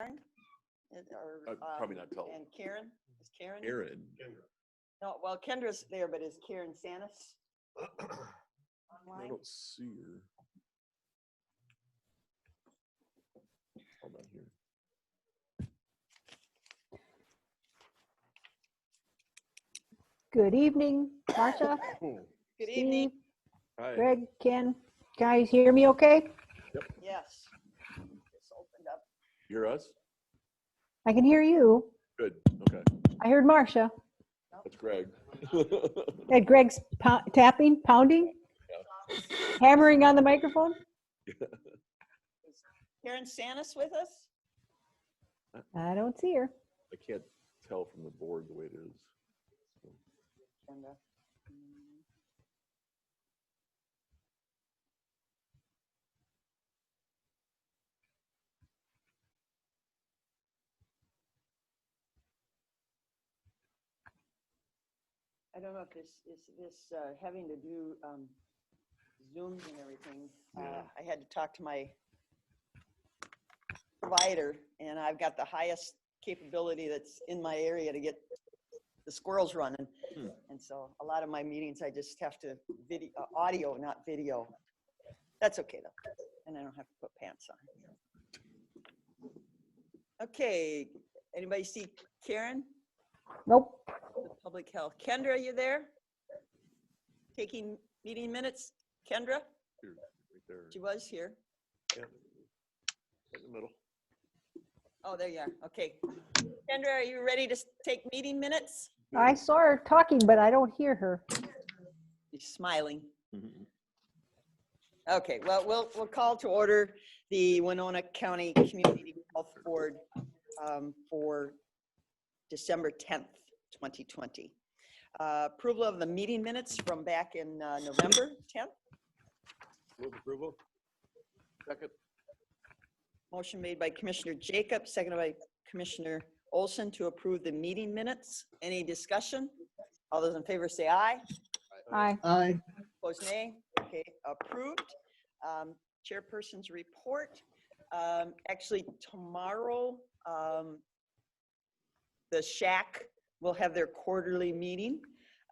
Or, probably not tell. And Karen? Is Karen? Aaron. No, well, Kendra's there, but is Karen Sanis online? I don't see her. Hold on here. Good evening, Marsha. Good evening. Hi. Greg, Ken. Guys, hear me okay? Yes. Just opened up. You hear us? I can hear you. Good. Okay. I heard Marsha. That's Greg. Had Greg's tapping, pounding, hammering on the microphone. Is Karen Sanis with us? I don't see her. I can't tell from the board the way it is. Kendra. I don't know if this having to do Zooms and everything. Yeah. I had to talk to my provider, and I've got the highest capability that's in my area to get the squirrels running. And so a lot of my meetings, I just have to audio, not video. That's okay though. And I don't have to put pants on. Okay. Anybody see Karen? Nope. Public health. Kendra, are you there? Taking meeting minutes? Kendra? Here, right there. She was here. Yeah. Right in the middle. Oh, there you are. Okay. Kendra, are you ready to take meeting minutes? I saw her talking, but I don't hear her. She's smiling. Mhm. Okay, well, we'll call to order the Winona County Community Health Board for December 10th, 2020. Approval of the meeting minutes from back in November 10th. Move approval. Second. Motion made by Commissioner Jacob, seconded by Commissioner Olson to approve the meeting minutes. Any discussion? All those in favor say aye. Aye. Aye. Opposed, nay. Okay, approved. Chairperson's report. Actually, tomorrow, the Shack will have their quarterly meeting,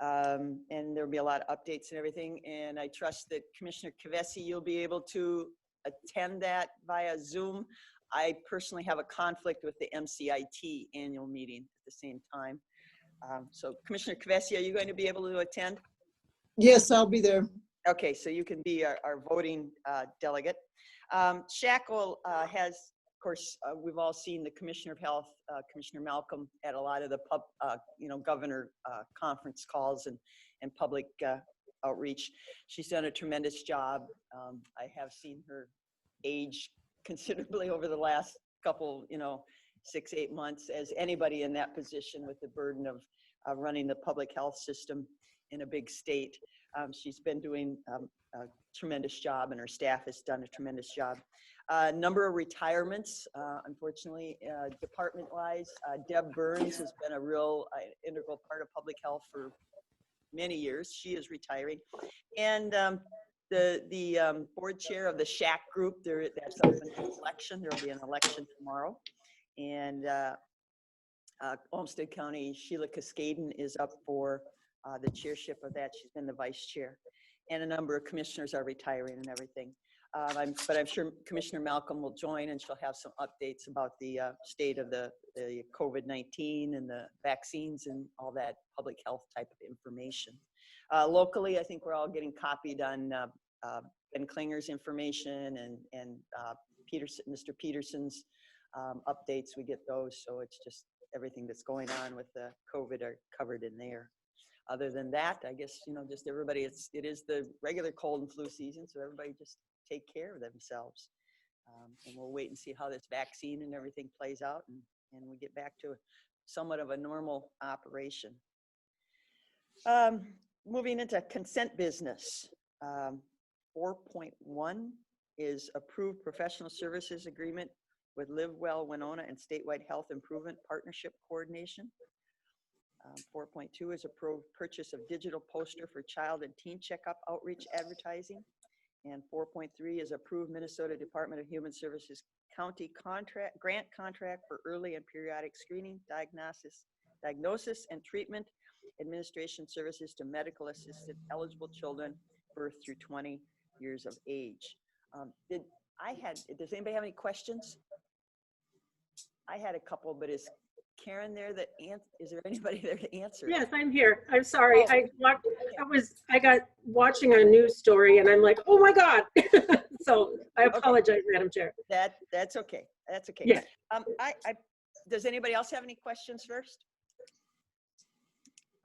and there'll be a lot of updates and everything. And I trust that Commissioner Kavesi, you'll be able to attend that via Zoom. I personally have a conflict with the MCIT annual meeting at the same time. So Commissioner Kavesi, are you going to be able to attend? Yes, I'll be there. Okay, so you can be our voting delegate. Shackle has, of course, we've all seen the Commissioner of Health, Commissioner Malcolm, at a lot of the governor conference calls and public outreach. She's done a tremendous job. I have seen her age considerably over the last couple, 6-8 months, as anybody in that position with the burden of running the public health system in a big state. She's been doing a tremendous job, and her staff has done a tremendous job. Number of retirements, unfortunately, department-wise. Deb Burns has been a real integral part of public health for many years. She is retiring. And the board chair of the Shack group, that's up in an election. There will be an election tomorrow. And Olmsted County, Sheila Cascaden is up for the chairship of that. She's been the vice chair. And a number of commissioners are retiring and everything. But I'm sure Commissioner Malcolm will join, and she'll have some updates about the state of the COVID-19 and the vaccines and all that public health type of information. Locally, I think we're all getting copied on Ben Klinger's information and Mr. Peterson's updates. We get those, so it's just everything that's going on with the COVID are covered in there. Other than that, I guess, just everybody, it is the regular cold and flu season, so everybody just take care of themselves. And we'll wait and see how this vaccine and everything plays out, and we get back to somewhat of a normal operation. Moving into consent business. 4.1 is approved professional services agreement with Live Well Winona and statewide health improvement partnership coordination. 4.2 is approved purchase of digital poster for child and teen checkup outreach advertising. And 4.3 is approved Minnesota Department of Human Services county grant contract for early and periodic screening, diagnosis and treatment, administration services to medical assisted eligible children birth through 20 years of age. Does anybody have any questions? I had a couple, but is Karen there is there anybody there to answer? Yes, I'm here. I'm sorry. Oh. I got watching a news story and I'm like, oh my God. So I apologize, Madam Chair. That's okay. That's okay. Yeah. Does anybody else have any questions first?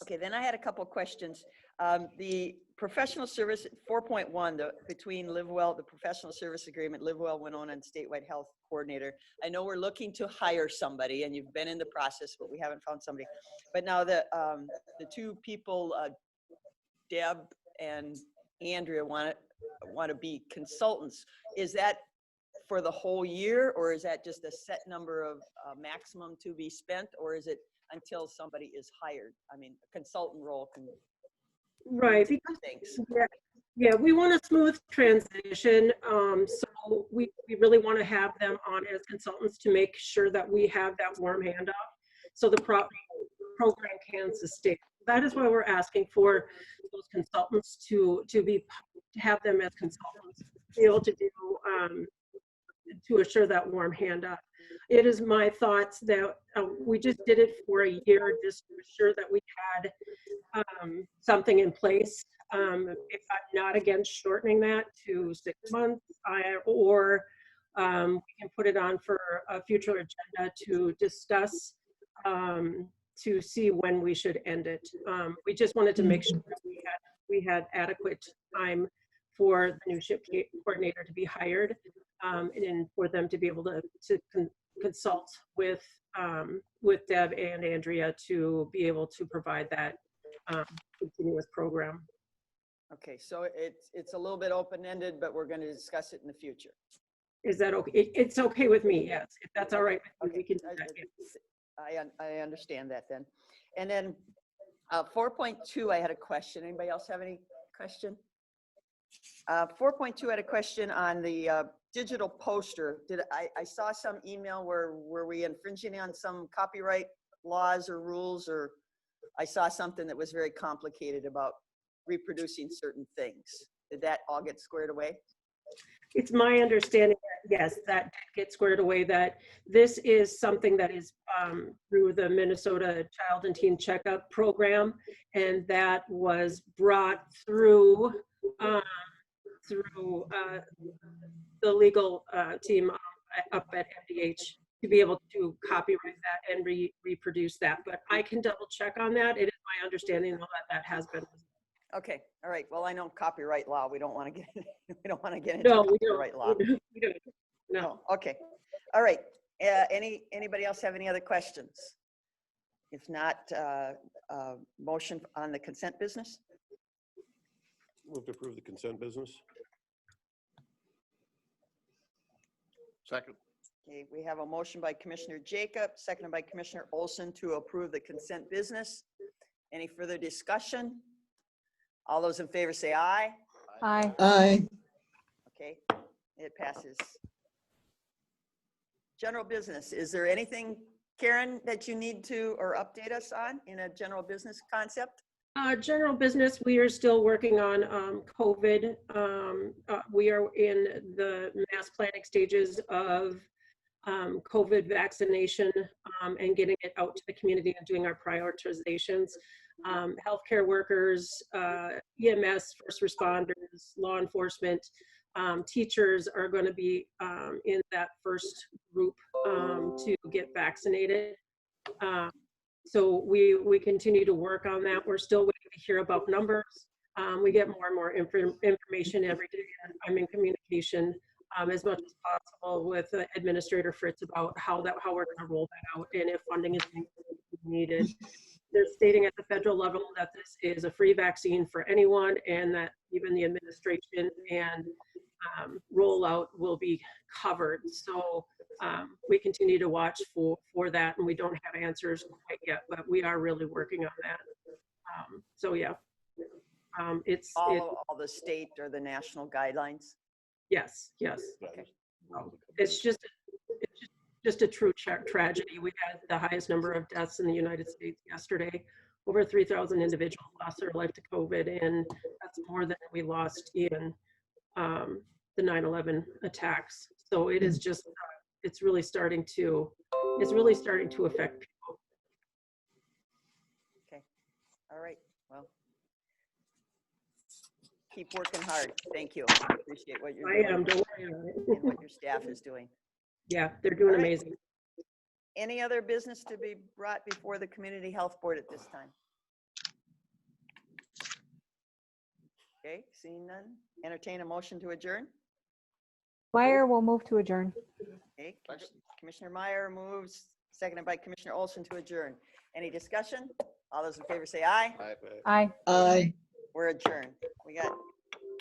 Okay, then I had a couple of questions. The professional service 4.1, between LiveWell, the professional service agreement, LiveWell, Winona, and statewide health coordinator. I know we're looking to hire somebody, and you've been in the process, but we haven't found somebody. But now the two people, Deb and Andrea, want to be consultants. Is that for the whole year, or is that just a set number of maximum to be spent, or is it until somebody is hired? I mean, a consultant role can Right. because things. Yeah, we want a smooth transition. So we really want to have them on as consultants to make sure that we have that warm handoff so the program can sustain. That is why we're asking for those consultants to have them as consultants, to be able to do to assure that warm handoff. It is my thoughts that we just did it for a year just to ensure that we had something in place. If I'm not against shortening that to 6 months, or we can put it on for a future agenda to discuss to see when we should end it. We just wanted to make sure that we had adequate time for the new ship coordinator to be hired, and for them to be able to consult with Deb and Andrea to be able to provide that continuous program. Okay, so it's a little bit open-ended, but we're going to discuss it in the future. Is that okay? It's okay with me, yes. If that's all right with you, we can do that. Yes. I understand that then. And then 4.2, I had a question. Anybody else have any question? 4.2 had a question on the digital poster. I saw some email were we infringing on some copyright laws or rules, or I saw something that was very complicated about reproducing certain things. Did that all get squared away? It's my understanding that, yes, that did get squared away, that this is something that is through the Minnesota Child and Teen Checkup Program, and that was brought through the legal team up at MDH to be able to copyright that and reproduce that. But I can double check on that. It is my understanding that has been. Okay, all right. Well, I know copyright law. We don't want to get into No, copyright law. we don't. No. Okay. All right. Anybody else have any other questions? If not, motion on the consent business? Move to approve the consent business. Second. Okay, we have a motion by Commissioner Jacob, seconded by Commissioner Olson to approve the consent business. Any further discussion? All those in favor say aye. Aye. Aye. Okay, it passes. General business, is there anything, Karen, that you need to or update us on in a general business concept? General business, we are still working on COVID. We are in the mass planning stages of COVID vaccination and getting it out to the community and doing our prioritizations. Healthcare workers, EMS, first responders, law enforcement, teachers are going to be in that first group to get vaccinated. So we continue to work on that. We're still waiting to hear about numbers. We get more and more information every day. I'm in communication as much as possible with Administrator Fritz about how we're going to roll that out and if funding is needed. They're stating at the federal level that this is a free vaccine for anyone, and that even the administration and rollout will be covered. So we continue to watch for that, and we don't have answers quite yet, but we are really working on that. So yeah, it's all the state or the national guidelines? yes. Okay. It's just just a true tragedy. We had the highest number of deaths in the United States yesterday. Over 3,000 individuals lost their life to COVID, and that's more than we lost in the 9/11 attacks. So it is just, it's really starting to affect people. Okay. All right. Well, keep working hard. Thank you. I appreciate what you're I doing am, don't worry about and it. what your staff is doing. Yeah, they're doing All right. amazing. Any other business to be brought before the Community Health Board at this time? Okay, seeing none. Entertain a motion to adjourn. Meyer will move to adjourn. Okay, Commissioner Meyer moves, seconded by Commissioner Olson to adjourn. Any discussion? All those in favor say aye. Aye. Aye. We're adjourned.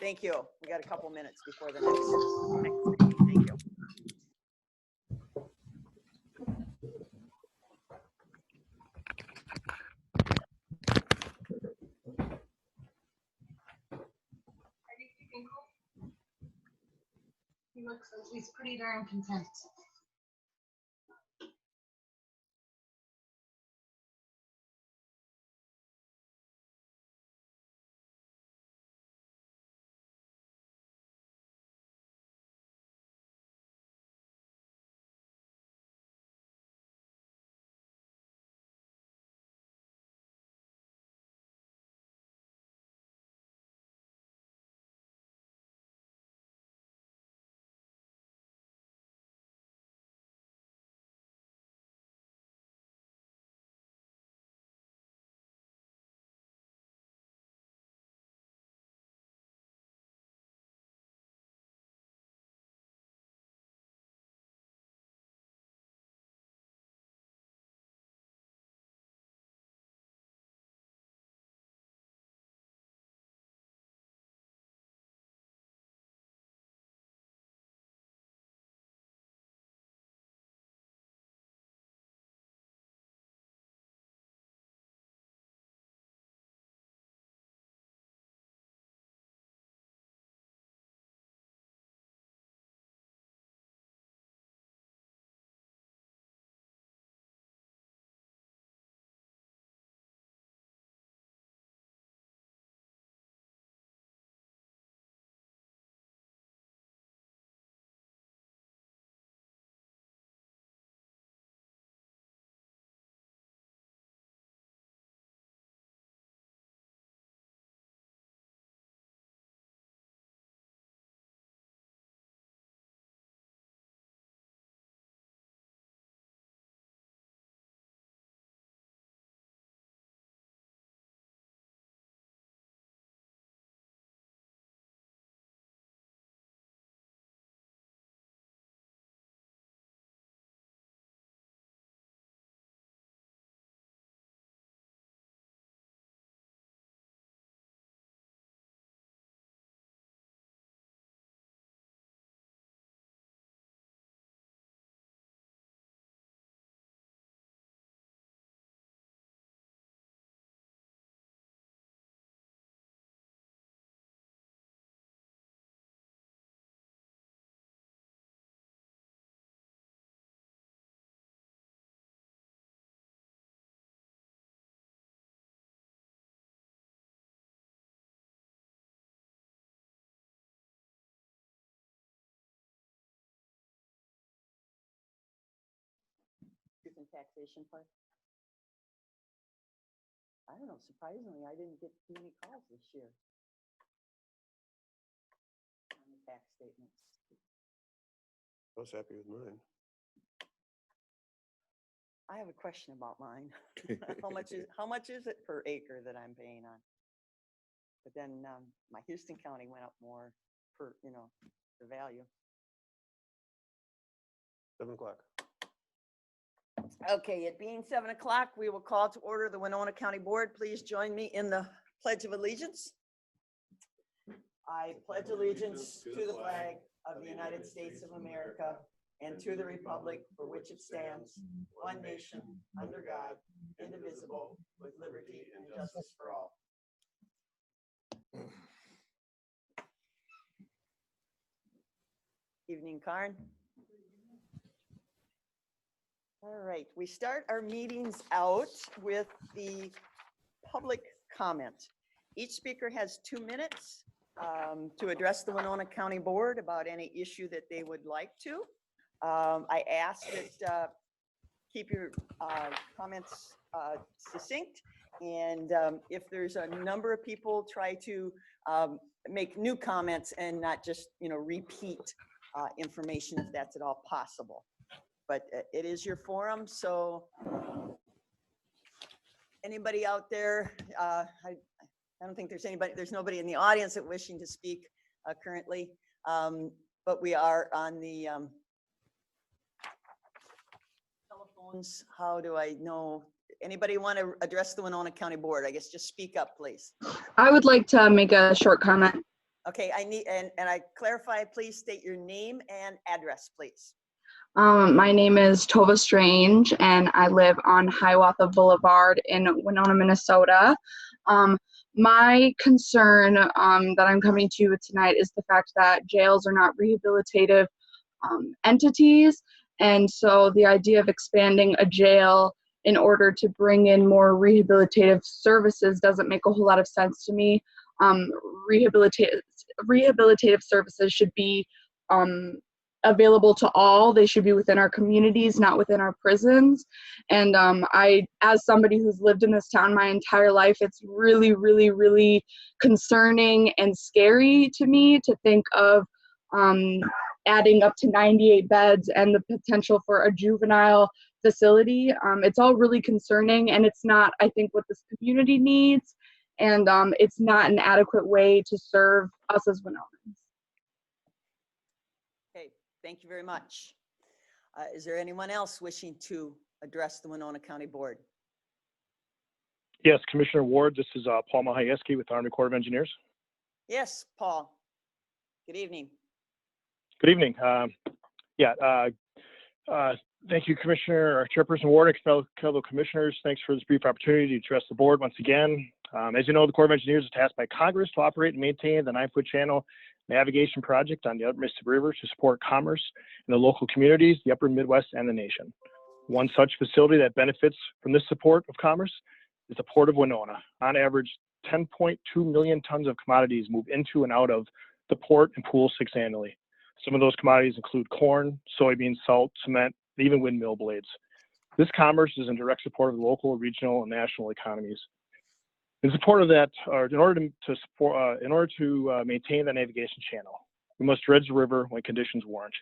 Thank you. We got a couple minutes before the next meeting. Thank you. He looks like he's pretty darn content. Truth and taxation part. I don't know, surprisingly, I didn't get too many calls this year on the tax statements. I was happy with mine. I have a question about mine. How much is it per acre that I'm paying on? But then my Houston County went up more per, the value. 7 o'clock. Okay, it being 7 o'clock, we will call to order the Winona County Board. Please join me in the Pledge of Allegiance. I pledge allegiance to the flag of the United States of America and to the republic for which it stands, one nation, under God, indivisible, with liberty and justice for all. Evening, Karn. All right, we start our meetings out with the public comment. Each speaker has 2 minutes to address the Winona County Board about any issue that they would like to. I ask that keep your comments succinct, and if there's a number of people, try to make new comments and not just, repeat information if that's at all possible. But it is your forum, so anybody out there, I don't think there's nobody in the audience that wishing to speak currently, but we are on the telephones. How do I know? Anybody want to address the Winona County Board? I guess just speak up, please. I would like to make a short comment. Okay, I need, and I clarify, please state your name and address, please. My name is Tova Strange, and I live on Hiawatha Boulevard in Winona, Minnesota. My concern that I'm coming to you with tonight is the fact that jails are not rehabilitative entities, and so the idea of expanding a jail in order to bring in more rehabilitative services doesn't make a whole lot of sense to me. Rehabilitative services should be available to all. They should be within our communities, not within our prisons. And I, as somebody who's lived in this town my entire life, it's really, really, really concerning and scary to me to think of adding up to 98 beds and the potential for a juvenile facility. It's all really concerning, and it's not, I think, what this community needs, and it's not an adequate way to serve us as Winonans. Okay, thank you very much. Is there anyone else wishing to address the Winona County Board? Yes, Commissioner Ward, this is Paul Mahajewski with the Army Corps of Engineers. Yes, Paul. Good evening. Good evening. Thank you, Commissioner or Chairperson Ward and fellow commissioners. Thanks for this brief opportunity to address the board once again. As you know, the Corps of Engineers is tasked by Congress to operate and maintain the 9-foot channel navigation project on the Upper Mississippi River to support commerce in the local communities, the Upper Midwest, and the nation. One such facility that benefits from this support of commerce is the Port of Winona. On average, 10.2 million tons of commodities move into and out of the port and Pool 6 annually. Some of those commodities include corn, soybeans, salt, cement, and even windmill blades. This commerce is in direct support of the local, regional, and national economies. In support of that, or in order to maintain the navigation channel, we must dredge the river when conditions warrant.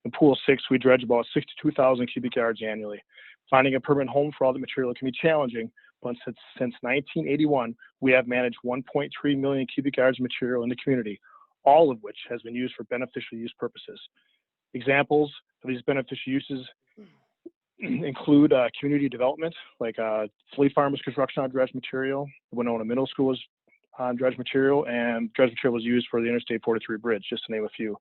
In Pool 6, we dredge about 62,000 cubic yards annually. Finding a permanent home for all the material can be challenging, but since 1981, we have managed 1.3 million cubic yards of material in the community, all of which has been used for beneficial use purposes. Examples of these beneficial uses include community development, like Fleet Farmers construction on dredge material. Winona Middle School was on dredge material, and dredge material was used for the Interstate 43 bridge, just to name a few,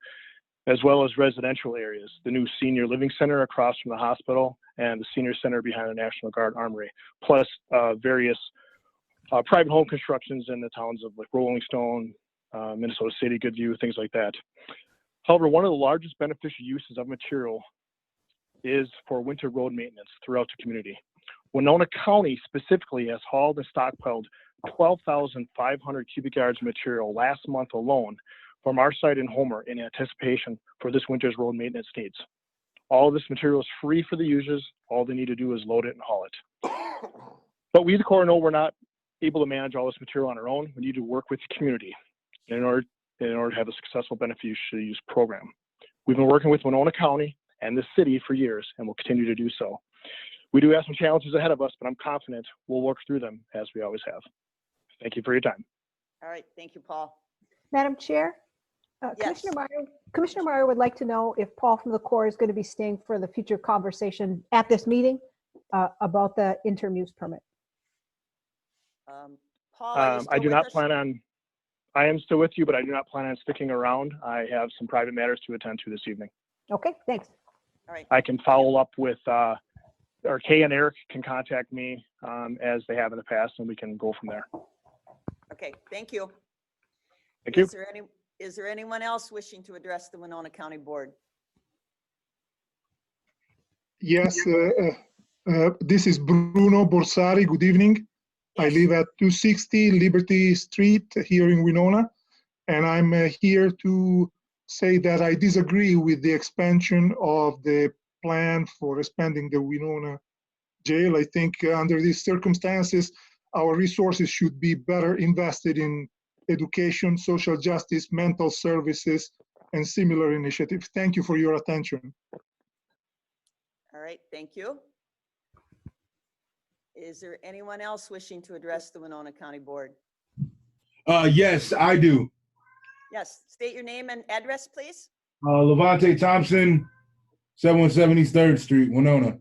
as well as residential areas, the new senior living center across from the hospital and the senior center behind the National Guard Armory, plus various private home constructions in the towns of like Rolling Stone, Minnesota City, Goodview, things like that. However, one of the largest beneficial uses of material is for winter road maintenance throughout the community. Winona County specifically has hauled and stockpiled 12,500 cubic yards of material last month alone from our site in Homer in anticipation for this winter's road maintenance needs. All of this material is free for the users. All they need to do is load it and haul it. But we, the Corps, know we're not able to manage all this material on our own. We need to work with the community in order to have a successful beneficial use program. We've been working with Winona County and the city for years, and will continue to do so. We do have some challenges ahead of us, but I'm confident we'll work through them as we always have. Thank you for your time. All right, thank you, Paul. Madam Chair, Yes. Commissioner Meyer would like to know if Paul from the Corps is going to be staying for the future conversation at this meeting about the interim use permit. Paul, are you still I do with not us? plan on, I am still with you, but I do not plan on sticking around. I have some private matters to attend to this evening. Okay, thanks. All right. I can follow up with, or Kay and Eric can contact me as they have in the past, and we can go from there. Okay, thank you. Thank you. Is there anyone else wishing to address the Winona County Board? Yes, this is Bruno Borsari. Good evening. I Yes. live at 260 Liberty Street here in Winona, and I'm here to say that I disagree with the expansion of the plan for expanding the Winona jail. I think under these circumstances, our resources should be better invested in education, social justice, mental services, and similar initiatives. Thank you for your attention. All right, thank you. Is there anyone else wishing to address the Winona County Board? Yes, I do. Yes, state your name and address, please. Levante Thompson, 717 East 3rd Street, Winona.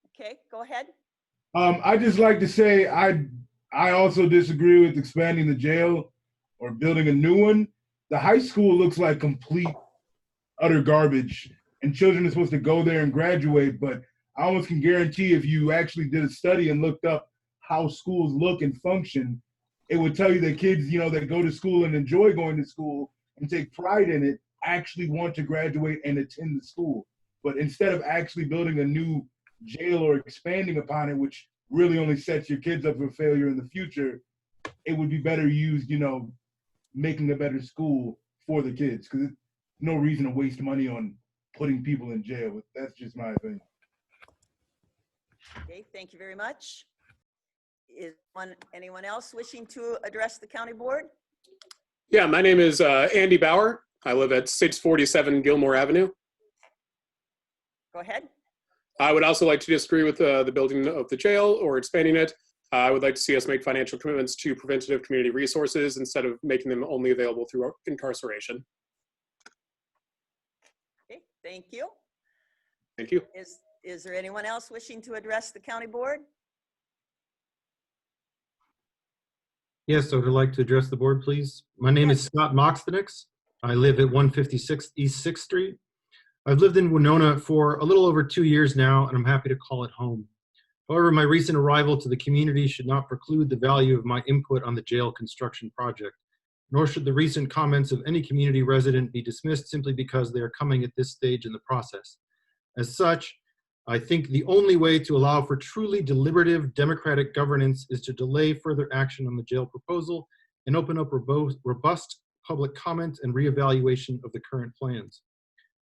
Okay, go ahead. I'd just like to say I also disagree with expanding the jail or building a new one. The high school looks like complete, utter garbage, and children are supposed to go there and graduate, but I almost can guarantee if you actually did a study and looked up how schools look and function, it would tell you that kids, that go to school and enjoy going to school and take pride in it, actually want to graduate and attend the school. But instead of actually building a new jail or expanding upon it, which really only sets your kids up for failure in the future, it would be better used, making a better school for the kids, because there's no reason to waste money on putting people in jail. That's just my opinion. Okay, thank you very much. Is anyone else wishing to address the county board? Yeah, my name is Andy Bauer. I live at 647 Gilmore Avenue. Go ahead. I would also like to disagree with the building of the jail or expanding it. I would like to see us make financial commitments to preventative community resources instead of making them only available through incarceration. Okay, thank you. Thank you. Is there anyone else wishing to address the county board? Yes, I would like to address the board, please. My name is Scott Moxtonix. I live at 156 East 6th Street. I've lived in Winona for a little over 2 years now, and I'm happy to call it home. However, my recent arrival to the community should not preclude the value of my input on the jail construction project, nor should the recent comments of any community resident be dismissed simply because they are coming at this stage in the process. As such, I think the only way to allow for truly deliberative democratic governance is to delay further action on the jail proposal and open up robust public comment and reevaluation of the current plans.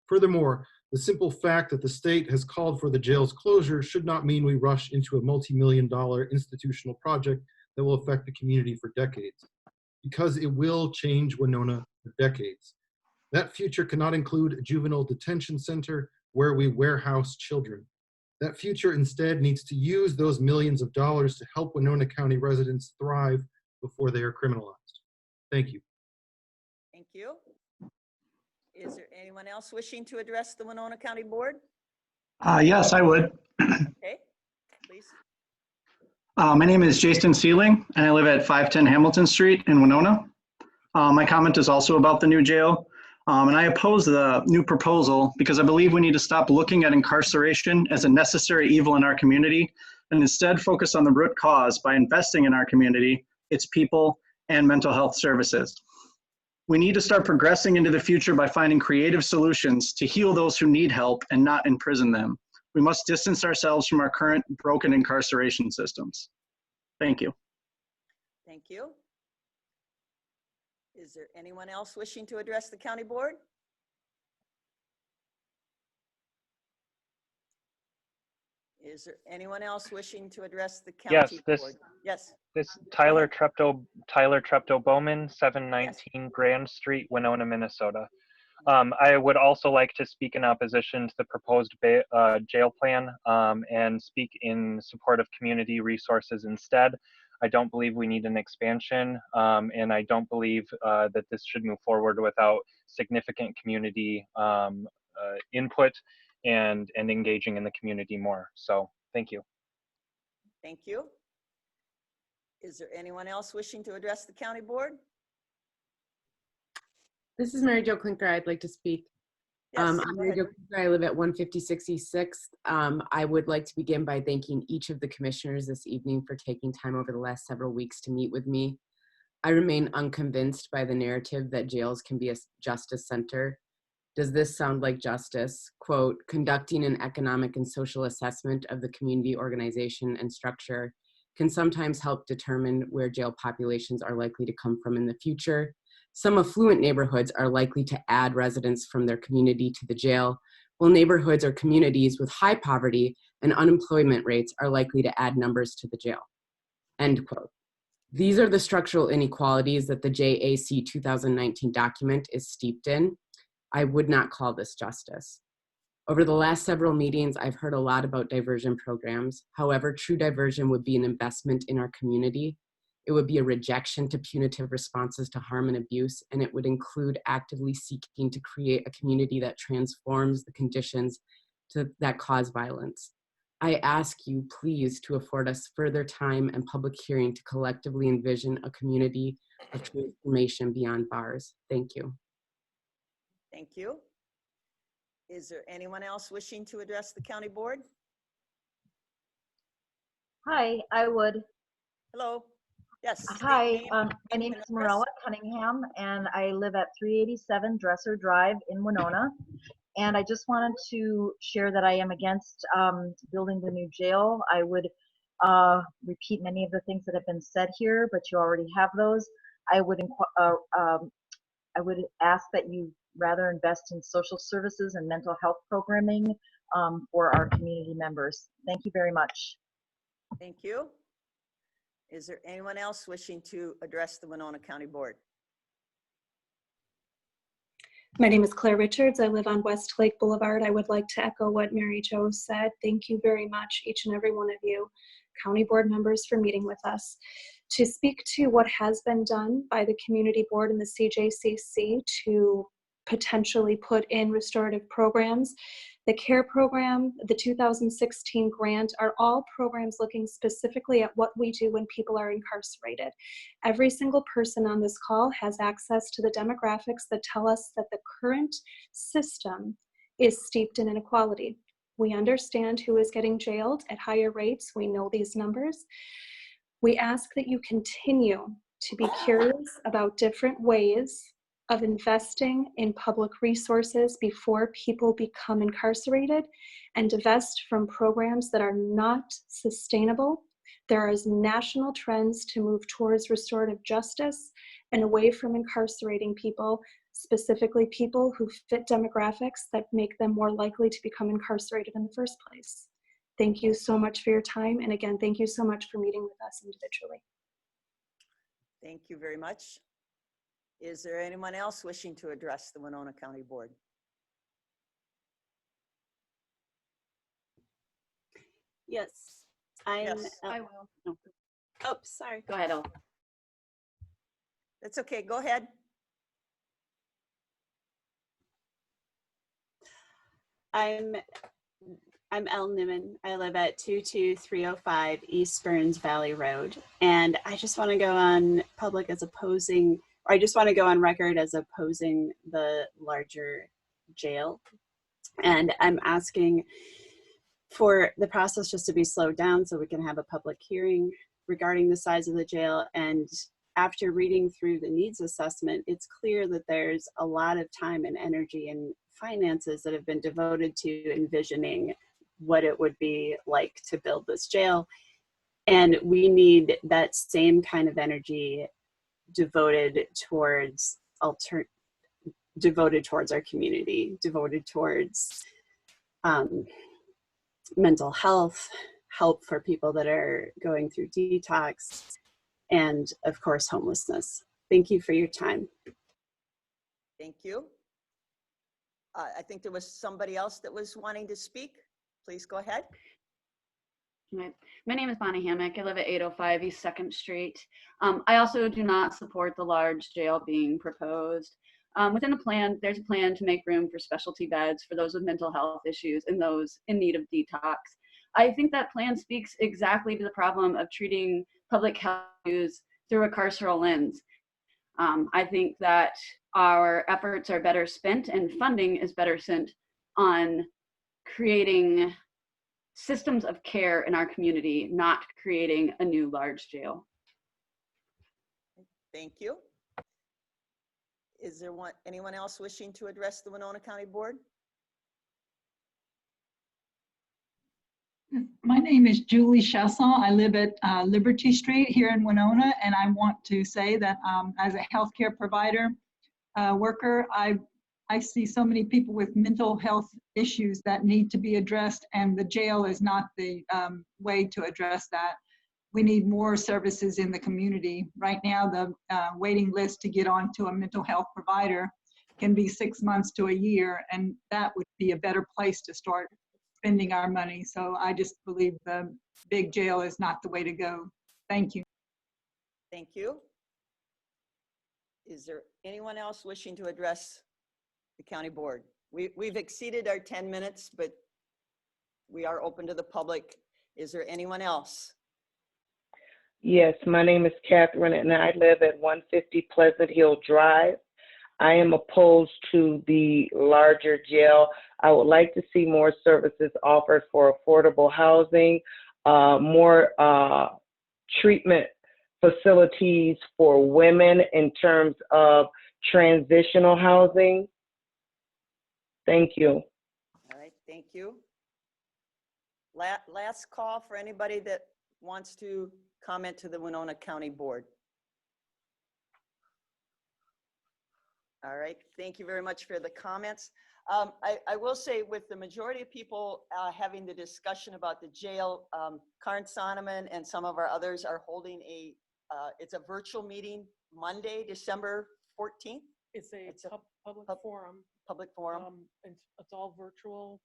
Furthermore, the simple fact that the state has called for the jail's closure should not mean we rush into a multi-million-dollar institutional project that will affect the community for decades, because it will change Winona for decades. That future cannot include a juvenile detention center where we warehouse children. That future instead needs to use those millions of dollars to help Winona County residents thrive before they are criminalized. Thank you. Thank you. Is there anyone else wishing to address the Winona County Board? Yes, I would. Okay, please. My name is Jason Sealing, and I live at 510 Hamilton Street in Winona. My comment is also about the new jail. And I oppose the new proposal because I believe we need to stop looking at incarceration as a necessary evil in our community and instead focus on the root cause by investing in our community, its people, and mental health services. We need to start progressing into the future by finding creative solutions to heal those who need help and not imprison them. We must distance ourselves from our current broken incarceration systems. Thank you. Thank you. Is there anyone else wishing to address the county board? Is there anyone else wishing to address the county board? Yes. This Tyler Treptow Bowman, 719 Grand Street, Winona, Minnesota. I would also like to speak in opposition to the proposed jail plan and speak in support of community resources instead. I don't believe we need an expansion, and I don't believe that this should move forward without significant community input and engaging in the community more. So thank you. Thank you. Is there anyone else wishing to address the county board? This is Mary Jo Klinker. I'd like to speak. Yes, I'm Mary Jo Klinker. I live at 156 East 6th. I would like to begin by thanking each of the commissioners this evening for taking time over the last several weeks to meet with me. I remain unconvinced by the narrative that jails can be a justice center. Does this sound like justice? Quote, conducting an economic and social assessment of the community organization and structure can sometimes help determine where jail populations are likely to come from in the future. Some affluent neighborhoods are likely to add residents from their community to the jail, while neighborhoods or communities with high poverty and unemployment rates are likely to add numbers to the jail. End quote. These are the structural inequalities that the JAC 2019 document is steeped in. I would not call this justice. Over the last several meetings, I've heard a lot about diversion programs. However, true diversion would be an investment in our community. It would be a rejection to punitive responses to harm and abuse, and it would include actively seeking to create a community that transforms the conditions that cause violence. I ask you, please, to afford us further time and public hearing to collectively envision a community of transformation beyond bars. Thank you. Thank you. Is there anyone else wishing to address the county board? Hi, I would. Hello. Yes. state Hi, name my and name is address. Marella Cunningham, and I live at 387 Dresser Drive in Winona. And I just wanted to share that I am against building the new jail. I would repeat many of the things that have been said here, but you already have those. I would ask that you rather invest in social services and mental health programming for our community members. Thank you very much. Thank you. Is there anyone else wishing to address the Winona County Board? My name is Claire Richards. I live on West Lake Boulevard. I would like to echo what Mary Jo said. Thank you very much, each and every one of you, county board members, for meeting with us. To speak to what has been done by the community board and the CJCC to potentially put in restorative programs, the CARE program, the 2016 grant are all programs looking specifically at what we do when people are incarcerated. Every single person on this call has access to the demographics that tell us that the current system is steeped in inequality. We understand who is getting jailed at higher rates. We know these numbers. We ask that you continue to be curious about different ways of investing in public resources before people become incarcerated, and divest from programs that are not sustainable. There is national trends to move towards restorative justice and away from incarcerating people, specifically people who fit demographics that make them more likely to become incarcerated in the first place. Thank you so much for your time. And again, thank you so much for meeting with us individually. Thank you very much. Is there anyone else wishing to address the Winona County Board? Yes, I'm. Yes, I will. No. Oh, sorry. Go ahead, Elle. That's okay. Go ahead. I'm Elle Niman. I live at 22305 East Burns Valley Road, and I just want to go on public as opposing. I just want to go on record as opposing the larger jail. And I'm asking for the process just to be slowed down so we can have a public hearing regarding the size of the jail. And after reading through the needs assessment, it's clear that there's a lot of time and energy and finances that have been devoted to envisioning what it would be like to build this jail. And we need that same kind of energy devoted towards our community, devoted towards mental health, help for people that are going through detox, and of course, homelessness. Thank you for your time. Thank you. I think there was somebody else that was wanting to speak. Please go ahead. Right. My name is Bonnie Hammock. I live at 805 East 2nd Street. I also do not support the large jail being proposed. Within the plan, there's a plan to make room for specialty beds for those with mental health issues and those in need of detox. I think that plan speaks exactly to the problem of treating public health issues through a carceral lens. I think that our efforts are better spent and funding is better spent on creating systems of care in our community, not creating a new large jail. Thank you. Is there anyone else wishing to address the Winona County Board? My name is Julie Chasson. I live at Liberty Street here in Winona, and I want to say that as a healthcare provider worker, I see so many people with mental health issues that need to be addressed, and the jail is not the way to address that. We need more services in the community. Right now, the waiting list to get onto a mental health provider can be 6 months to a year, and that would be a better place to start spending our money. So I just believe the big jail is not the way to go. Thank you. Thank you. Is there anyone else wishing to address the county board? We've exceeded our 10 minutes, but we are open to the public. Is there anyone else? Yes, my name is Catherine, and I live at 150 Pleasant Hill Drive. I am opposed to the larger jail. I would like to see more services offered for affordable housing, more treatment facilities for women in terms of transitional housing. Thank you. All right, thank you. Last call for anybody that wants to comment to the Winona County Board. All right, thank you very much for the comments. I will say, with the majority of people having the discussion about the jail, Karen Sonneman and some of our others are holding it's a virtual meeting Monday, December 14th. It's a public forum. Public forum. It's all virtual.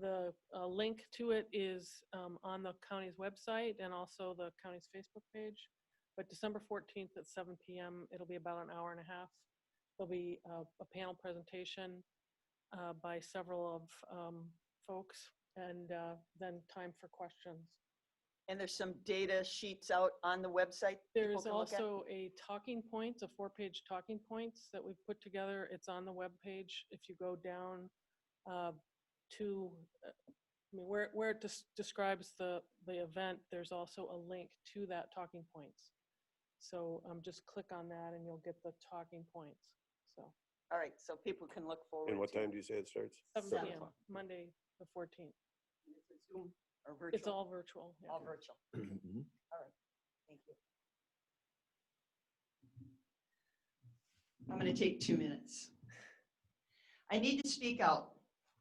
The link to it is on the county's website and also the county's Facebook page. But December 14th at 7 p.m., it'll be about an hour and a half. There'll be a panel presentation by several of folks, and then time for questions. And there's some data sheets out on the website. There's also a talking points, a 4-page talking points that we've put together. It's on the webpage. If you go down to where it describes the event, there's also a link to that talking points. So just click on that and you'll get the talking points. So. All right, so people can look forward. And what time do you say it starts? 7 p.m. Monday the 14th. It's Zoom or virtual? It's all virtual. Yeah. All virtual. All right, thank you. I'm going to take 2 minutes. I need to speak out.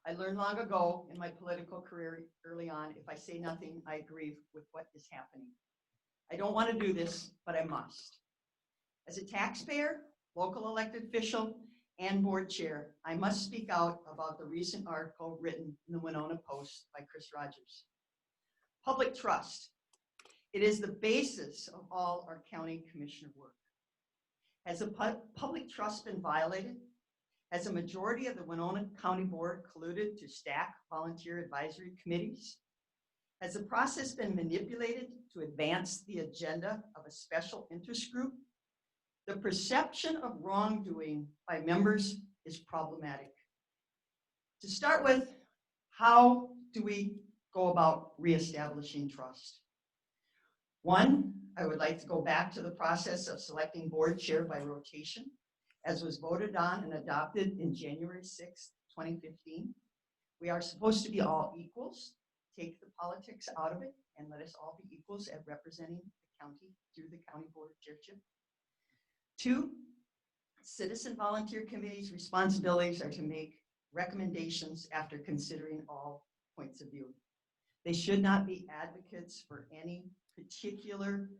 I learned long ago in my political career early on, if I say nothing, I agree with what is happening. I don't want to do this, but I must. As a taxpayer, local elected official, and board chair, I must speak out about the recent article written in the Winona Post by Chris Rogers. Public trust. It is the basis of all our county commissioner work. Has the public trust been violated? Has a majority of the Winona County Board colluded to stack volunteer advisory committees? Has the process been manipulated to advance the agenda of a special interest group? The perception of wrongdoing by members is problematic. To start with, how do we go about reestablishing trust? One, I would like to go back to the process of selecting board chair by rotation, as was voted on and adopted in January 6, 2015. We are supposed to be all equals. Take the politics out of it and let us all be equals at representing the county through the county board chairship. 2, citizen volunteer committees' responsibilities are to make recommendations after considering all points of view. They should not be advocates for any particular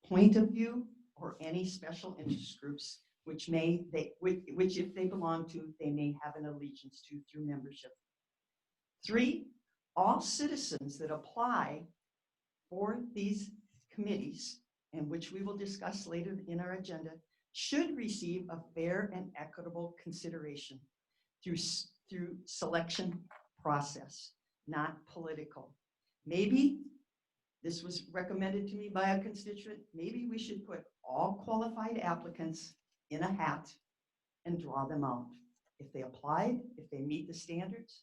point of view or any special interest groups, which if they belong to, they may have an allegiance to through membership. 3, all citizens that apply for these committees, and which we will discuss later in our agenda, should receive a fair and equitable consideration through selection process, not political. Maybe this was recommended to me by a constituent. Maybe we should put all qualified applicants in a hat and draw them out. If they applied, if they meet the standards,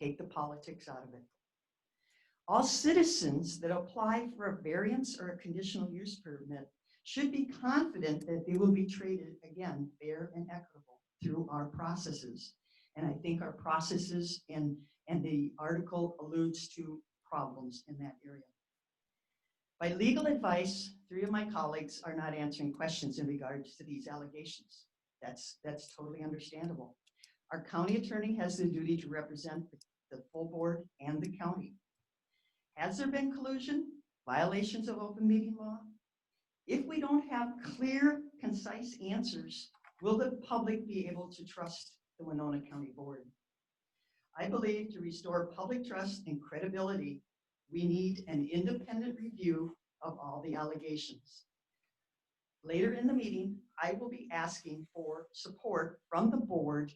take the politics out of it. All citizens that apply for a variance or a conditional use permit should be confident that they will be treated, again, fair and equitable through our processes. And I think our processes and the article alludes to problems in that area. By legal advice, 3 of my colleagues are not answering questions in regards to these allegations. That's totally understandable. Our county attorney has the duty to represent the full board and the county. Has there been collusion, violations of open meeting law? If we don't have clear, concise answers, will the public be able to trust the Winona County Board? I believe to restore public trust and credibility, we need an independent review of all the allegations. Later in the meeting, I will be asking for support from the board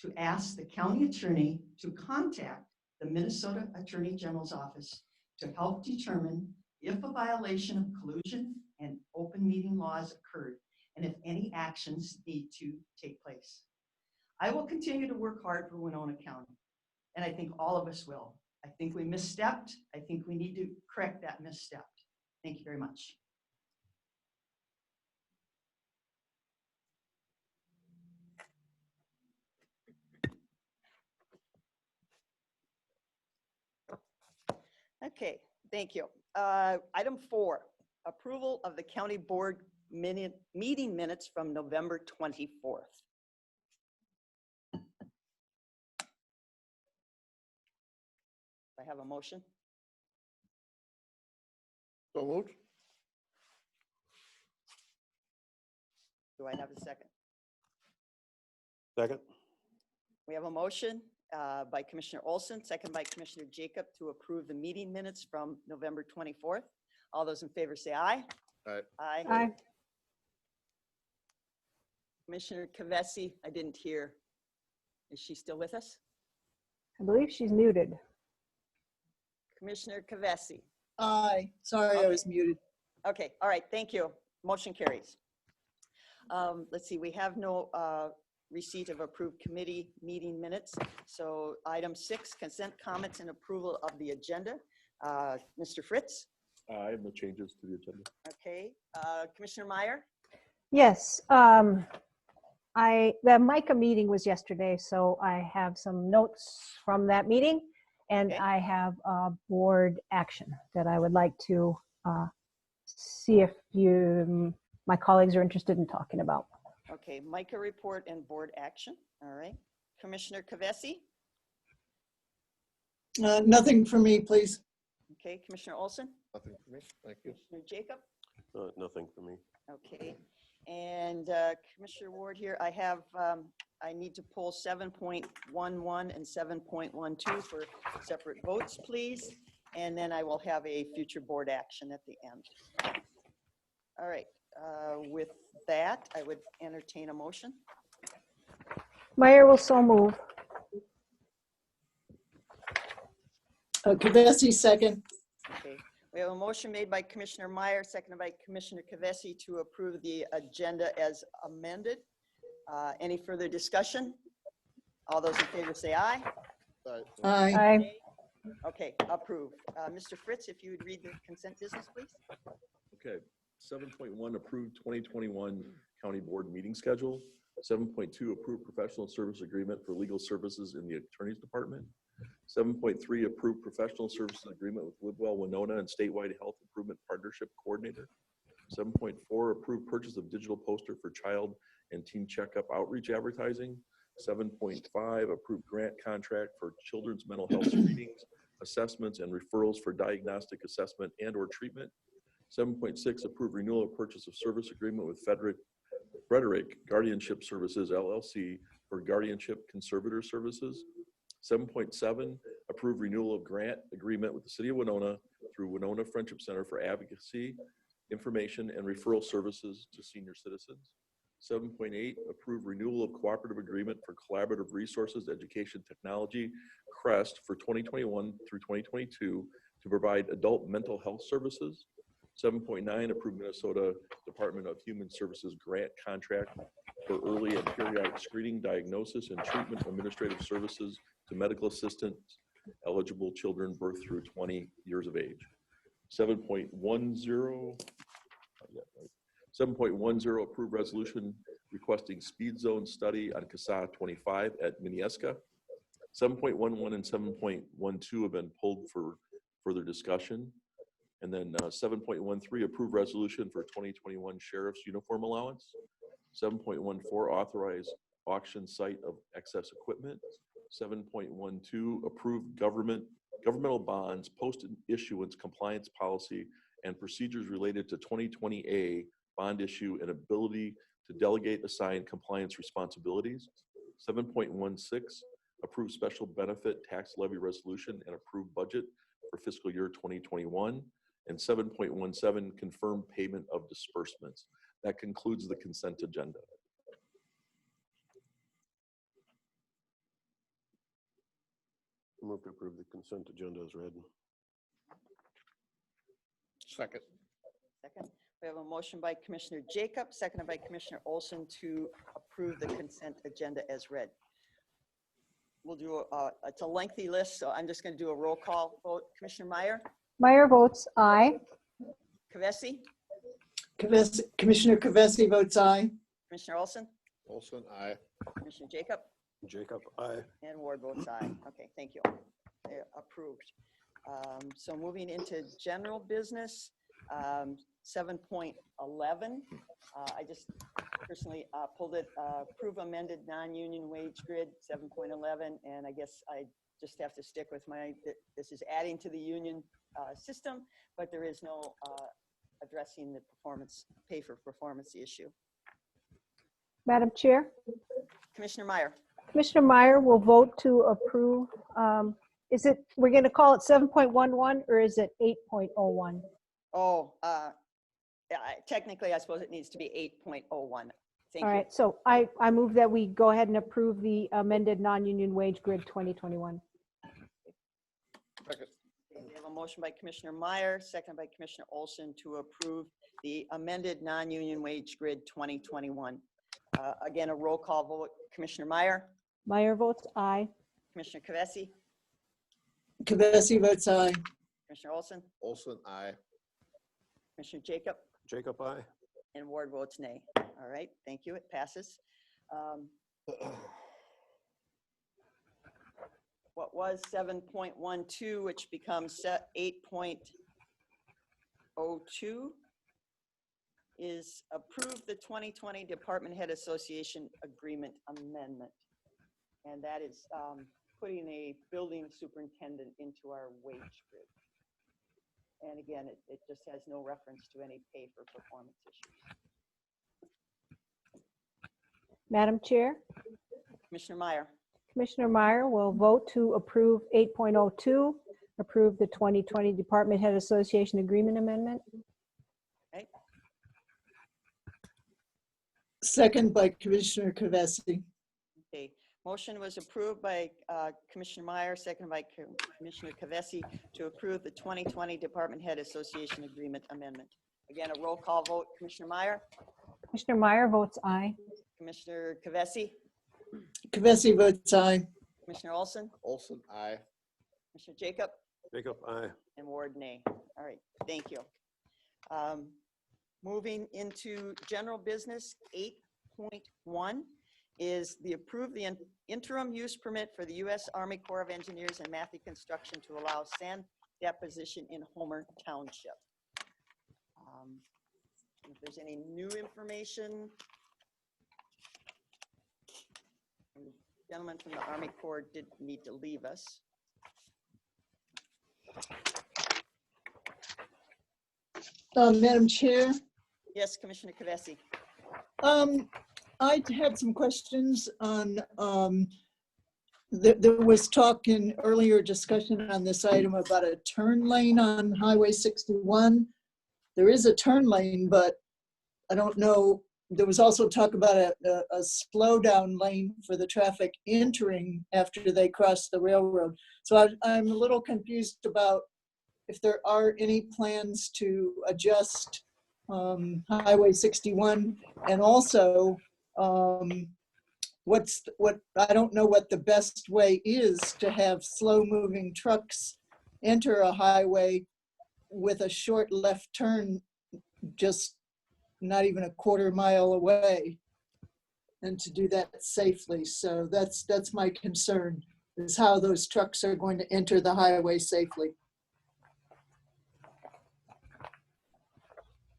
to ask the county attorney to contact the Minnesota Attorney General's office to help determine if a violation of collusion and open meeting laws occurred and if any actions need to take place. I will continue to work hard for Winona County, and I think all of us will. I think we misstepped. I think we need to correct that misstep. Thank you very much. Okay, thank you. Item 4, approval of the county board meeting minutes from November 24th. I have a motion. So moved. Do I have a second? Second. We have a motion by Commissioner Olson, second by Commissioner Jacob to approve the meeting minutes from November 24th. All those in favor say aye. Aye. Aye. Aye. Commissioner Kavesi, I didn't hear. Is she still with us? I believe she's muted. Commissioner Kavesi. Aye. Sorry, I was muted. Okay, all right, thank you. Motion carries. Let's see, we have no receipt of approved committee meeting minutes. So item 6, consent comments and approval of the agenda. Mr. Fritz? I have no changes to the agenda. Okay, Commissioner Meyer? Yes, the MICA meeting was yesterday, so I have some notes from that meeting, and Okay. I have a board action that I would like to see if my colleagues are interested in talking about. Okay, MICA report and board action. All right. Commissioner Kavesi? Nothing for me, please. Okay, Commissioner Olson? Nothing for me. Thank you. Commissioner Jacob? Nothing for me. Okay, and Commissioner Ward here, I have, I need to pull 7.11 and 7.12 for separate votes, please. And then I will have a future board action at the end. All right, with that, I would entertain a motion. Meyer will so move. Kavesi, second. Okay, we have a motion made by Commissioner Meyer, seconded by Commissioner Kavesi to approve the agenda as amended. Any further discussion? All those in favor say aye. Aye. Aye. Okay, approved. Mr. Fritz, if you would read the consent business, please. Okay. 7.1, approved 2021 county board meeting schedule. 7.2, approved professional service agreement for legal services in the attorney's department. 7.3, approved professional services agreement with Livewell Winona and statewide health improvement partnership coordinator. 7.4, approved purchase of digital poster for child and teen checkup outreach advertising. 7.5, approved grant contract for children's mental health screenings, assessments, and referrals for diagnostic assessment and or treatment. 7.6, approved renewal of purchase of service agreement with Frederick Guardianship Services, LLC for guardianship conservator services. 7.7, approved renewal of grant agreement with the City of Winona through Winona Friendship Center for advocacy, information, and referral services to senior citizens. 7.8, approved renewal of cooperative agreement for collaborative resources, education, technology, CREST for 2021 through 2022 to provide adult mental health services. 7.9, approved Minnesota Department of Human Services grant contract for early and periodic screening, diagnosis, and treatment administrative services to medical assistants eligible children birth through 20 years of age. 7.10, 7.10, approve resolution requesting speed zone study on CASA 25 at Minneska. 7.11 and 7.12 have been pulled for further discussion. And then 7.13, approve resolution for 2021 sheriff's uniform allowance. 7.14, authorize auction site of excess equipment. 7.12, approve governmental bonds, post-issuance compliance policy and procedures related to 2020A bond issue and ability to delegate assigned compliance responsibilities. 7.16, approve special benefit tax levy resolution and approve budget for fiscal year 2021. And 7.17, confirm payment of disbursements. That concludes the consent agenda. Move to approve the consent agenda as read. Second. We have a motion by Commissioner Jacob, seconded by Commissioner Olson to approve the consent agenda as read. We'll do it's a lengthy list, so I'm just going to do a roll call vote. Commissioner Meyer? Meyer votes aye. Kavesi? Commissioner Kavesi votes aye. Commissioner Olson? Olson, aye. Commissioner Jacob? Jacob, aye. And Ward votes aye. Okay, thank you. They're approved. So moving into general business, 7.11. I just personally pulled it, approve amended non-union wage grid 7.11, and I guess I just have to stick with this is adding to the union system, but there is no addressing the pay for performance issue. Madam Chair, Commissioner Meyer. Commissioner Meyer will vote to approve. We're going to call it 7.11 or is it 8.01? Oh, technically, I suppose it needs to be 8.01. Thank All you. right, so I move that we go ahead and approve the amended non-union wage grid 2021. Second. We have a motion by Commissioner Meyer, seconded by Commissioner Olson to approve the amended non-union wage grid 2021. Again, a roll call vote. Commissioner Meyer? Meyer votes aye. Commissioner Kavesi? Kavesi votes aye. Commissioner Olson? Olson, aye. Commissioner Jacob? Jacob, aye. And Ward votes nay. All right, thank you. It passes. What was 7.12, which becomes 8.02, is approve the 2020 Department Head Association Agreement Amendment. And that is putting a building superintendent into our wage grid. And again, it just has no reference to any pay for performance issues. Madam Chair, Commissioner Meyer. Commissioner Meyer will vote to approve 8.02, approve the 2020 Department Head Association Agreement Amendment. Okay. Second by Commissioner Kavesi. Okay. Motion was approved by Commissioner Meyer, seconded by Commissioner Kavesi to approve the 2020 Department Head Association Agreement Amendment. Again, a roll call vote. Commissioner Meyer? Commissioner Meyer votes aye. Commissioner Kavesi? Kavesi votes aye. Commissioner Olson? Olson, aye. Commissioner Jacob? Jacob, aye. And Ward nay. All right, thank you. Moving into general business, 8.1 is the approve the interim use permit for the U.S. Army Corps of Engineers and Matthew Construction to allow sand deposition in Homer Township. If there's any new information, the gentleman from the Army Corps did need to leave us. Madam Chair, Yes, Commissioner Kavesi. I had some questions on, there was talk in earlier discussion on this item about a turn lane on Highway 61. There is a turn lane, but I don't know, there was also talk about a slow down lane for the traffic entering after they cross the railroad. So I'm a little confused about if there are any plans to adjust Highway 61, and also I don't know what the best way is to have slow moving trucks enter a highway with a short left turn just not even a quarter mile away, and to do that safely. So that's my concern, is how those trucks are going to enter the highway safely.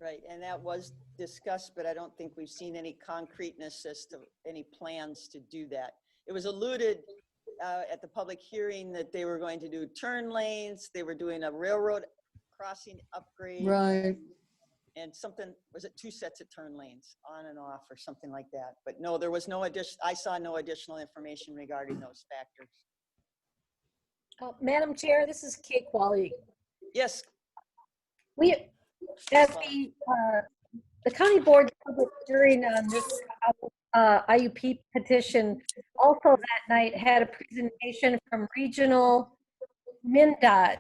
Right, and that was discussed, but I don't think we've seen any concreteness as to any plans to do that. It was alluded at the public hearing that they were going to do turn lanes, they were doing a railroad crossing upgrade. Right. And something, was it 2 sets of turn lanes on and off or something like that? But no, there was no I saw no additional information regarding those factors. Madam Chair, this is Kate Qualley. Yes. We, as the county board public hearing on this IUP petition, also that night had a presentation from regional MnDOT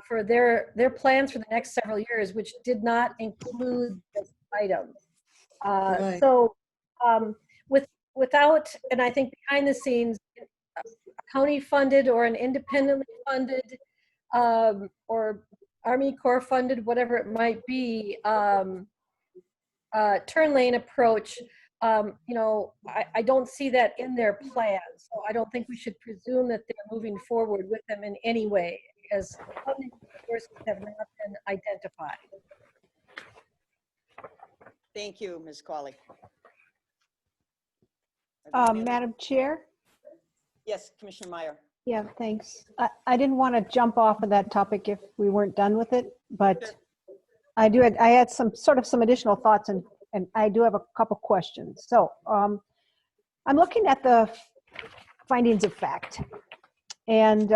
for their plans for the next several years, which did not include this item. Right. So without, and I think behind the scenes, a county funded or an independently funded or Army Corps funded, whatever it might be, turn lane approach, you know, I don't see that in their plans. So I don't think we should presume that they're moving forward with them in any way, as funding sources have not been identified. Thank you, Ms. Qualley. Madam Chair? Yes, Commissioner Meyer. Yeah, thanks. I didn't want to jump off of that topic if we weren't done with it, but Sure. I had some additional thoughts, and I do have a couple questions. So I'm looking at the findings of fact, and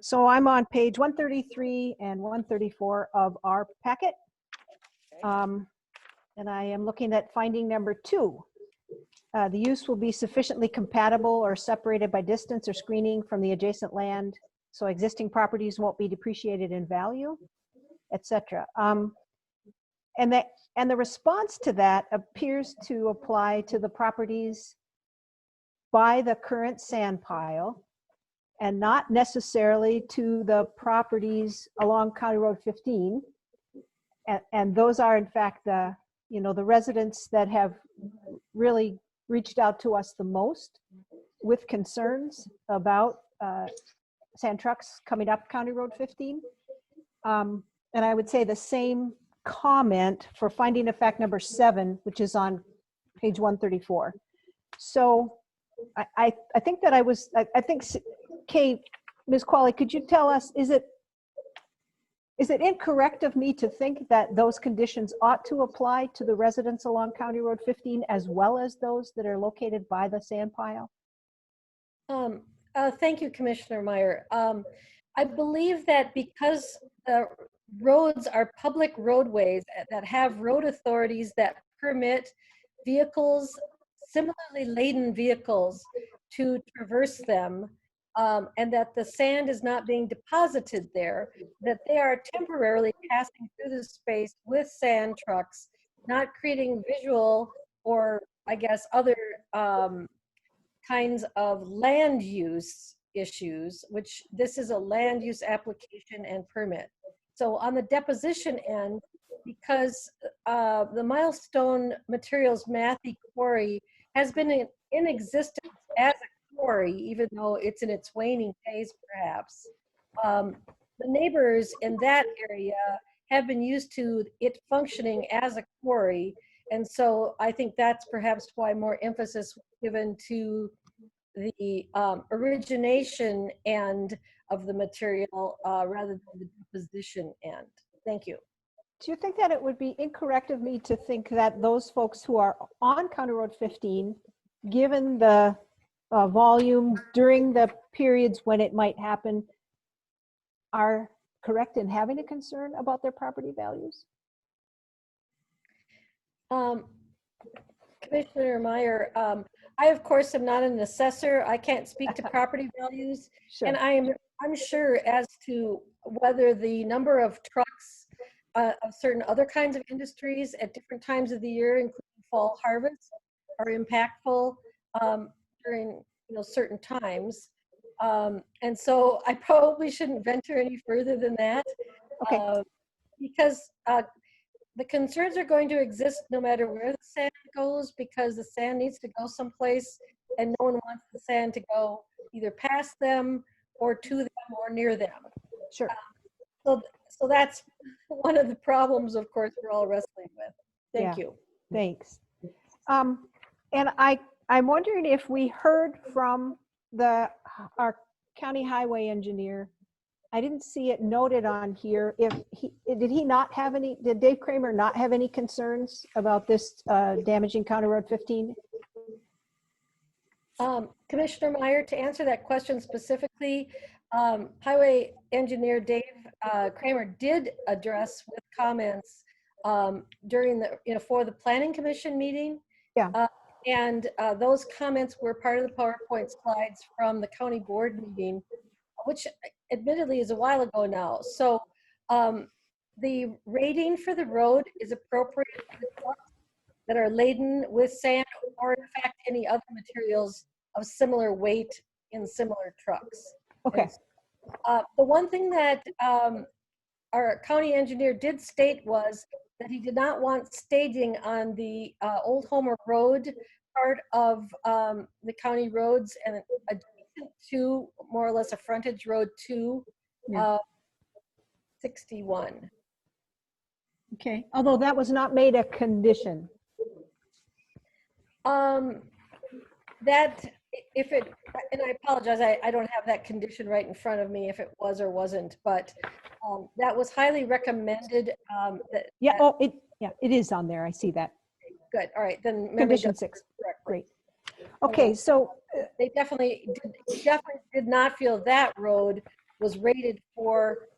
so I'm on page 133 and 134 of our packet, and I am looking at finding number 2. The use will be sufficiently compatible or separated by distance or screening from the adjacent land, so existing properties won't be depreciated in value, etc. And the response to that appears to apply to the properties by the current sand pile, and not necessarily to the properties along County Road 15. And those are, in fact, the residents that have really reached out to us the most with concerns about sand trucks coming up County Road 15. And I would say the same comment for finding of fact number 7, which is on page 134. So I think that I think, Kate, Ms. Qualley, could you tell us, is it incorrect of me to think that those conditions ought to apply to the residents along County Road 15 as well as those that are located by the sand pile? Thank you, Commissioner Meyer. I believe that because the roads are public roadways that have road authorities that permit vehicles, similarly laden vehicles, to traverse them, and that the sand is not being deposited there, that they are temporarily passing through the space with sand trucks, not creating visual or, I guess, other kinds of land use issues, which this is a land use application and permit. So on the deposition end, because the Milestone Materials Matthew Quarry has been in existence as a quarry, even though it's in its waning phase, perhaps. The neighbors in that area have been used to it functioning as a quarry, and so I think that's perhaps why more emphasis was given to the origination end of the material rather than the deposition end. Thank you. Do you think that it would be incorrect of me to think that those folks who are on County Road 15, given the volume during the periods when it might happen, are correct in having a concern about their property values? Commissioner Meyer, I of course am not an assessor. I can't speak to property values, Sure. and I'm sure as to whether the number of trucks of certain other kinds of industries at different times of the year, including fall harvest, are impactful during certain times. And so I probably shouldn't venture any further than that. Okay. Because the concerns are going to exist no matter where the sand goes, because the sand needs to go someplace and no one wants the sand to go either past them or to them or near them. Sure. So that's one of the problems, of course, we're all wrestling with. Thank you. Thanks. And I'm wondering if we heard from our county highway engineer. I didn't see it noted on here. Did Dave Kramer not have any concerns about this damaging County Road 15? Commissioner Meyer, to answer that question specifically, Highway Engineer Dave Kramer did address with comments during for the Planning Commission meeting. Yeah. And those comments were part of the PowerPoint slides from the county board meeting, which admittedly is a while ago now. So the rating for the road is appropriate for the trucks that are laden with sand or in fact any other materials of similar weight in similar trucks. Okay. The one thing that our county engineer did state was that he did not want staging on the Old Homer Road part of the county roads and adjacent to more or less a frontage road to 61. Okay, although that was not made a condition. That if it, and I apologize, I don't have that condition right in front of me if it was or wasn't, but that was highly recommended. It is on there. I see that. Good. All right, then Condition 6. Great. Okay, so they definitely did not feel that road was rated for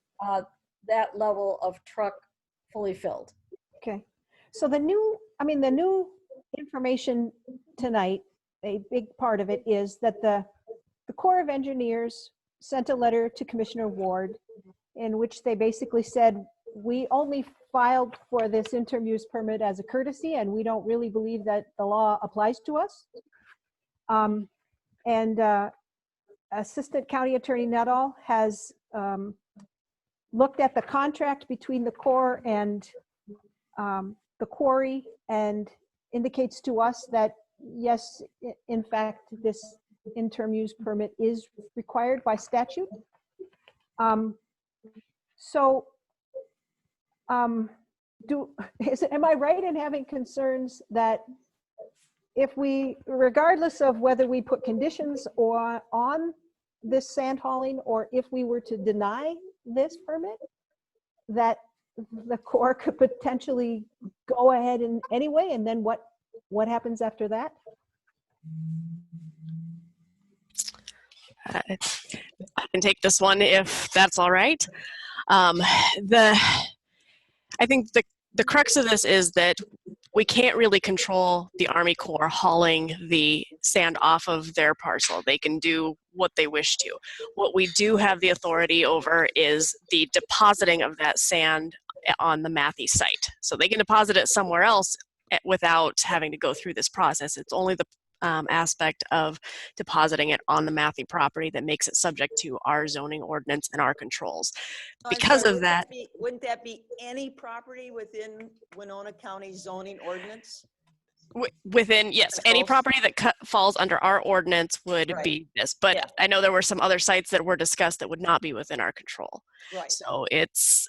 that level of truck fully filled. Okay, so the new information tonight, a big part of it is that the Corps of Engineers sent a letter to Commissioner Ward in which they basically said, we only filed for this interim use permit as a courtesy and we don't really believe that the law applies to us. Assistant County Attorney Nuttall has looked at the contract between the Corps and the quarry and indicates to us that yes, in fact, this interim use permit is required by statute. Am I right in having concerns that if we, regardless of whether we put conditions on this sand hauling or if we were to deny this permit, that the Corps could potentially go ahead in anyway, and then what happens after that? I can take this one if that's all right. I think the crux of this is that we can't really control the Army Corps hauling the sand off of their parcel. They can do what they wish to. What we do have the authority over is the depositing of that sand on the Matthew site. So they can deposit it somewhere else without having to go through this process. It's only the aspect of depositing it on the Matthew property that makes it subject to our zoning ordinance and our controls. Because of that, wouldn't that be any property within Winona County zoning ordinance? Within, yes, any property that falls under our ordinance would be this. But I know there were some other sites that were discussed that would not be within our control. Right. So it's,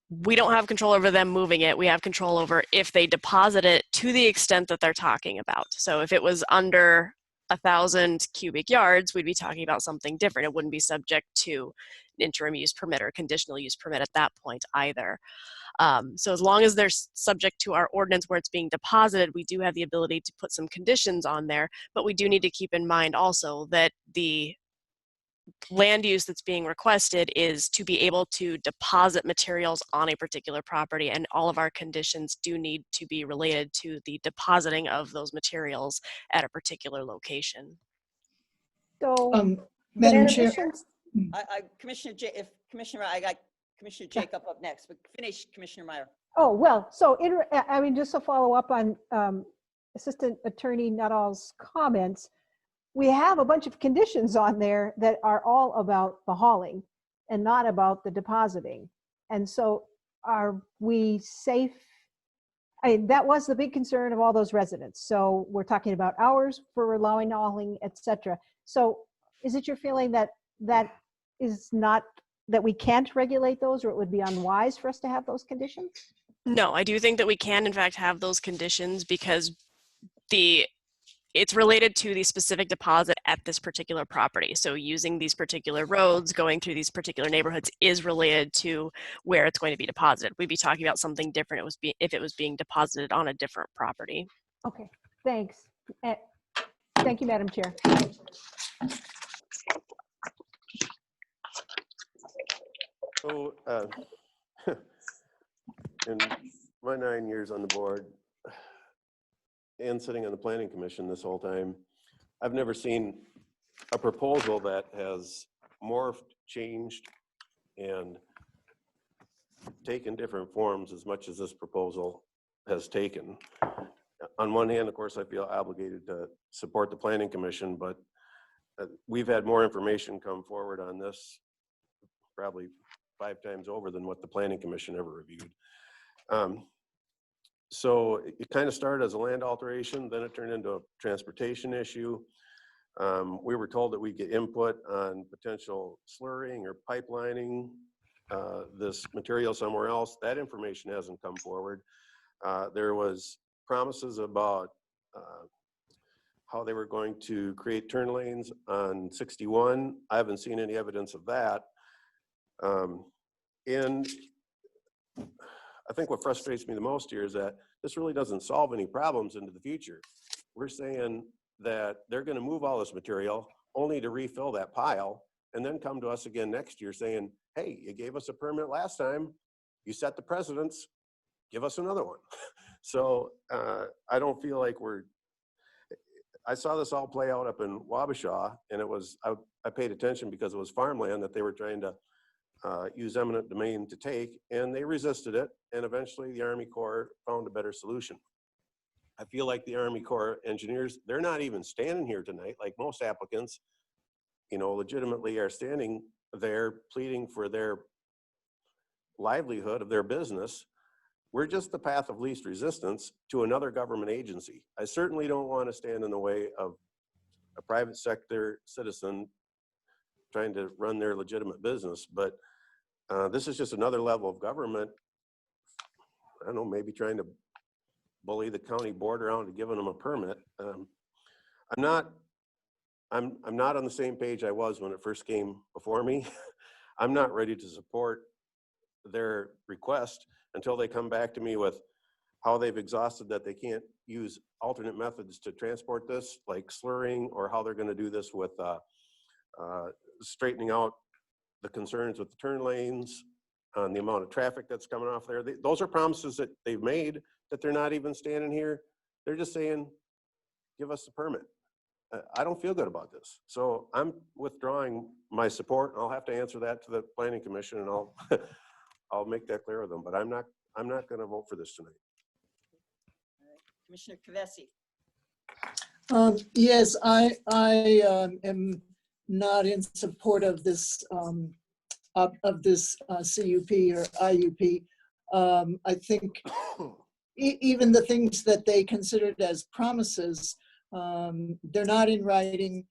we don't have control over them moving it. We have control over if they deposit it to the extent that they're talking about. So if it was under 1,000 cubic yards, we'd be talking about something different. It wouldn't be subject to an interim use permit or conditional use permit at that point either. So as long as they're subject to our ordinance where it's being deposited, we do have the ability to put some conditions on there, but we do need to keep in mind also that the land use that's being requested is to be able to deposit materials on a particular property, and all of our conditions do need to be related to the depositing of those materials at a particular location. So, Madam Chair. I got Commissioner Jacob up next, but finish, Commissioner Meyer. Oh, well, so just to follow up on Assistant Attorney Nuttall's comments, we have a bunch of conditions on there that are all about the hauling and not about the depositing. And so are we safe that was the big concern of all those residents. So we're talking about hours for allowing hauling, et cetera. So is it your feeling that that is not, that we can't regulate those, or it would be unwise for us to have those conditions? No, I do think that we can, in fact, have those conditions because it's related to the specific deposit at this particular property. So using these particular roads, going through these particular neighborhoods is related to where it's going to be deposited. We'd be talking about something different if it was being deposited on a different property. Okay, thanks. Thank you, Madam Chair. So, in my 9 years on the board and sitting on the planning commission this whole time, I've never seen a proposal that has morphed, changed, and taken different forms as much as this proposal has taken. On one hand, of course, I feel obligated to support the planning commission, but we've had more information come forward on this probably 5 times over than what the planning commission ever reviewed. So it kind of started as a land alteration, then it turned into a transportation issue. We were told that we get input on potential slurring or pipelining this material somewhere else. That information hasn't come forward. There was promises about how they were going to create turn lanes on 61. I haven't seen any evidence of that. And I think what frustrates me the most here is that this really doesn't solve any problems into the future. We're saying that they're going to move all this material only to refill that pile and then come to us again next year saying, hey, you gave us a permit last time, you set the precedence, give us another one. So I don't feel like I saw this all play out up in Wabasha, and it was, I paid attention because it was farmland that they were trying to use eminent domain to take, and they resisted it, and eventually the Army Corps found a better solution. I feel like the Army Corps engineers, they're not even standing here tonight like most applicants, legitimately are standing there pleading for their livelihood of their business. We're just the path of least resistance to another government agency. I certainly don't want to stand in the way of a private sector citizen trying to run their legitimate business, but this is just another level of government. I don't know, maybe trying to bully the county board around to giving them a permit. I'm not on the same page I was when it first came before me. I'm not ready to support their request until they come back to me with how they've exhausted that they can't use alternate methods to transport this, like slurring, or how they're going to do this with straightening out the concerns with the turn lanes, on the amount of traffic that's coming off there. Those are promises that they've made that they're not even standing here. They're just saying, give us the permit. I don't feel good about this. So I'm withdrawing my support. I'll have to answer that to the planning commission, and I'll make that clear with them, but I'm not going to vote for this tonight. All right. Commissioner Kavesi. Yes, I am not in support of this CUP or IUP. I think even the things that they considered as promises, they're not in writing.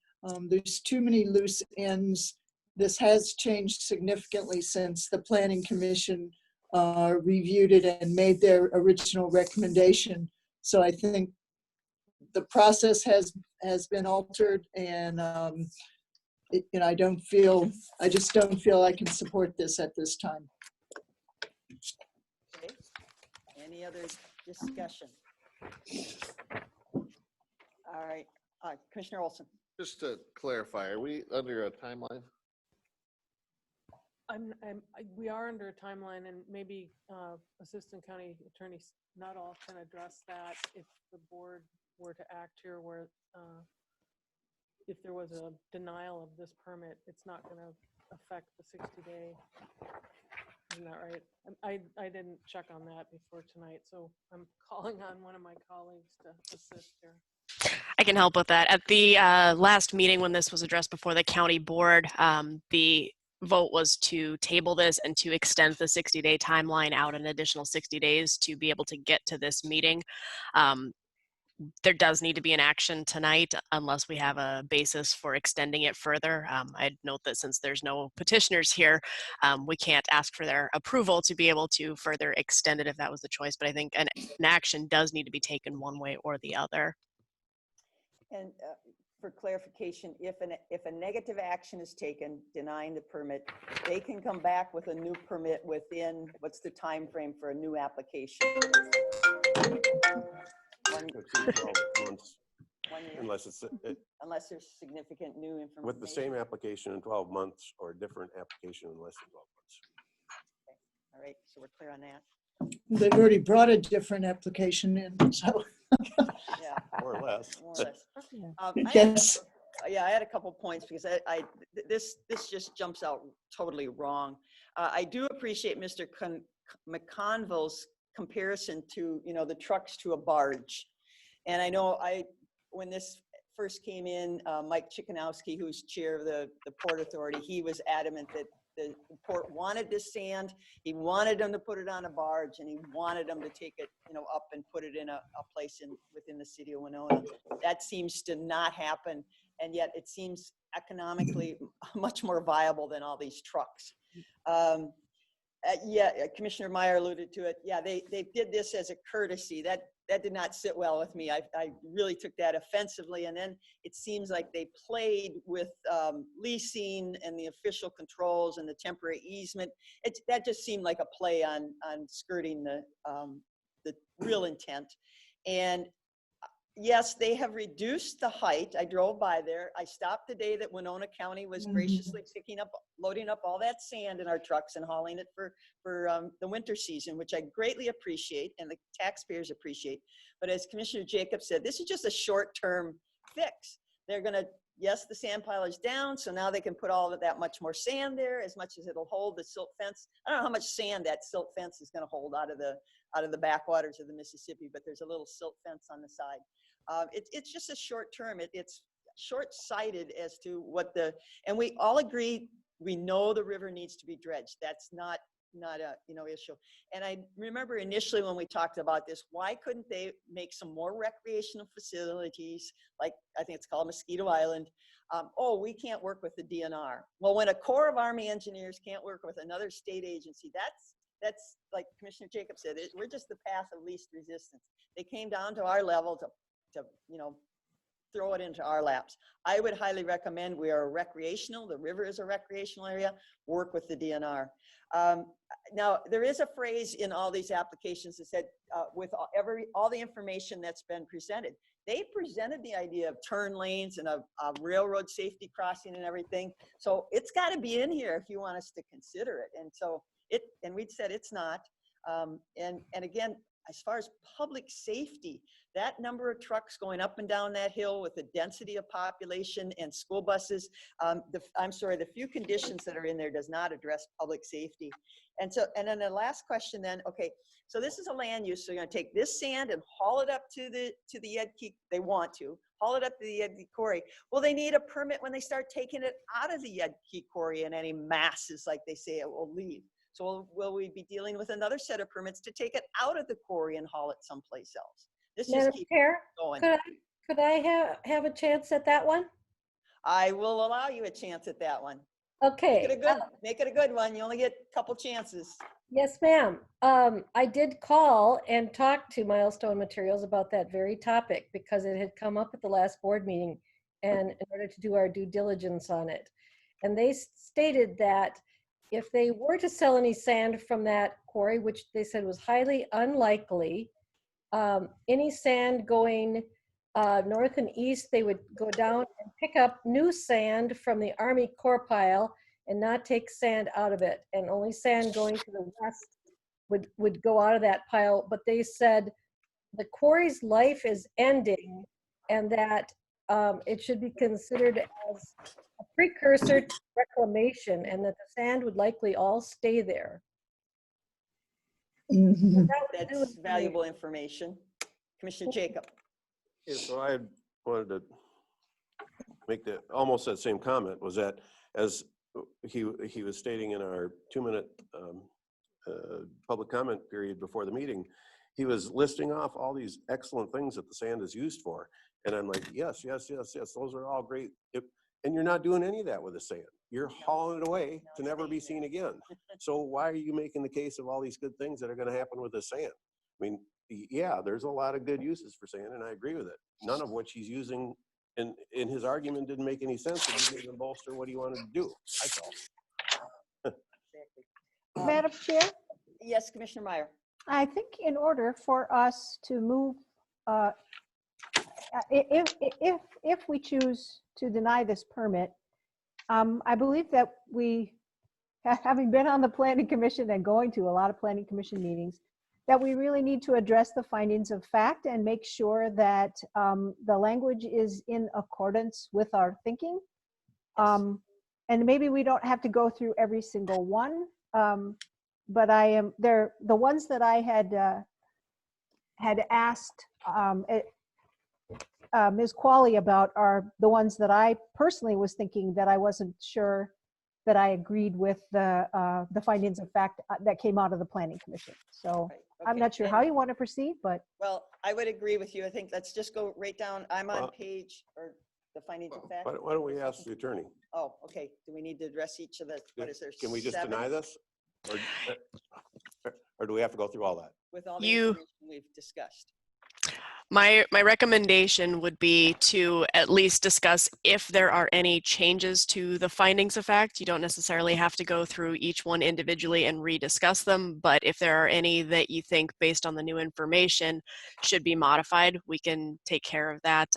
There's too many loose ends. This has changed significantly since the Planning Commission reviewed it and made their original recommendation. So I think the process has been altered, and I just don't feel I can support this at this time. Okay. Any other discussion? All right, Commissioner Olson. Just to clarify, are we under a timeline? We are under a timeline, and maybe Assistant County Attorney Nuttall can address that if the board were to act here, where if there was a denial of this permit, it's not going to affect the 60-day. Isn't that right? I didn't check on that before tonight, so I'm calling on one of my colleagues to assist here. I can help with that. At the last meeting when this was addressed before the county board, the vote was to table this and to extend the 60-day timeline out an additional 60 days to be able to get to this meeting. There does need to be an action tonight unless we have a basis for extending it further. I'd note that since there's no petitioners here, we can't ask for their approval to be able to further extend it if that was the choice. But I think an action does need to be taken one way or the other. And for clarification, if a negative action is taken denying the permit, they can come back with a new permit within, what's the time frame for a new application? 1 months, unless it's unless there's significant new information. with the same application in 12 months or a different application in less than 12 months. Okay. All right, so we're clear on that. They've already brought a different application in, so. Yeah, more or less. More or less. Yes. I had a couple points because this just jumps out totally wrong. I do appreciate Mr. McConville's comparison to, you know, the trucks to a barge. And I know when this first came in, Mike Chickanowski, who's chair of the Port Authority, he was adamant that the port wanted this sand. He wanted them to put it on a barge, and he wanted them to take it, you know, up and put it in a place within the city of Winona. That seems to not happen, and yet it seems economically much more viable than all these trucks. Commissioner Meyer alluded to it. Yeah, they did this as a courtesy. That did not sit well with me. I really took that offensively. And then it seems like they played with leasing and the official controls and the temporary easement. That just seemed like a play on skirting the real intent. And yes, they have reduced the height. I drove by there. I stopped the day that Winona County was graciously loading up all that sand in our trucks and hauling it for the winter season, which I greatly appreciate and the taxpayers appreciate. But as Commissioner Jacobs said, this is just a short-term fix. They're gonna, yes, the sand pile is down, so now they can put all of that much more sand there, as much as it'll hold the silt fence. I don't know how much sand that silt fence is gonna hold out of the backwaters of the Mississippi, but there's a little silt fence on the side. It's just a short term. It's short-sighted as to what and we all agree, we know the river needs to be dredged. That's not a issue. And I remember initially when we talked about this, why couldn't they make some more recreational facilities, like I think it's called Mosquito Island? We can't work with the DNR. Well, when a Corps of Army engineers can't work with another state agency, that's like Commissioner Jacobs said, we're just the path of least resistance. They came down to our level to throw it into our laps. I would highly recommend, we are recreational, the river is a recreational area, work with the DNR. Now, there is a phrase in all these applications that said, with all the information that's been presented, they presented the idea of turn lanes and a railroad safety crossing and everything. So it's got to be in here if you want us to consider it. And so and we'd said it's not. And again, as far as public safety, that number of trucks going up and down that hill with the density of population and school buses, the few conditions that are in there does not address public safety. And then the last question then, okay, so this is a land use, so you're gonna take this sand and haul it up to the Yedke, they want to, haul it up to the Yedke Quarry. Well, they need a permit when they start taking it out of the Yedke Quarry and any masses, like they say, it will leave. So will we be dealing with another set of permits to take it out of the quarry and haul it someplace else? This just keeps going. Could I have a chance at that one? I will allow you a chance at that one. Okay. Make it a good one. You only get a couple chances. Yes, ma'am. I did call and talk to Milestone Materials about that very topic because it had come up at the last board meeting, and in order to do our due diligence on it. And they stated that if they were to sell any sand from that quarry, which they said was highly unlikely, any sand going north and east, they would go down and pick up new sand from the Army Corps pile and not take sand out of it. And only sand going to the west would go out of that pile. But they said the quarry's life is ending and that it should be considered as a precursor to reclamation and that the sand would likely all stay there. That's valuable information. Commissioner Jacob. Yeah, so I wanted to make almost that same comment, was that as he was stating in our 2-minute public comment period before the meeting, he was listing off all these excellent things that the sand is used for. And I'm like, yes, those are all great. And you're not doing any of that with the sand. You're hauling it away to never be seen again. So why are you making the case of all these good things that are going to happen with the sand? I mean, yeah, there's a lot of good uses for sand, and I agree with it. None of which he's using in his argument didn't make any sense. It didn't even bolster what he wanted to do. I thought. Madam Chair? Yes, Commissioner Meyer. I think in order for us to move, if we choose to deny this permit, I believe that we, having been on the Planning Commission and going to a lot of Planning Commission meetings, that we really need to address the findings of fact and make sure that the language is in accordance with our thinking. And maybe we don't have to go through every single one, but the ones that I had asked Ms. Qualley about are the ones that I personally was thinking that I wasn't sure that I agreed with the findings of fact that came out of the Planning Commission. So I'm not sure how you want to proceed, but. Well, I would agree with you. I think let's just go right down. I'm on page, or the findings of fact. Why don't we ask the attorney? Oh, okay. Do we need to address each of the, what is there? Can we just 7? deny this? Or do we have to go through all that? With all the information we've discussed. My recommendation would be to at least discuss if there are any changes to the findings of fact. You don't necessarily have to go through each one individually and rediscuss them, but if there are any that you think based on the new information should be modified, we can take care of that.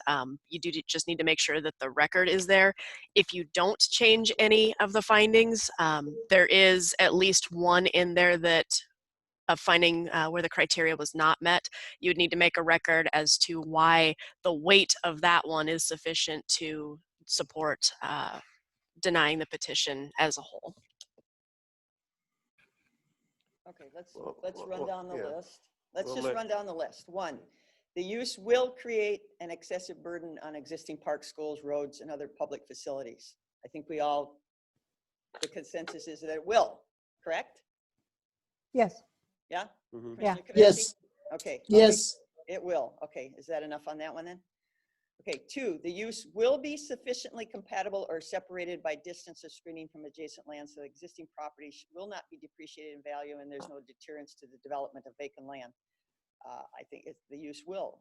You do just need to make sure that the record is there. If you don't change any of the findings, there is at least one in there that of finding where the criteria was not met, you would need to make a record as to why the weight of that one is sufficient to support denying the petition as a whole. Okay, let's run down the list. Let's just run down the list. 1, the use will create an excessive burden on existing parks, schools, roads, and other public facilities. I think the consensus is that it will, correct? Yes. Yeah? Yeah. Yes. Okay. Yes. It will. Okay. Is that enough on that one then? Okay. 2, the use will be sufficiently compatible or separated by distance or screening from adjacent land, so existing property will not be depreciated in value and there's no deterrence to the development of vacant land. I think the use will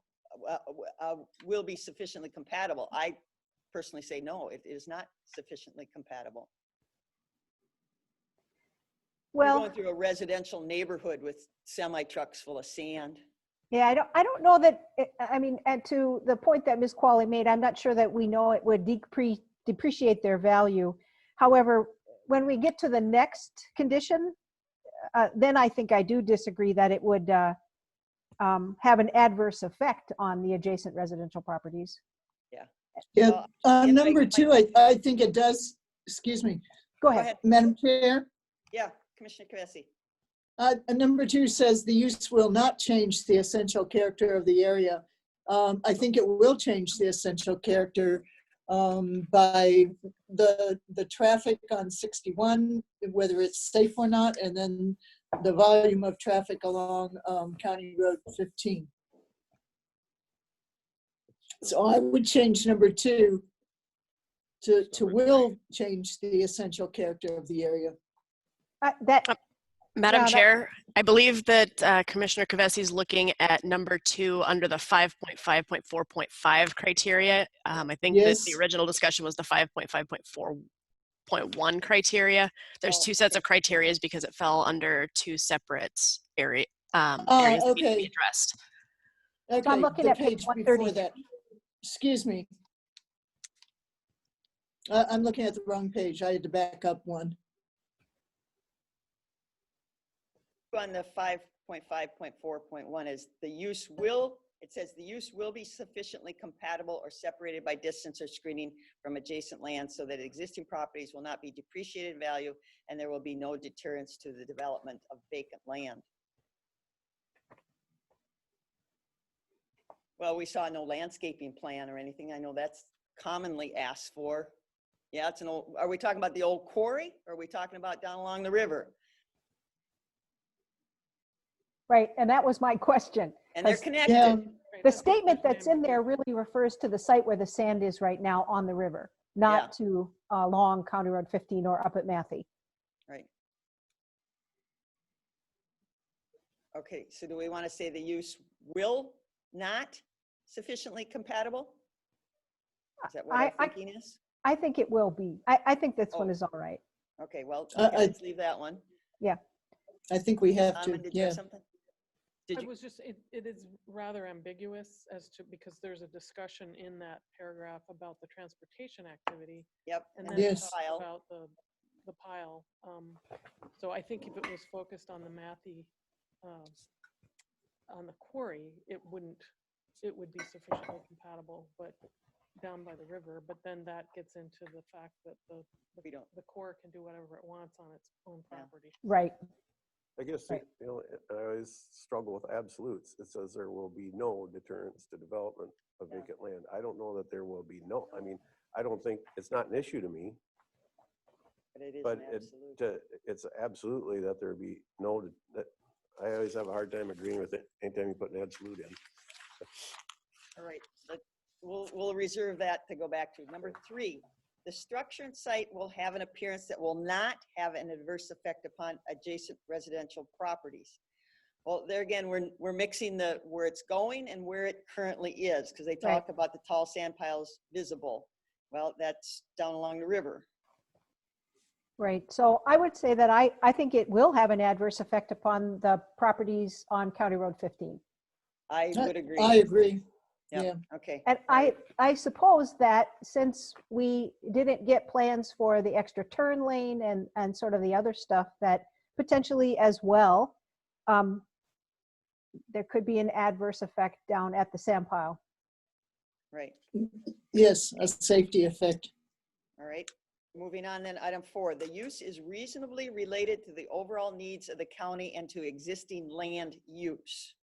be sufficiently compatible. I personally say no, it is not sufficiently compatible. Well, you're going through a residential neighborhood with semi trucks full of sand. Yeah, I don't know that, I mean, and to the point that Ms. Qualley made, I'm not sure that we know it would depreciate their value. However, when we get to the next condition, then I think I do disagree that it would have an adverse effect on the adjacent residential properties. Yeah. Yeah. Number 2, I think it does. Excuse me. Go ahead. Madam Chair. Yeah, Commissioner Kvesi. Number 2 says the use will not change the essential character of the area. I think it will change the essential character by the traffic on 61, whether it's safe or not, and then the volume of traffic along County Road 15. So I would change number 2 to will change the essential character of the area. Madam Chair, I believe that Commissioner Kvesi is looking at number 2 under the 5.5.4.5 criteria. I think that the original discussion was the 5.5.4.1 criteria. There's 2 sets of criteria because it fell under 2 separate areas that need to be addressed. Okay, I'm looking the at page before that. Excuse me. I'm looking at the wrong page. I had to back up one. On the 5.5.4.1 is the use will, it says the use will be sufficiently compatible or separated by distance or screening from adjacent land so that existing properties will not be depreciated in value and there will be no deterrence to the development of vacant land. Well, we saw no landscaping plan or anything. I know that's commonly asked for. Yeah, it's an old, are we talking about the old quarry? Or are we talking about down along the river? Right, and that was my question. And they're 'cause connected. Yeah, The statement that's in there really refers to the site where the sand is right now on the river, not to along County Road 15 or up at Matthew. Right. Okay, so do we want to say the use will not sufficiently compatible? Is that what our thinking is? I think it will be. I think this one Oh. is all right. Okay, well, I- okay, let's leave that one. Yeah. I think we have to, Simon, did you yeah. have something? Did It you? was just, it is rather ambiguous as to, because there's a discussion in that paragraph about the transportation activity. Yep. And and then it Yes. talks about the pile. So I think if it was focused on the Matthew, on the quarry, it would be sufficiently compatible, but down by the river. But then that gets into the fact that the Corps can do whatever it wants on its own property. Right. I guess, Right. you know, I always struggle with absolutes. It says there will be no deterrence to development of vacant land. I don't know that there will be no, I mean, I don't think, it's not an issue to me, But it is but an absolute. it's absolutely that there be no, that I always have a hard time agreeing with it anytime you put an absolute in. All right, we'll reserve that to go back to. Number 3, the structure and site will have an appearance that will not have an adverse effect upon adjacent residential properties. Well, there again, we're mixing where it's going and where it currently is, because they talk about the tall sand piles visible. Well, that's down along the river. Right. So I would say that I think it will have an adverse effect upon the properties on County Road 15. I would agree. I agree. Yep. Yeah. Okay. And I suppose that since we didn't get plans for the extra turn lane and sort of the other stuff, that potentially as well, there could be an adverse effect down at the sand pile. Right. Yes, a safety effect. All right. Moving on then, item 4, the use is reasonably related to the overall needs of the county and to existing land use.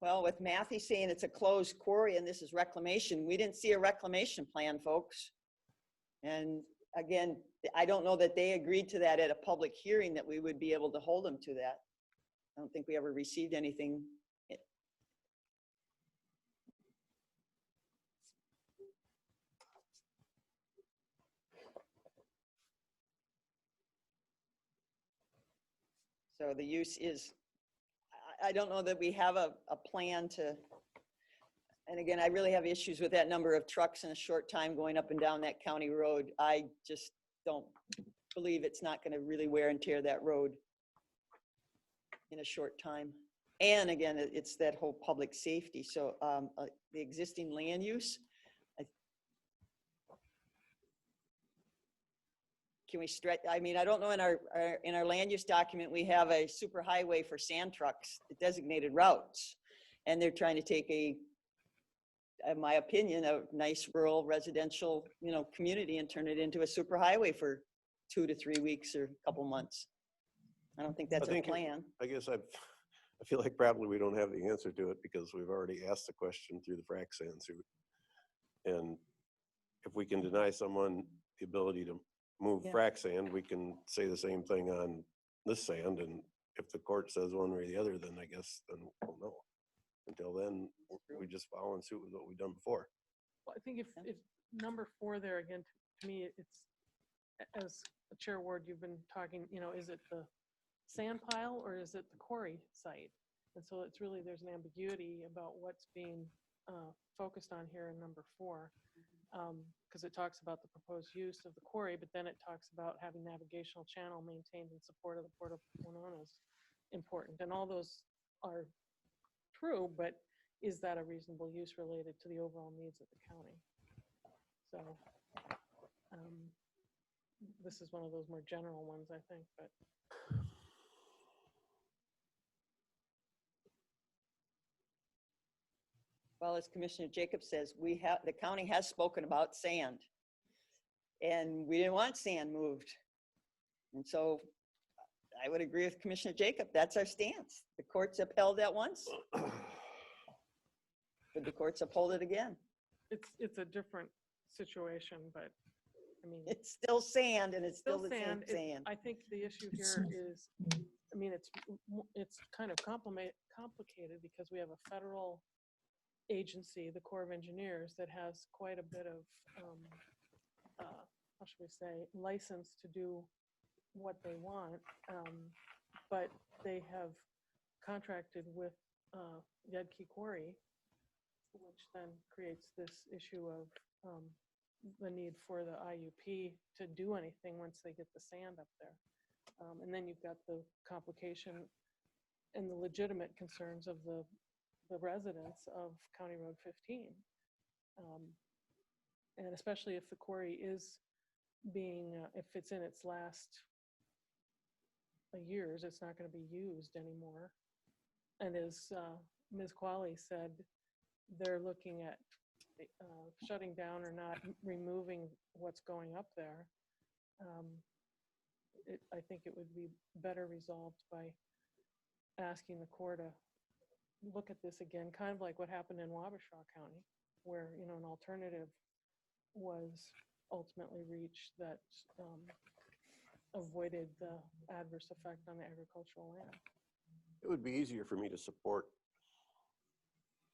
Well, with Matthew saying it's a closed quarry and this is reclamation, we didn't see a reclamation plan, folks. And again, I don't know that they agreed to that at a public hearing, that we would be able to hold them to that. I don't think we ever received anything. So the use is, I don't know that we have a plan to, and again, I really have issues with that number of trucks in a short time going up and down that county road. I just don't believe it's not going to really wear and tear that road in a short time. And again, it's that whole public safety. So the existing land use, can we stretch? I mean, I don't know, in our land use document, we have a super highway for sand trucks, designated routes. And they're trying to take in my opinion, a nice rural residential, community and turn it into a super highway for 2 to 3 weeks or a couple months. I don't think that's a plan. I guess I feel like probably we don't have the answer to it because we've already asked the question through the frac sand suit. And if we can deny someone the ability to move frac sand, we can say the same thing on this sand. And if the court says one way or the other, then I guess then we'll know. Until then, we just follow in suit with what we've done before. Well, I think if number 4 there, again, to me, it's, as Chair Ward, you've been talking, is it the sand pile or is it the quarry site? And so it's really, there's an ambiguity about what's being focused on here in number 4. Because it talks about the proposed use of the quarry, but then it talks about having navigational channel maintained in support of the Port of Winona is important. And all those are true, but is that a reasonable use related to the overall needs of the county? So this is one of those more general ones, I think, but. Well, as Commissioner Jacobs says, the county has spoken about sand, and we didn't want sand moved. And so I would agree with Commissioner Jacob. That's our stance. The courts upheld that once. Would the courts uphold it again? It's a different situation, but I mean. It's still sand and it's still the same sand. sand. I think the issue here is, I mean, it's kind of complicated because we have a federal agency, the Corps of Engineers, that has quite a bit of, how should we say, license to do what they want, but they have contracted with Yedke Quarry, which then creates this issue of the need for the IUP to do anything once they get the sand up there. And then you've got the complication and the legitimate concerns of the residents of County Road 15. And especially if the quarry is being, if it's in its last years, it's not going to be used anymore. And as Ms. Qualley said, they're looking at shutting down or not removing what's going up there. I think it would be better resolved by asking the Corps to look at this again, kind of like what happened in Wabasha County, where, you know, an alternative was ultimately reached that avoided the adverse effect on the agricultural land. It would be easier for me to support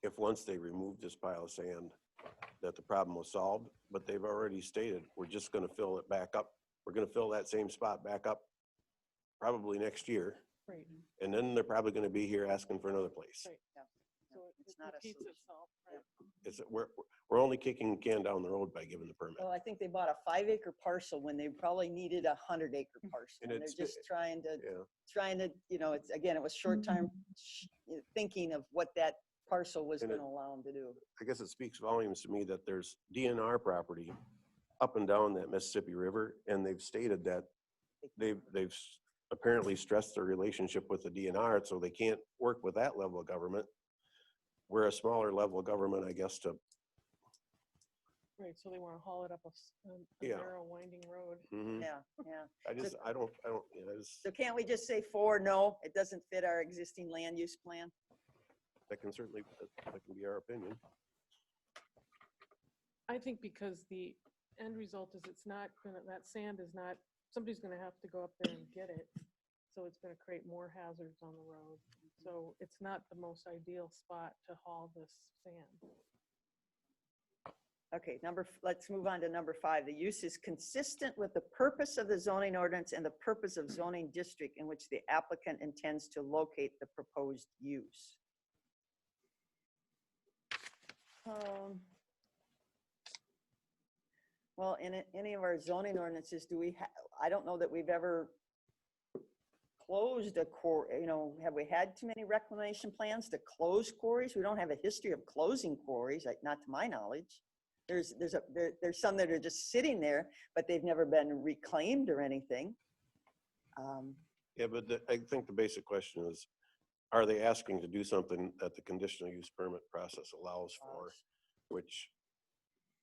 if once they removed this pile of sand, that the problem was solved, but they've already stated, we're just gonna fill it back up. We're gonna fill that same spot back up probably next year. Right. And then they're probably gonna be here asking for another place. Right. Yeah. So it not a repeats solution. itself. Right. It's, we're only kicking the can down the road by giving the permit. Well, I think they bought a 5-acre parcel when they probably needed a 100-acre parcel. And And they're it's- just trying to, Yeah. you know, it's, again, it was short-term thinking of what that parcel was And going to allow them to do. I guess it speaks volumes to me that there's DNR property up and down that Mississippi River, and they've stated that they've apparently stressed their relationship with the DNR, so they can't work with that level of government. We're a smaller level of government, I guess, to. Right, so they want to haul it up a Yeah. narrow winding road. Mhm. Yeah, yeah. I don't, you know, So can't we just say 4, no, it doesn't fit our existing land use plan? that can certainly, that can be our opinion. I think because the end result is it's not gonna, that sand is not, somebody's gonna have to go up there and get it. So it's gonna create more hazards on the road. So it's not the most ideal spot to haul this sand. Okay, let's move on to number 5. The use is consistent with the purpose of the zoning ordinance and the purpose of zoning district in which the applicant intends to locate the proposed use. Well, in any of our zoning ordinances, I don't know that we've ever closed a quarry, you know, have we had too many reclamation plans to close quarries? We don't have a history of closing quarries, not to my knowledge. There's some that are just sitting there, but they've never been reclaimed or anything. Yeah, but I think the basic question is, are they asking to do something that the conditional use permit process allows for? Which,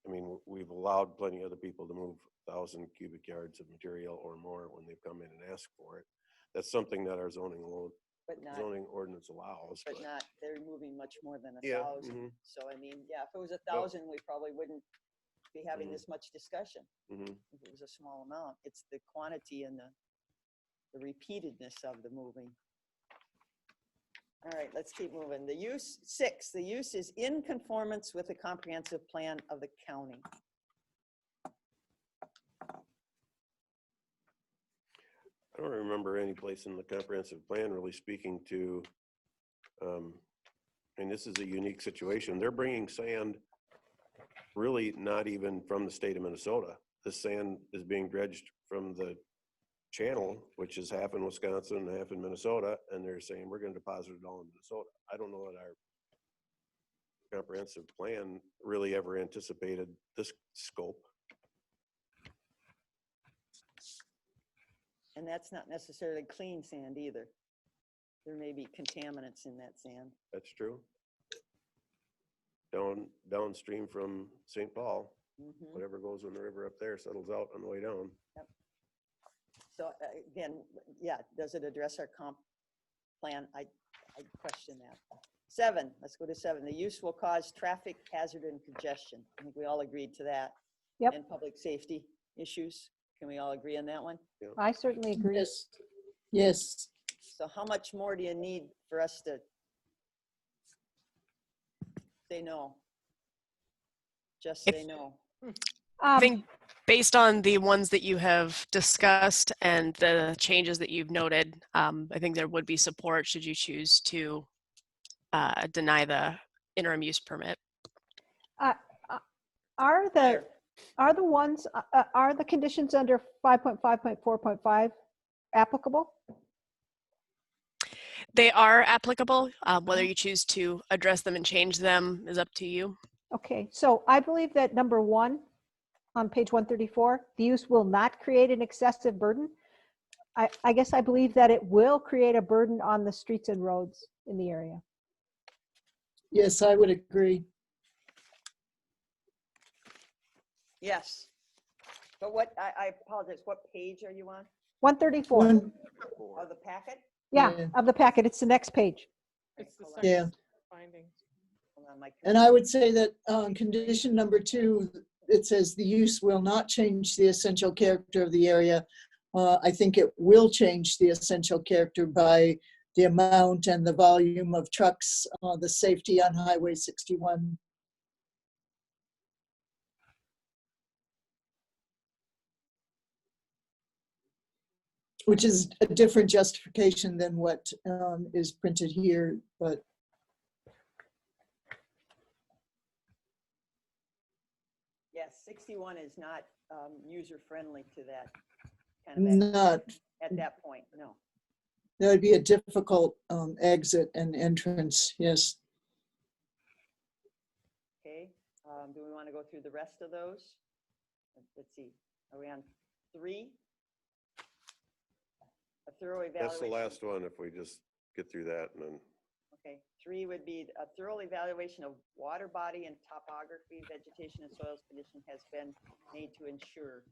I mean, we've allowed plenty of other people to move 1,000 cubic yards of material or more when they've come in and asked for it. That's something that our zoning ordinance allows. But not, they're moving much more than 1,000. Yeah, mhm. So, I mean, yeah, if it was 1,000, we probably wouldn't be having this much discussion. Mhm. If it was a small amount, it's the quantity and the repeatedness of the moving. All right, let's keep moving. The use, 6, the use is in conformance with the comprehensive plan of the county. I don't remember any place in the comprehensive plan really speaking to, and this is a unique situation. They're bringing sand really not even from the state of Minnesota. The sand is being dredged from the channel, which is half in Wisconsin and half in Minnesota, and they're saying we're going to deposit it all in Minnesota. I don't know that our comprehensive plan really ever anticipated this scope. And that's not necessarily clean sand either. There may be contaminants in that sand. That's true. Downstream from St. Paul, whatever goes in the river up there settles out on the way down. Yep. So again, yeah, does it address our comp plan? I question that. 7, let's go to 7. The use will cause traffic hazard and congestion. I think we all agreed to that. Yep. and public safety issues. Can we all agree on that one? I certainly agree. Yes. Yes. So how much more do you need for us to say no? Just say no. I think based on the ones that you have discussed and the changes that you've noted, I think there would be support should you choose to deny the interim use permit. Are the conditions under 5.5.4.5 applicable? They are applicable. Whether you choose to address them and change them is up to you. Okay, so I believe that number 1 on page 134, the use will not create an excessive burden. I guess I believe that it will create a burden on the streets and roads in the area. Yes, I would agree. Yes. But what, I apologize, what page are you on? 134. Of the packet? Yeah, of the packet. It's the next page. It's the Yeah. second findings. Hold on, And I would say that condition number 2, it says the use will not change the essential character of the area. I think it will change the essential character by the amount and the volume of trucks, the safety on Highway 61. Which is a different justification than what is printed here, but Yes, 61 is not user-friendly to that kind of not, at that point, no. that would be a difficult exit and entrance, yes. Okay, do we want to go through the rest of those? Let's see, are we on 3? A thorough evaluation. That's the last one, if we just get through that and then. Okay, 3 would be a thorough evaluation of water body and topography, vegetation and soils condition has been made to ensure.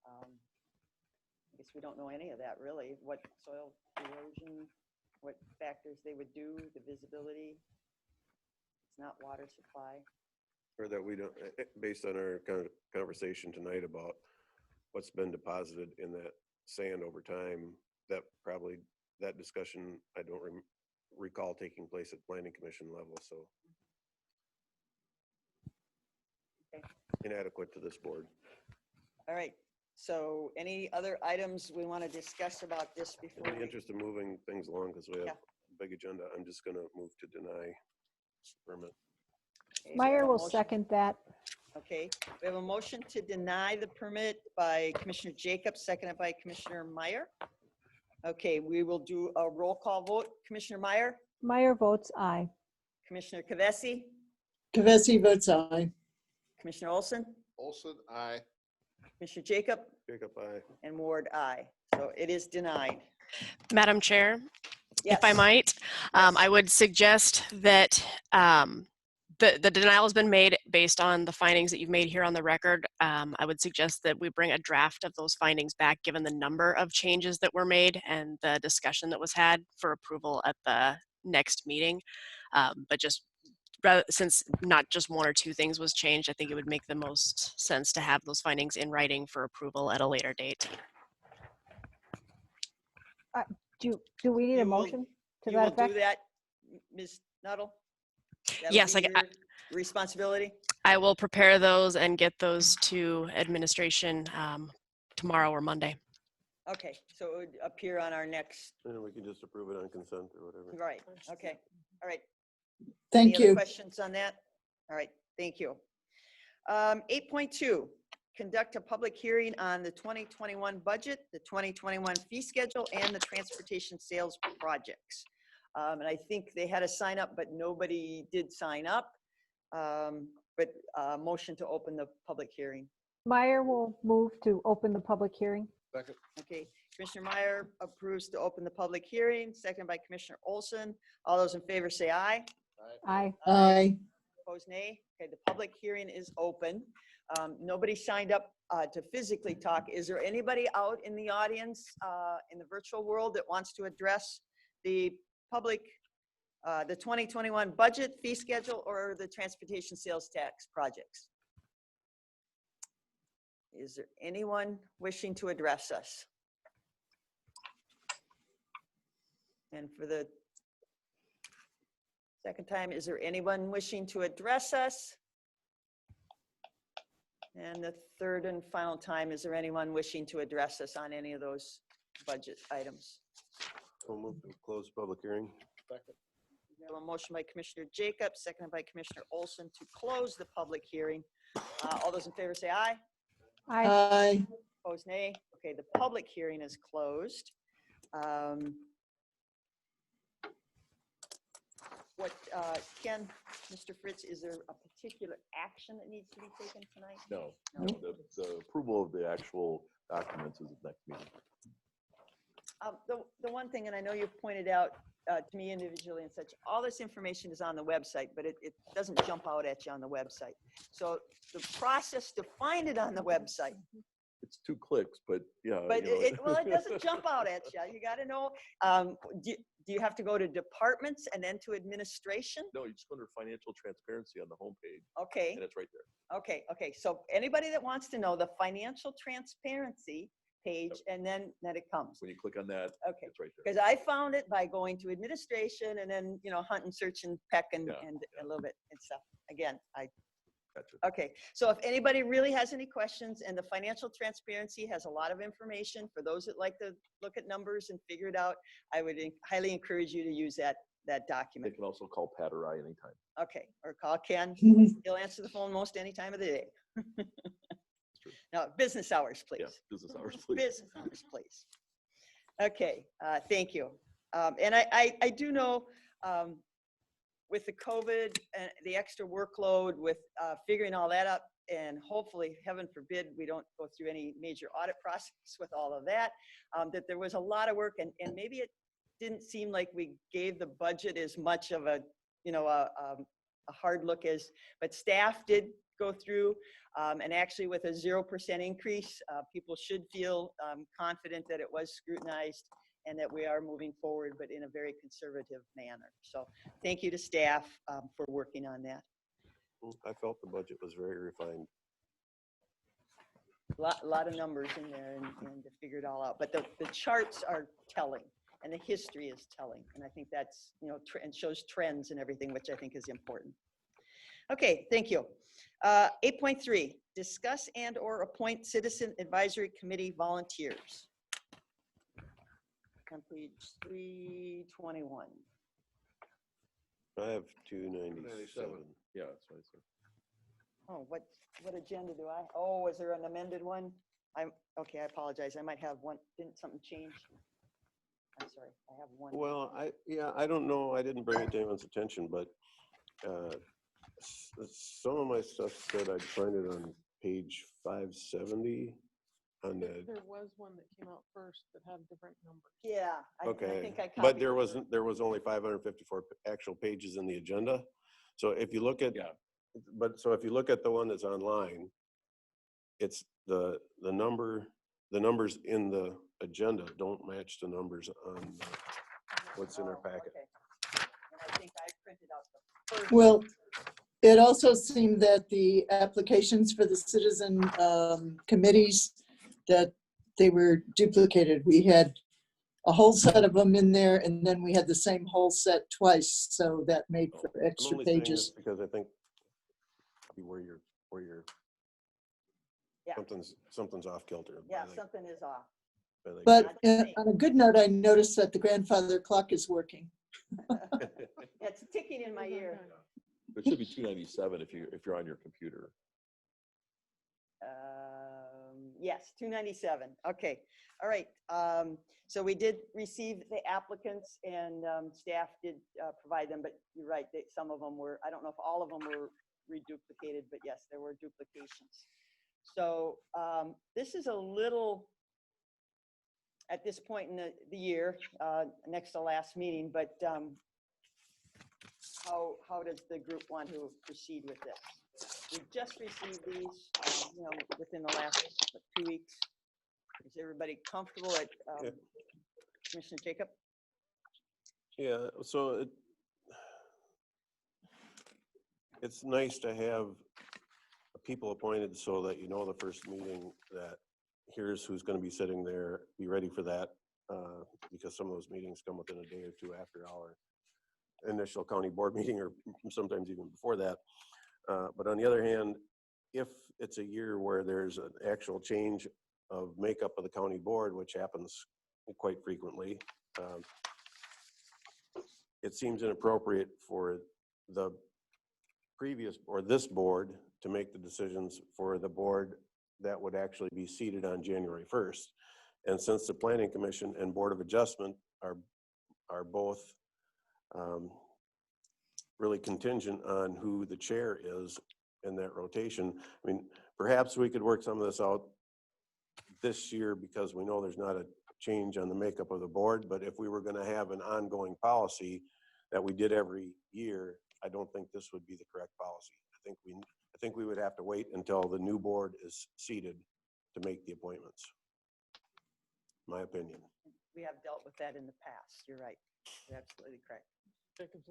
I guess we don't know any of that really, what soil erosion, what factors they would do, the visibility. It's not water supply. Or that we don't, based on our kind of conversation tonight about what's been deposited in that sand over time, that probably, that discussion, I don't recall taking place at planning commission level, so. Okay. Inadequate to this board. All right, so any other items we want to discuss about this before? In the interest of moving things along, because we have a big agenda, I'm just gonna move to deny permit. Okay, Meyer will motion. second that. Okay, we have a motion to deny the permit by Commissioner Jacobs, seconded by Commissioner Meyer. Okay, we will do a roll call vote. Commissioner Meyer? Meyer votes aye. Commissioner Kavesi? Kavesi votes aye. Commissioner Olson? Olson, aye. Commissioner Jacob? Jacob, aye. And Ward, aye. So it is denied. Madam Chair, Yes. if I might, I would suggest that the denial has been made based on the findings that you've made here on the record. I would suggest that we bring a draft of those findings back, given the number of changes that were made and the discussion that was had for approval at the next meeting. But just since not just 1 or 2 things was changed, I think it would make the most sense to have those findings in writing for approval at a later date. Do we need a motion to You that will effect? do that, Ms. Nuttall? That'll Yes, be your responsibility? I will prepare those and get those to administration tomorrow or Monday. Okay, so it would appear on our next, And we can just approve it on consent or whatever. right, okay, all right. Thank Any you. other questions on that? All right, thank you. 8.2, conduct a public hearing on the 2021 budget, the 2021 fee schedule, and the transportation sales projects. And I think they had a sign up, but nobody did sign up. But motion to open the public hearing. Meyer will move to open the public hearing. Second. Okay, Commissioner Meyer approves to open the public hearing, seconded by Commissioner Olson. All those in favor say aye. Aye. Aye. Opposed, nay. Okay, the public hearing is open. Nobody signed up to physically talk. Is there anybody out in the audience in the virtual world that wants to address the public, the 2021 budget, fee schedule, or the transportation sales tax projects? Is there anyone wishing to address us? And for the second time, is there anyone wishing to address us? And the third and final time, is there anyone wishing to address us on any of those budget items? We'll move to close public hearing. We have a motion by Commissioner Jacobs, seconded by Commissioner Olson to close the public hearing. All those in favor say aye. Aye. Aye. Opposed, nay. Okay, the public hearing is closed. Ken, Mr. Fritz, is there a particular action that needs to be taken tonight? No, the approval of the actual documents is the next meeting. The one thing, and I know you've pointed out to me individually and such, all this information is on the website, but it doesn't jump out at you on the website. So the process to find it on the website. It's 2 clicks, but yeah. But it doesn't jump out at you. You got to know. Do you have to go to departments and then to administration? No, you just go under financial transparency on the homepage. Okay. And it's right there. Okay. So anybody that wants to know the financial transparency page, and then it comes. When you click on that, okay, it's right there. Because I found it by going to administration and then hunt and search and peck and a little bit and stuff. Again, Gotcha. Okay, so if anybody really has any questions, and the financial transparency has a lot of information for those that like to look at numbers and figure it out, I would highly encourage you to use that document. They can also call Pat or I anytime. Okay, or call Ken. He'll answer the phone most any time of the day. Now, business hours, please. Yeah, business hours, please. Business hours, please. Okay, thank you. And I do know with the COVID and the extra workload with figuring all that up, and hopefully, heaven forbid, we don't go through any major audit process with all of that, that there was a lot of work, and maybe it didn't seem like we gave the budget as much of a hard look as, but staff did go through, and actually with a 0% increase, people should feel confident that it was scrutinized and that we are moving forward, but in a very conservative manner. So thank you to staff for working on that. I felt the budget was very refined. A lot of numbers in there and to figure it all out. But the charts are telling, and the history is telling. And I think that's, and shows trends and everything, which I think is important. Okay, thank you. 8.3, discuss and or appoint Citizen Advisory Committee volunteers. On page 321. I have 297. Yeah, that's what I said. Oh, what agenda do I? Oh, is there an amended one? Okay, I apologize. I might have one. Didn't something change? I'm sorry. I have one. Well, I don't know. I didn't bring it to anyone's attention, but some of my stuff said I'd find it on page 570. There was one that came out first that had different numbers. Yeah. Okay, I think I but copied there was only 554 actual pages in the agenda. So if you look at if you look at the one that's online, it's the numbers in the agenda don't match the numbers on what's in our packet. Okay. And I think I printed out the first. Well, it also seemed that the applications for the citizen committees, that they were duplicated. We had a whole set of them in there, and then we had the same whole set twice, so that made for extra I'm only saying pages. this because I think where you're Yeah. something's off kilter. Yeah, something is off. But on a good note, I noticed that the grandfather clock is working. It's ticking in my ear. It should be 297 if you're on your computer. Yes, 297. Okay. All right. So we did receive the applicants, and staff did provide them, but you're right, some of them were, I don't know if all of them were reduplicated, but yes, there were duplications. So this is a little, at this point in the year, next to last meeting, but how does the group want to proceed with this? We just received these, within the last 2 weeks. Is everybody comfortable at Commissioner Jacob? Yeah, so it's nice to have a people appointed so that you know the first meeting that here's who's going to be sitting there. Be ready for that because some of those meetings come within a day or two after our initial county board meeting, or sometimes even before that. But on the other hand, if it's a year where there's an actual change of makeup of the county board, which happens quite frequently, it seems inappropriate for the previous or this board to make the decisions for the board that would actually be seated on January 1st. And since the Planning Commission and Board of Adjustment are both really contingent on who the chair is in that rotation, I mean, perhaps we could work some of this out this year because we know there's not a change on the makeup of the board, but if we were going to have an ongoing policy that we did every year, I don't think this would be the correct policy. I think we would have to wait until the new board is seated to make the appointments. My opinion. We have dealt with that in the past. You're right. You're absolutely correct. Jacob's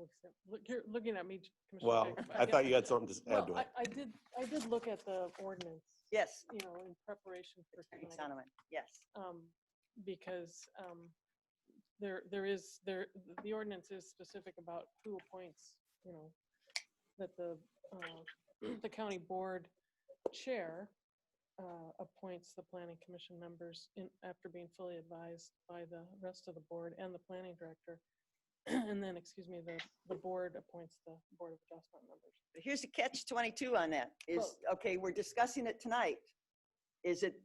you're looking at me, Commissioner Well, Jacob. I thought you had something to add to Well, it. I did look at the ordinance. Yes. You know, in preparation for tonight. Yes. Because the ordinance is specific about who appoints, you know, that the county board chair appoints the planning commission members after being fully advised by the rest of the board and the planning director. And then, excuse me, the board appoints the board of adjustment members. Here's the catch-22 on that is, okay, we're discussing it tonight. Is it,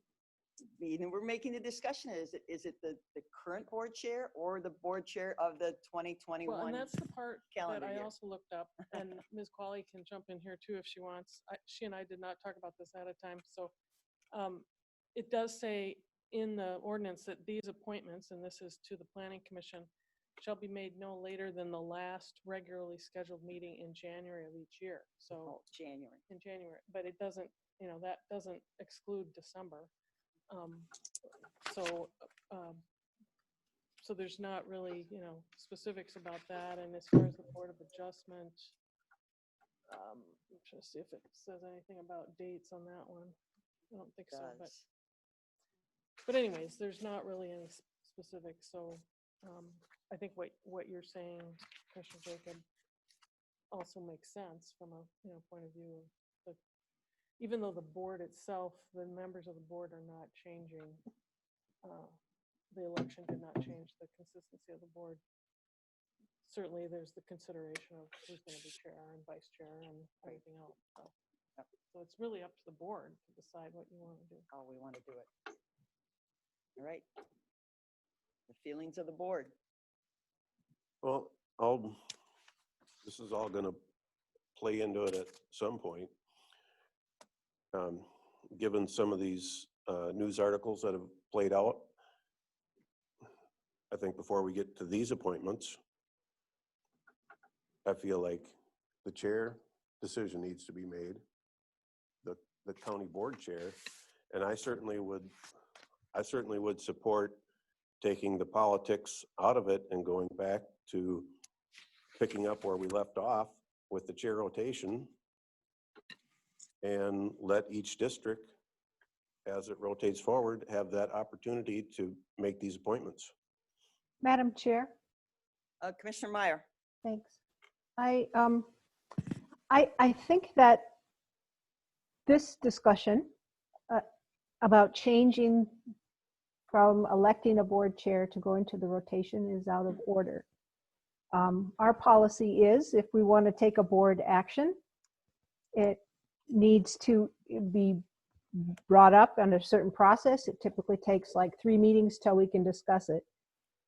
we're making the discussion, is it the current board chair or the board chair of the 2021 Well, and that's the part calendar that I year? also looked up, and Ms. Qualley can jump in here too if she wants. She and I did not talk about this ahead of time. So it does say in the ordinance that these appointments, and this is to the Planning Commission, shall be made no later than the last regularly scheduled meeting in January of each year. So January. In January, but it doesn't, you know, that doesn't exclude December. So there's not really, you know, specifics about that. And as far as the Board of Adjustment, I'm trying to see if it says anything about dates on that one. I don't think so, but anyways, there's not really any specifics. So I think what you're saying, Commissioner Jacob, also makes sense from a point of view of even though the board itself, the members of the board are not changing, the election did not change the consistency of the board. Certainly there's the consideration of who's going to be chair and vice chair and everything else. So it's really up to the board to decide what you want to do. How we want to do it. All right. The feelings of the board. Well, this is all going to play into it at some point. Given some of these news articles that have played out, I think before we get to these appointments, I feel like the chair decision needs to be made, the county board chair, and I certainly would support taking the politics out of it and going back to picking up where we left off with the chair rotation and let each district, as it rotates forward, have that opportunity to make these appointments. Madam Chair. Commissioner Meyer. Thanks. I think that this discussion about changing from electing a board chair to going to the rotation is out of order. Our policy is if we want to take a board action, it needs to be brought up under a certain process. It typically takes like 3 meetings till we can discuss it.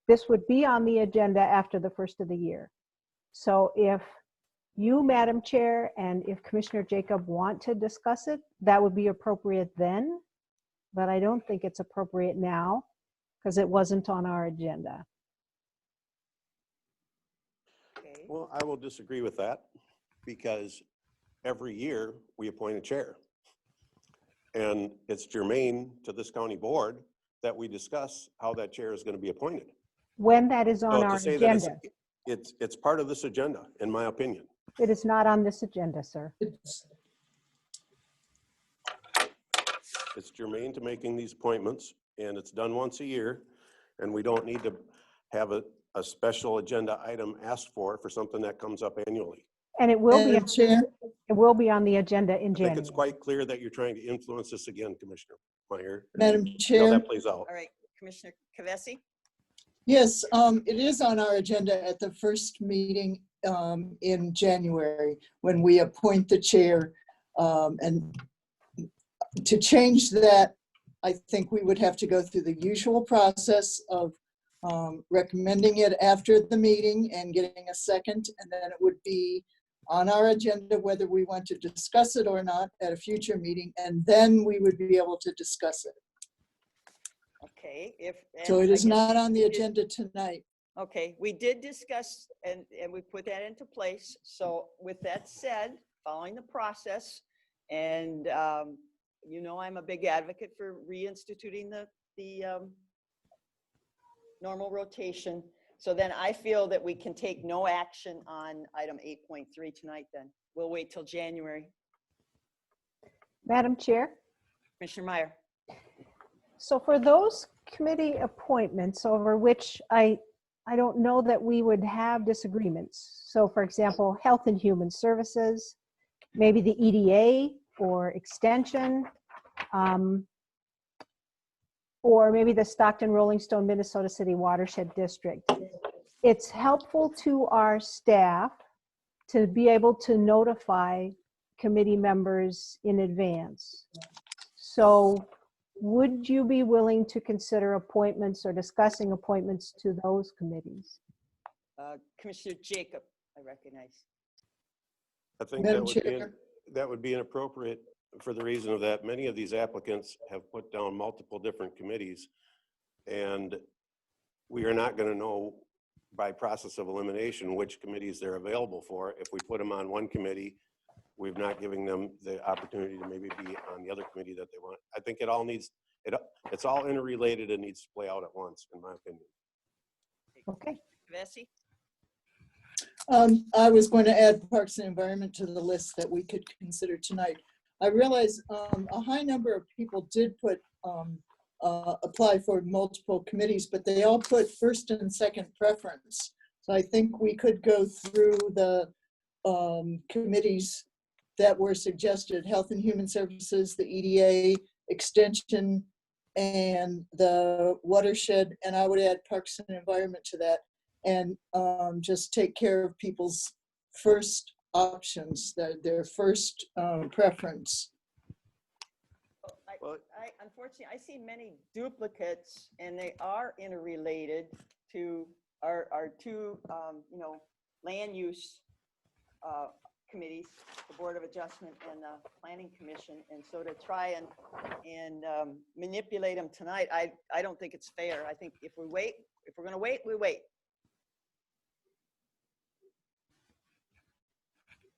This would be on the agenda after the first of the year. So if you, Madam Chair, and if Commissioner Jacob want to discuss it, that would be appropriate then, but I don't think it's appropriate now because it wasn't on our agenda. Okay. Well, I will disagree with that because every year we appoint a chair. And it's germane to this county board that we discuss how that chair is going to be appointed. When that is on our agenda. It's part of this agenda, in my opinion. It is not on this agenda, sir. it's germane to making these appointments, and it's done once a year, and we don't need to have a special agenda item asked for something that comes up annually. And it will be, Madam Chair? it will be on the agenda in I think January. it's quite clear that you're trying to influence this again, Commissioner Meyer. Madam See how Chair? that plays out. All right, Commissioner Kavesi? Yes, it is on our agenda at the first meeting in January when we appoint the chair. And to change that, I think we would have to go through the usual process of recommending it after the meeting and getting a second, and then it would be on our agenda whether we want to discuss it or not at a future meeting, and then we would be able to discuss it. Okay, So and it I is guess not on the we did- agenda tonight. Okay, we did discuss and we put that into place. So with that said, following the process, and you know, I'm a big advocate for reinstituting the normal rotation. So then I feel that we can take no action on item 8.3 tonight then. We'll wait till January. Madam Chair? Commissioner Meyer? So for those committee appointments over which I don't know that we would have disagreements. So for example, Health and Human Services, maybe the EDA or Extension, or maybe the Stockton Rolling Stone Minnesota City Watershed District. It's helpful to our staff to be able to notify committee members in advance. So would you be willing to consider appointments or discussing appointments to those committees? Commissioner Jacob, I recognize. I think Madam that would be inappropriate for the reason of that many of these applicants have put down multiple different committees, and we are not going to know by process of elimination which committees they're available for. If we put them on one committee, we're not giving them the opportunity to maybe be on the other committee that they want. I think it all needs, it's all interrelated and needs to play out at once, in my opinion. Okay. Kavesi? I was going to add Parks and Environment to the list that we could consider tonight. I realize a high number of people did put apply for multiple committees, but they all put first and second preference. So I think we could go through the committees that were suggested: Health and Human Services, the EDA, Extension, and the Watershed, and I would add Parks and Environment to that, and just take care of people's first options, their first preference. Unfortunately, I see many duplicates, and they are interrelated to our two, you know, land use committees, the Board of Adjustment and the Planning Commission. And so to try and manipulate them tonight, I don't think it's fair. I think if we're going to wait, we wait.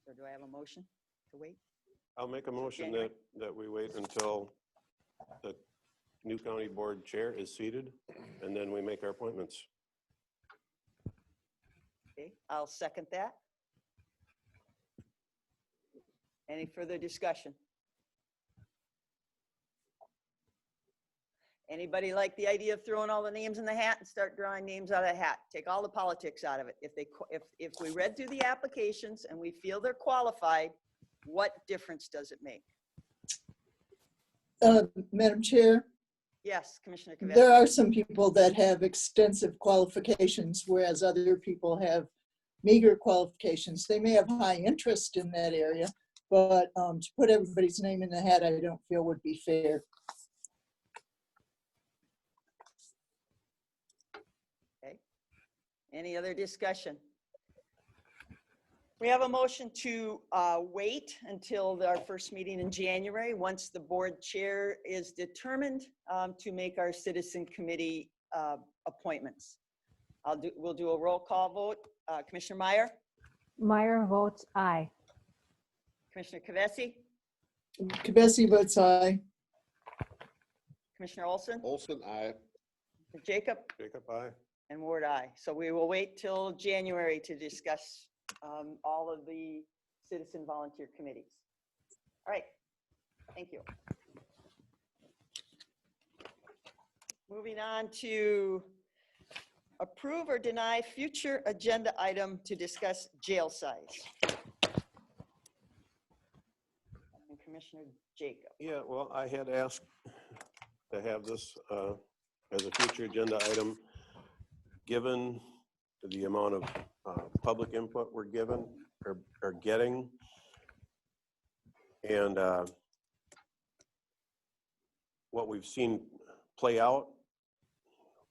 So do I have a motion to wait? I'll make a motion that we wait until the new county board chair is seated, and then we make our appointments. Okay, I'll second that. Any further discussion? Anybody like the idea of throwing all the names in the hat and start drawing names out of the hat? Take all the politics out of it. If we read through the applications and we feel they're qualified, what difference does it make? Madam Chair? Yes, Commissioner Kavesi. There are some people that have extensive qualifications, whereas other people have meager qualifications. They may have high interest in that area, but to put everybody's name in the hat, I don't feel would be fair. Okay. Any other discussion? We have a motion to wait until our first meeting in January, once the board chair is determined, to make our citizen committee appointments. We'll do a roll call vote. Commissioner Meyer? Meyer votes aye. Commissioner Kavesi? Kavesi votes aye. Commissioner Olson? Olson, aye. Jacob? Jacob, aye. And Ward, aye. So we will wait till January to discuss all of the citizen volunteer committees. All right, thank you. Moving on to approve or deny future agenda item to discuss jail size. And Commissioner Jacob. Yeah, well, I had asked to have this as a future agenda item, given the amount of public input we're given or getting. And what we've seen play out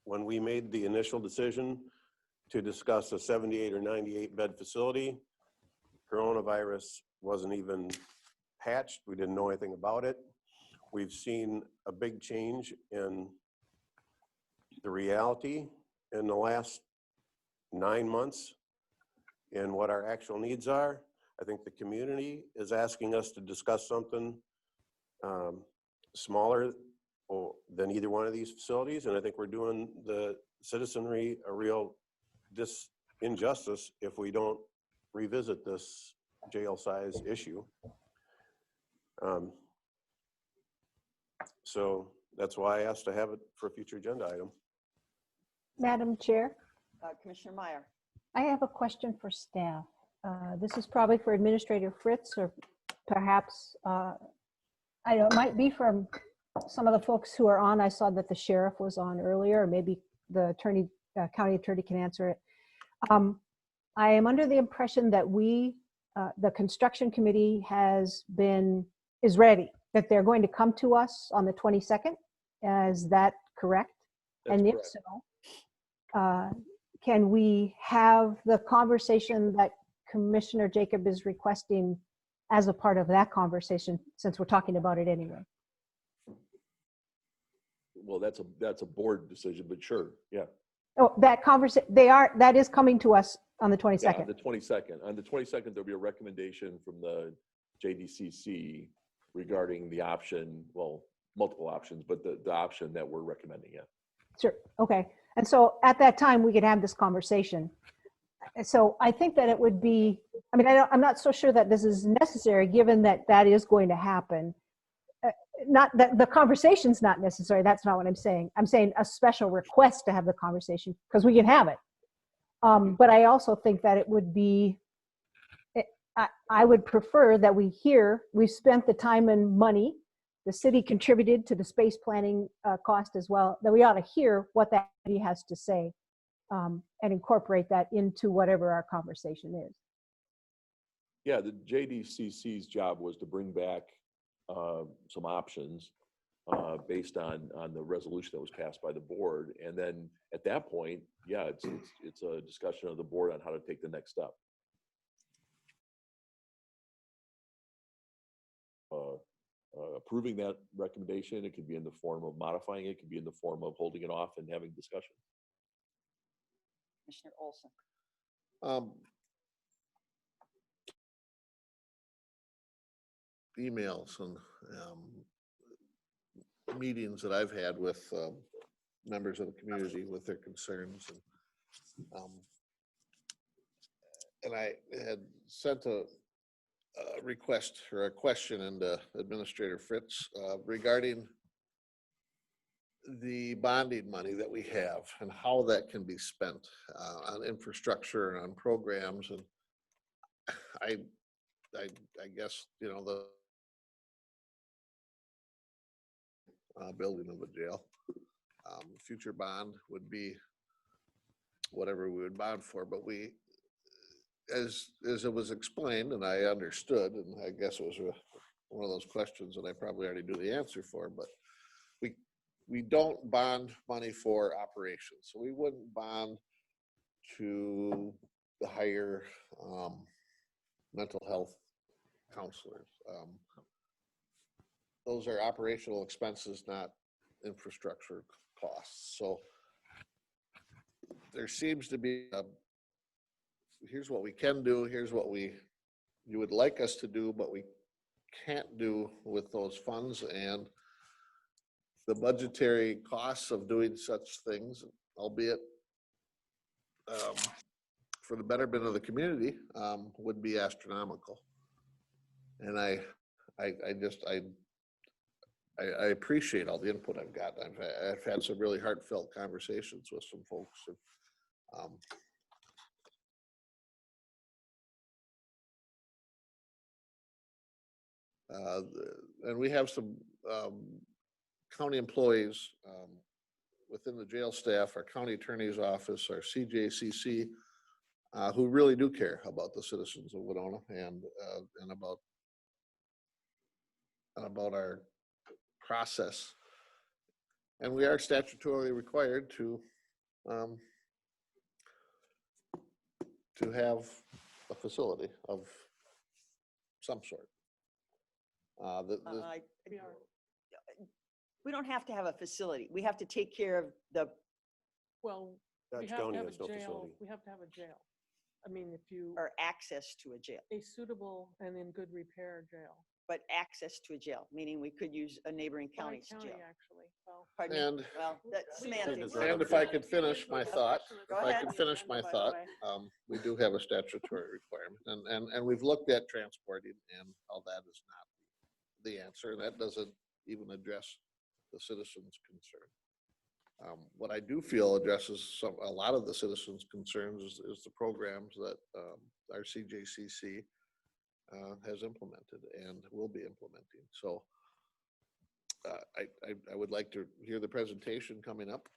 when we made the initial decision to discuss a 78 or 98 bed facility, coronavirus wasn't even hatched. We didn't know anything about it. We've seen a big change in the reality in the last 9 months and what our actual needs are. I think the community is asking us to discuss something smaller than either one of these facilities. And I think we're doing the citizenry a real injustice if we don't revisit this jail size issue. So that's why I asked to have it for a future agenda item. Madam Chair, Commissioner Meyer. I have a question for staff. This is probably for Administrator Fritz, or perhaps, I know it might be from some of the folks who are on. I saw that the sheriff was on earlier, or maybe the attorney, county attorney can answer it. I am under the impression that the construction committee is ready, that they're going to come to us on the 22nd. Is that correct? That's and correct. If so, can we have the conversation that Commissioner Jacob is requesting as a part of that conversation, since we're talking about it anyway? Well, that's a board decision, but sure, yeah. Oh, that is coming to us on the 22nd. Yeah, on the 22nd. On the 22nd, there'll be a recommendation from the JDCC regarding the option, well, multiple options, but the option that we're recommending, yeah. Sure, okay. And so at that time, we could have this conversation. So I think that it would be, I mean, I'm not so sure that this is necessary, given that that is going to happen. Not that the conversation's not necessary, that's not what I'm saying. I'm saying a special request to have the conversation, because we can have it. But I also think that it would be, I would prefer that we've spent the time and money, the city contributed to the space planning cost as well, that we ought to hear what that city has to say and incorporate that into whatever our conversation is. Yeah, the JDCC's job was to bring back some options based on the resolution that was passed by the board. And then at that point, yeah, it's a discussion of the board on how to take the next step. Approving that recommendation, it could be in the form of modifying it, it could be in the form of holding it off and having discussion. Commissioner Olson. Emails and meetings that I've had with members of the community with their concerns, and I had sent a request or a question into Administrator Fritz regarding the bonding money that we have and how that can be spent on infrastructure and on programs. And I guess, you know, the building of a jail, future bond would be whatever we would bond for, but we, as it was explained and I understood, and I guess it was one of those questions that I probably already knew the answer for, but we don't bond money for operations. So we wouldn't bond to hire mental health counselors. Those are operational expenses, not infrastructure costs. So there seems to be here's what we can do, here's what you would like us to do, but we can't do with those funds, and the budgetary costs of doing such things, albeit for the betterment of the community, would be astronomical. And I I appreciate all the input I've got. I've had some really heartfelt conversations with some folks. And, and we have some county employees within the jail staff, our county attorney's office, our CJCC, who really do care about the citizens of Winona and about our process. And we are statutorily required to have a facility of some sort. We don't have to have a facility. We have to take care of the. Well, we Dodge have to County have a has no jail. facility. We have to have a jail. I mean, if you. Or access to a jail. A suitable and in good repair jail. But access to a jail, meaning we could use a neighboring county's County, jail. actually. Well, Pardon And- me? Well, that's semantics. And if I could finish my thought, Go if I ahead. could finish my thought, we do have a statutory requirement, and we've looked at transporting, and all that is not the answer. That doesn't even address the citizens' concern. What I do feel addresses a lot of the citizens' concerns is the programs that our CJCC has implemented and will be implementing. So I would like to hear the presentation coming up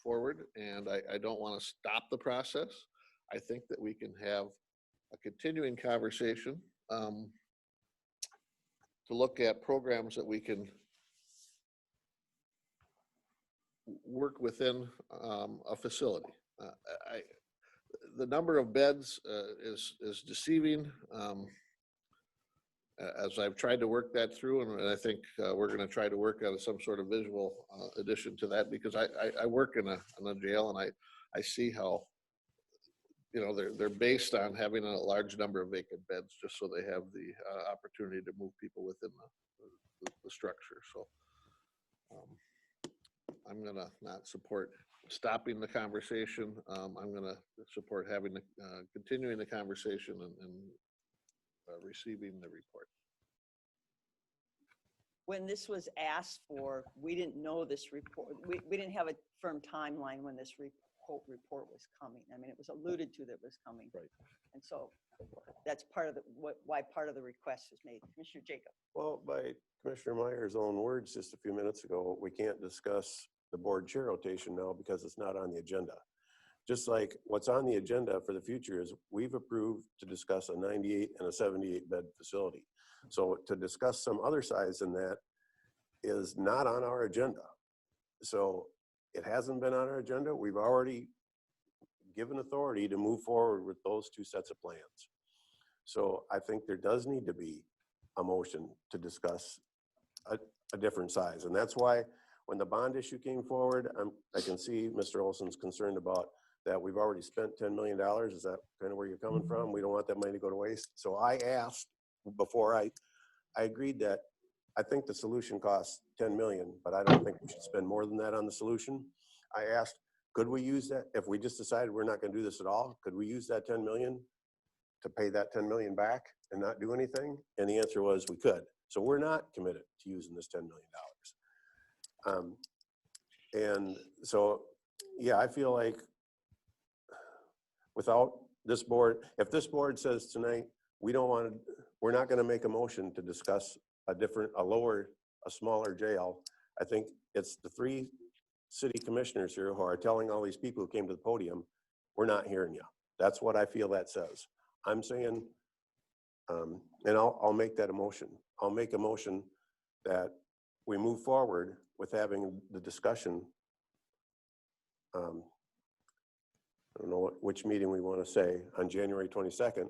forward, and I don't want to stop the process. I think that we can have a continuing conversation to look at programs that we can work within a facility. The number of beds is deceiving. As I've tried to work that through, and I think we're going to try to work on some sort of visual addition to that, because I work in a jail, and I see how, you know, they're based on having a large number of vacant beds just so they have the opportunity to move people within the structure. So I'm going to not support stopping the conversation. I'm going to support having continuing the conversation and receiving the report. When this was asked for, we didn't know this report. We didn't have a firm timeline when this report was coming. I mean, it was alluded to that it was coming. Right. And so that's part of why part of the request was made. Commissioner Jacob. Well, by Commissioner Meyer's own words just a few minutes ago, we can't discuss the board chair rotation now because it's not on the agenda. Just like what's on the agenda for the future is we've approved to discuss a 98 and a 78 bed facility. So to discuss some other size than that is not on our agenda. So it hasn't been on our agenda. We've already given authority to move forward with those two sets of plans. So I think there does need to be a motion to discuss a different size. And that's why when the bond issue came forward, I can see Mr. Olson's concerned about that we've already spent $10 million. Is that kind of where you're coming from? We don't want that money to go to waste. So I asked before I agreed that I think the solution costs 10 million, but I don't think we should spend more than that on the solution. I asked, could we use that? If we just decided we're not going to do this at all, could we use that 10 million to pay that 10 million back and not do anything? And the answer was we could. So we're not committed to using this $10 million. And so, yeah, I feel like without this board, if this board says tonight, we're not going to make a motion to discuss a smaller jail. I think it's the three city commissioners here who are telling all these people who came to the podium, we're not hearing you. That's what I feel that says. I'm saying, and I'll make that a motion. I'll make a motion that we move forward with having the discussion. I don't know which meeting we want to say on January 22nd.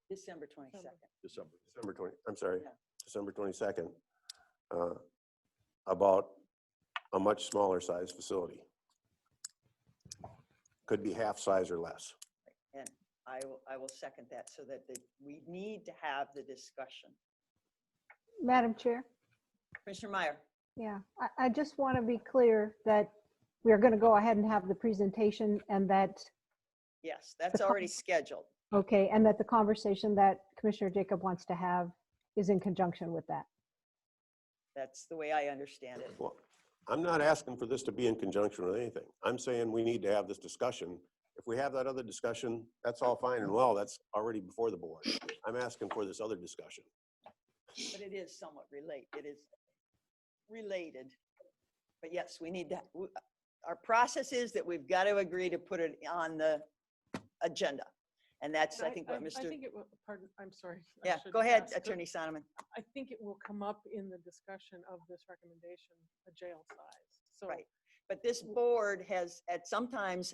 December 22nd. December 20, I'm sorry, Yeah. December 22nd, about a much smaller size facility. Could be half size or less. And I will second that so that we need to have the discussion. Madam Chair? Commissioner Meyer. Yeah, I just want to be clear that we are going to go ahead and have the presentation and that. Yes, that's already scheduled. Okay, and that the conversation that Commissioner Jacob wants to have is in conjunction with that. That's the way I understand it. Well, I'm not asking for this to be in conjunction with anything. I'm saying we need to have this discussion. If we have that other discussion, that's all fine and well, that's already before the board. I'm asking for this other discussion. But it is somewhat related. It is related. But yes, we need to, our process is that we've got to agree to put it on the agenda. And that's, I think, what Mr. I think it will, pardon, I'm sorry. I Yeah, should go ahead, ask, Attorney Sonneman. I think it will come up in the discussion of this recommendation, a jail size. So, Right. But this board has at sometimes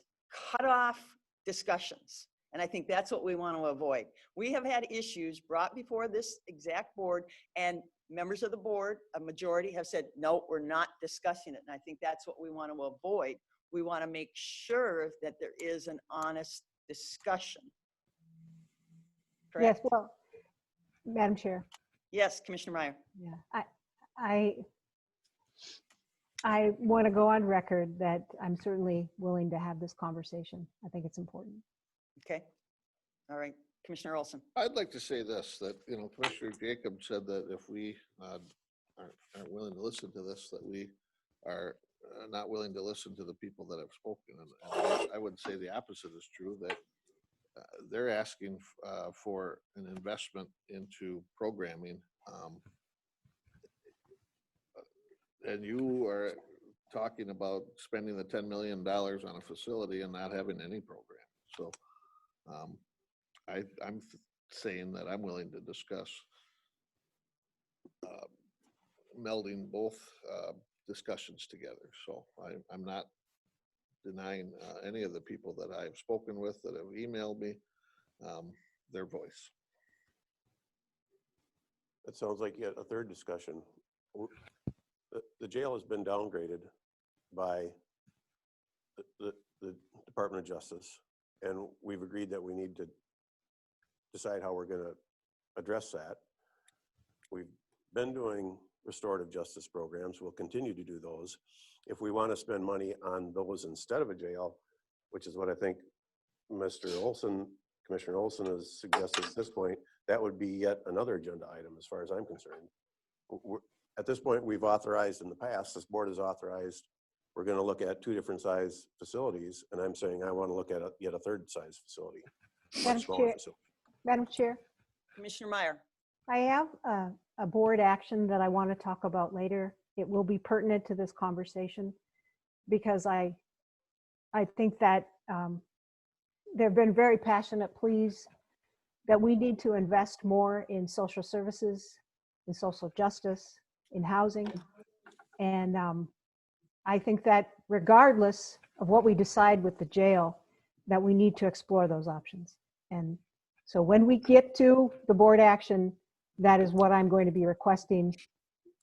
cut off discussions. And I think that's what we want to avoid. We have had issues brought before this exact board, and members of the board, a majority, have said, no, we're not discussing it. And I think that's what we want to avoid. We want to make sure that there is an honest discussion. Correct? Yes, well, Madam Chair. Yes, Commissioner Meyer. Yeah, I want to go on record that I'm certainly willing to have this conversation. I think it's important. Okay. All right. Commissioner Olson. I'd like to say this, that, you know, Commissioner Jacob said that if we aren't willing to listen to this, that we are not willing to listen to the people that have spoken. And I would say the opposite is true, that they're asking for an investment into programming. And you are talking about spending the $10 million on a facility and not having any program. So I'm saying that I'm willing to discuss melding both discussions together. So I'm not denying any of the people that I've spoken with that have emailed me their voice. It sounds like yet a third discussion. The jail has been downgraded by the Department of Justice, and we've agreed that we need to decide how we're going to address that. We've been doing restorative justice programs. We'll continue to do those. If we want to spend money on those instead of a jail, which is what I think Mr. Olson, Commissioner Olson has suggested at this point, that would be yet another agenda item as far as I'm concerned. At this point, we've authorized in the past, this board has authorized, we're going to look at 2 different size facilities, and I'm saying I want to look at yet a third size facility. Madam Chair. Commissioner Meyer. I have a board action that I want to talk about later. It will be pertinent to this conversation because I think that there have been very passionate pleas that we need to invest more in social services, in social justice, in housing. And I think that regardless of what we decide with the jail, that we need to explore those options. And so when we get to the board action, that is what I'm going to be requesting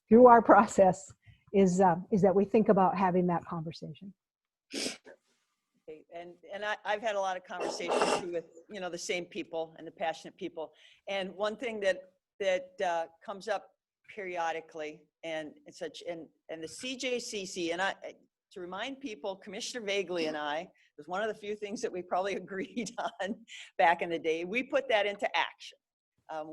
through our process is that we think about having that conversation. Okay. And I've had a lot of conversations too with, you know, the same people and the passionate people. And one thing that comes up periodically and such, and the CJCC, and to remind people, Commissioner Vagley and I, was one of the few things that we probably agreed on back in the day. We put that into action.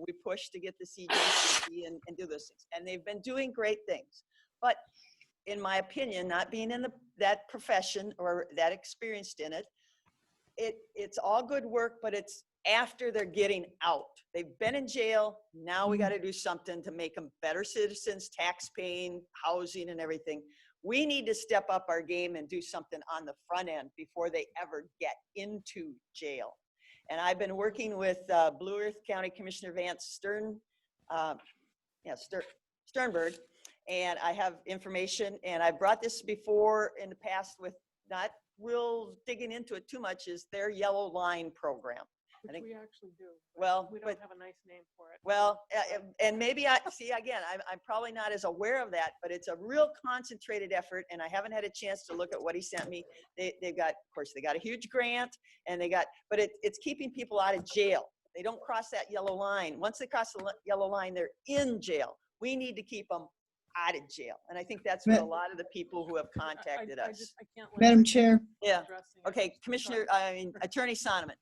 We pushed to get the CJCC and do those things. And they've been doing great things. But in my opinion, not being in that profession or that experienced in it, it's all good work, but it's after they're getting out. They've been in jail. Now we got to do something to make them better citizens, tax paying, housing and everything. We need to step up our game and do something on the front end before they ever get into jail. And I've been working with Blue Earth County Commissioner Vance Sternberg, and I have information, and I brought this before in the past with not real digging into it too much, is their Yellow Line program. Which we actually do. Well, we don't have a nice name for it. Well, and maybe I'm probably not as aware of that, but it's a real concentrated effort, and I haven't had a chance to look at what he sent me. They've got, of course, they got a huge grant, and but it's keeping people out of jail. They don't cross that yellow line. Once they cross the yellow line, they're in jail. We need to keep them out of jail, and I think that's what a lot of the people who have contacted us. I can't Madam Chair. Yeah. Okay, Attorney Sonneman.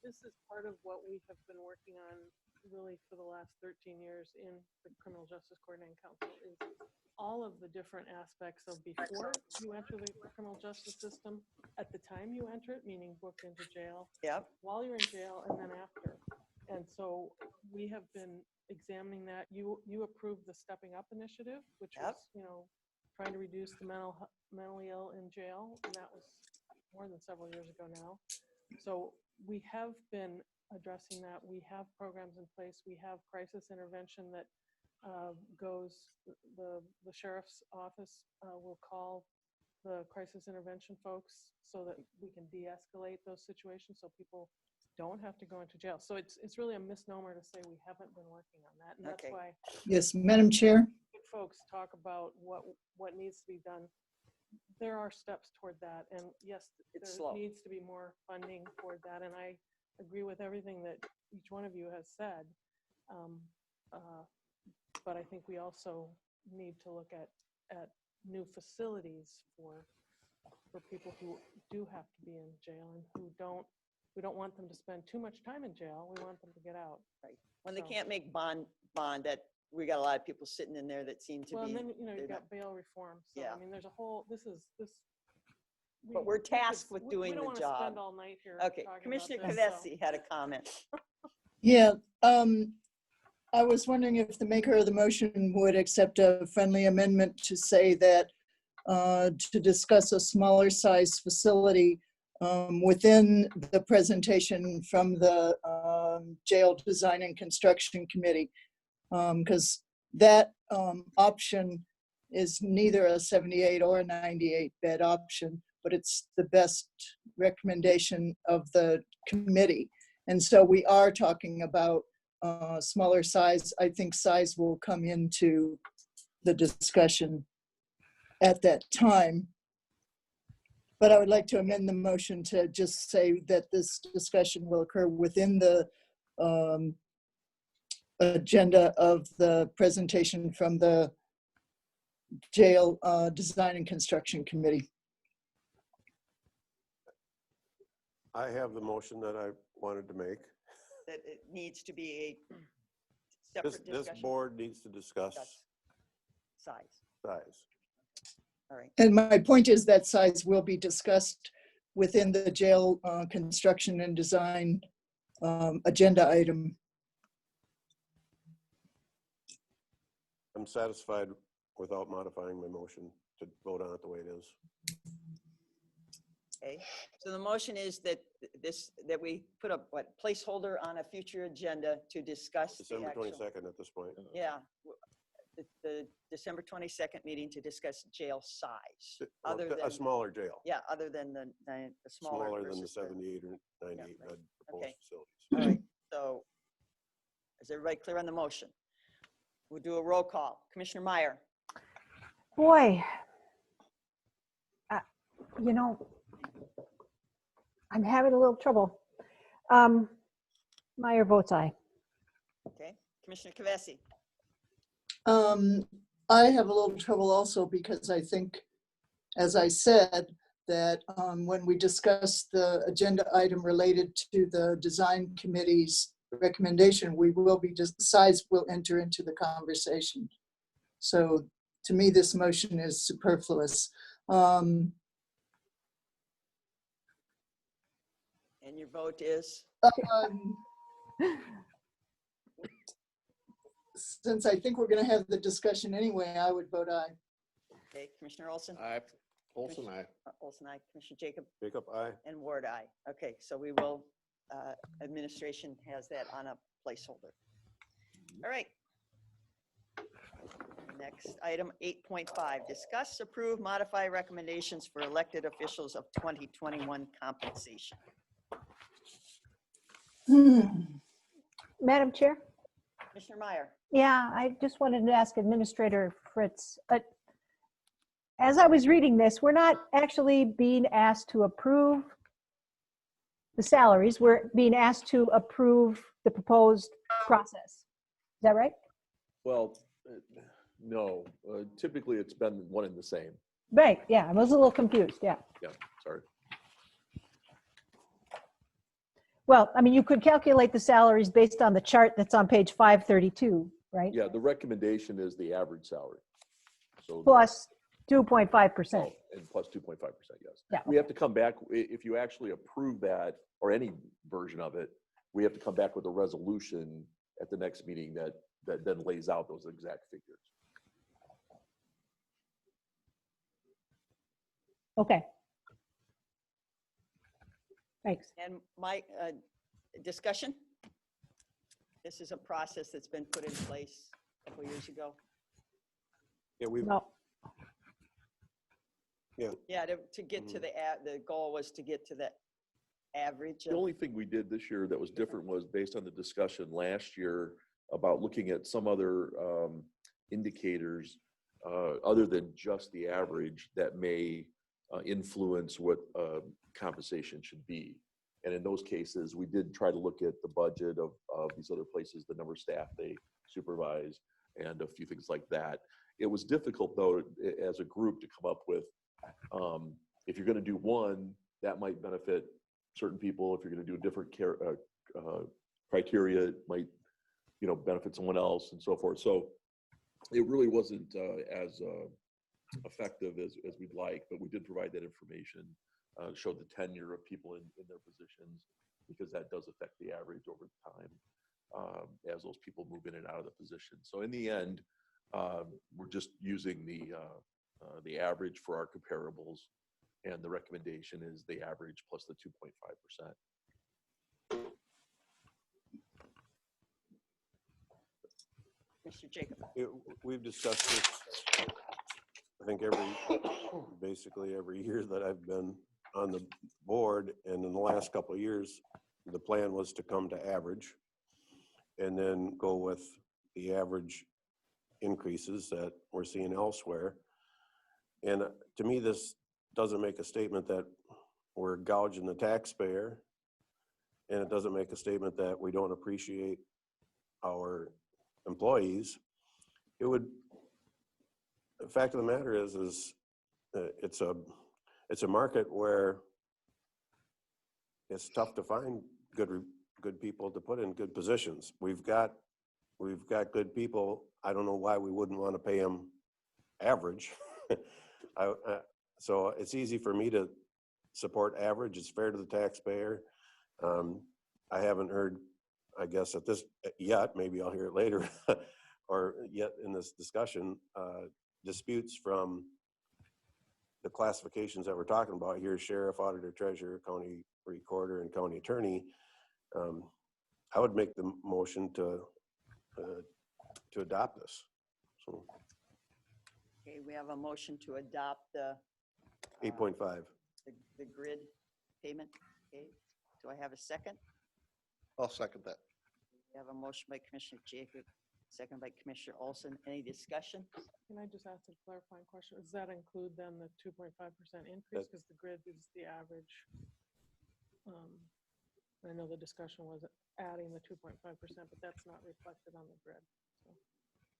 This is part of what we have been working on really for the last 13 years in the Criminal Justice Coordinating Council is all of the different aspects of before you enter the criminal justice system, at the time you enter it, meaning booked into jail, while you're in jail, and then after. And so we have been examining that. You approved the Stepping Up initiative, which was, trying to reduce the mentally ill in jail, and that was more than several years ago now. So we have been addressing that. We have programs in place. We have crisis intervention that goes, the sheriff's office will call the crisis intervention folks so that we can de-escalate those situations so people don't have to go into jail. So it's really a misnomer to say we haven't been working on that. And that's why. Yes, Madam Chair. Folks talk about what needs to be done. There are steps toward that. And yes, there needs to be more funding toward that. And I agree with everything that each one of you has said. But I think we also need to look at new facilities for people who do have to be in jail and who we don't want them to spend too much time in jail. We want them to get out. Right. When they can't make bond, that we got a lot of people sitting in there that seem to well, be. Well, and then, you've got bail reform. So, I mean, there's a whole, but we're tasked with doing the job. We don't want to spend all night here. Okay, Commissioner Kavesi had a comment. Yeah, I was wondering if the maker of the motion would accept a friendly amendment to say that to discuss a smaller size facility within the presentation from the Jail Design and Construction Committee, because that option is neither a 78 or a 98 bed option, but it's the best recommendation of the committee. And so we are talking about smaller size. I think size will come into the discussion at that time. But I would like to amend the motion to just say that this discussion will occur within the agenda of the presentation from the Jail Design and Construction Committee. I have the motion that I wanted to make. That it needs to be a separate discussion. This board needs to discuss size. All right. And my point is that size will be discussed within the jail construction and design agenda item. I'm satisfied without modifying my motion to vote on it the way it is. Okay, so the motion is that we put a placeholder on a future agenda to discuss December 22nd at this point. Yeah, the December 22nd meeting to discuss jail size. Other than a smaller jail. Yeah, other than the smaller than the 78 or 98 bed proposed facilities. All right, so is everybody clear on the motion? We'll do a roll call. Commissioner Meyer. Boy, I'm having a little trouble. Meyer votes aye. Okay, Commissioner Kavesi. I have a little trouble also because I think, as I said, that when we discuss the agenda item related to the design committee's recommendation, we will be just size will enter into the conversation. So to me, this motion is superfluous. And your vote is? Since I think we're going to have the discussion anyway, I would vote aye. Okay, Commissioner Olson? Aye. Olson, aye. Olson, aye. Commissioner Jacob? Jacob, aye. And Ward, aye. Okay, so we will, administration has that on a placeholder. All right. Next item, 8.5, discuss, approve, modify recommendations for elected officials of 2021 compensation. Madam Chair? Commissioner Meyer. Yeah, I just wanted to ask Administrator Fritz. As I was reading this, we're not actually being asked to approve the salaries. We're being asked to approve the proposed process. Is that right? Well, no. Typically, it's been one and the same. Right. Yeah, I was a little confused. Yeah. Yeah. Sorry. Well, I mean, you could calculate the salaries based on the chart that's on page 532, right? Yeah, the recommendation is the average salary. So Plus 2.5%. and plus 2.5%, yes. Yeah, We have to come back, if you actually approve that, or any version of it, we have to come back with a resolution at the next meeting that then lays out those exact figures. Okay. Thanks. And my discussion, this is a process that's been put in place a couple years ago. Yeah, we've, No. yeah. Yeah, to get to the goal was to get to the average. The only thing we did this year that was different was based on the discussion last year about looking at some other indicators other than just the average that may influence what compensation should be. And in those cases, we did try to look at the budget of these other places, the number of staff they supervise, and a few things like that. It was difficult, though, as a group to come up with, if you're going to do one, that might benefit certain people. If you're going to do a different criteria, it might, benefit someone else, and so forth. So it really wasn't as effective as we'd like, but we did provide that information, showed the tenure of people in their positions, because that does affect the average over time as those people move in and out of the position. So in the end, we're just using the average for our comparables, and the recommendation is the average plus the 2.5%. Mr. Jacob. We've discussed this, I think, basically every year that I've been on the board, and in the last couple of years, the plan was to come to average and then go with the average increases that we're seeing elsewhere. And to me, this doesn't make a statement that we're gouging the taxpayer, and it doesn't make a statement that we don't appreciate our employees. It would, the fact of the matter is it's a market where it's tough to find good people to put in good positions. We've got good people. I don't know why we wouldn't want to pay them average. So it's easy for me to support average. It's fair to the taxpayer. I haven't heard, I guess, at this yet, maybe I'll hear it later, or yet in this discussion, disputes from the classifications that we're talking about here: sheriff, auditor, treasurer, county recorder, and county attorney. I would make the motion to adopt this. So, Okay, we have a motion to adopt the 8.5. the grid payment. Okay, do I have a second? I'll second that. We have a motion by Commissioner Jacob, second by Commissioner Olson. Any discussion? Can I just ask a clarifying question? Does that include then the 2.5% increase? Because the grid is the average. I know the discussion was adding the 2.5%, but that's not reflected on the grid. So.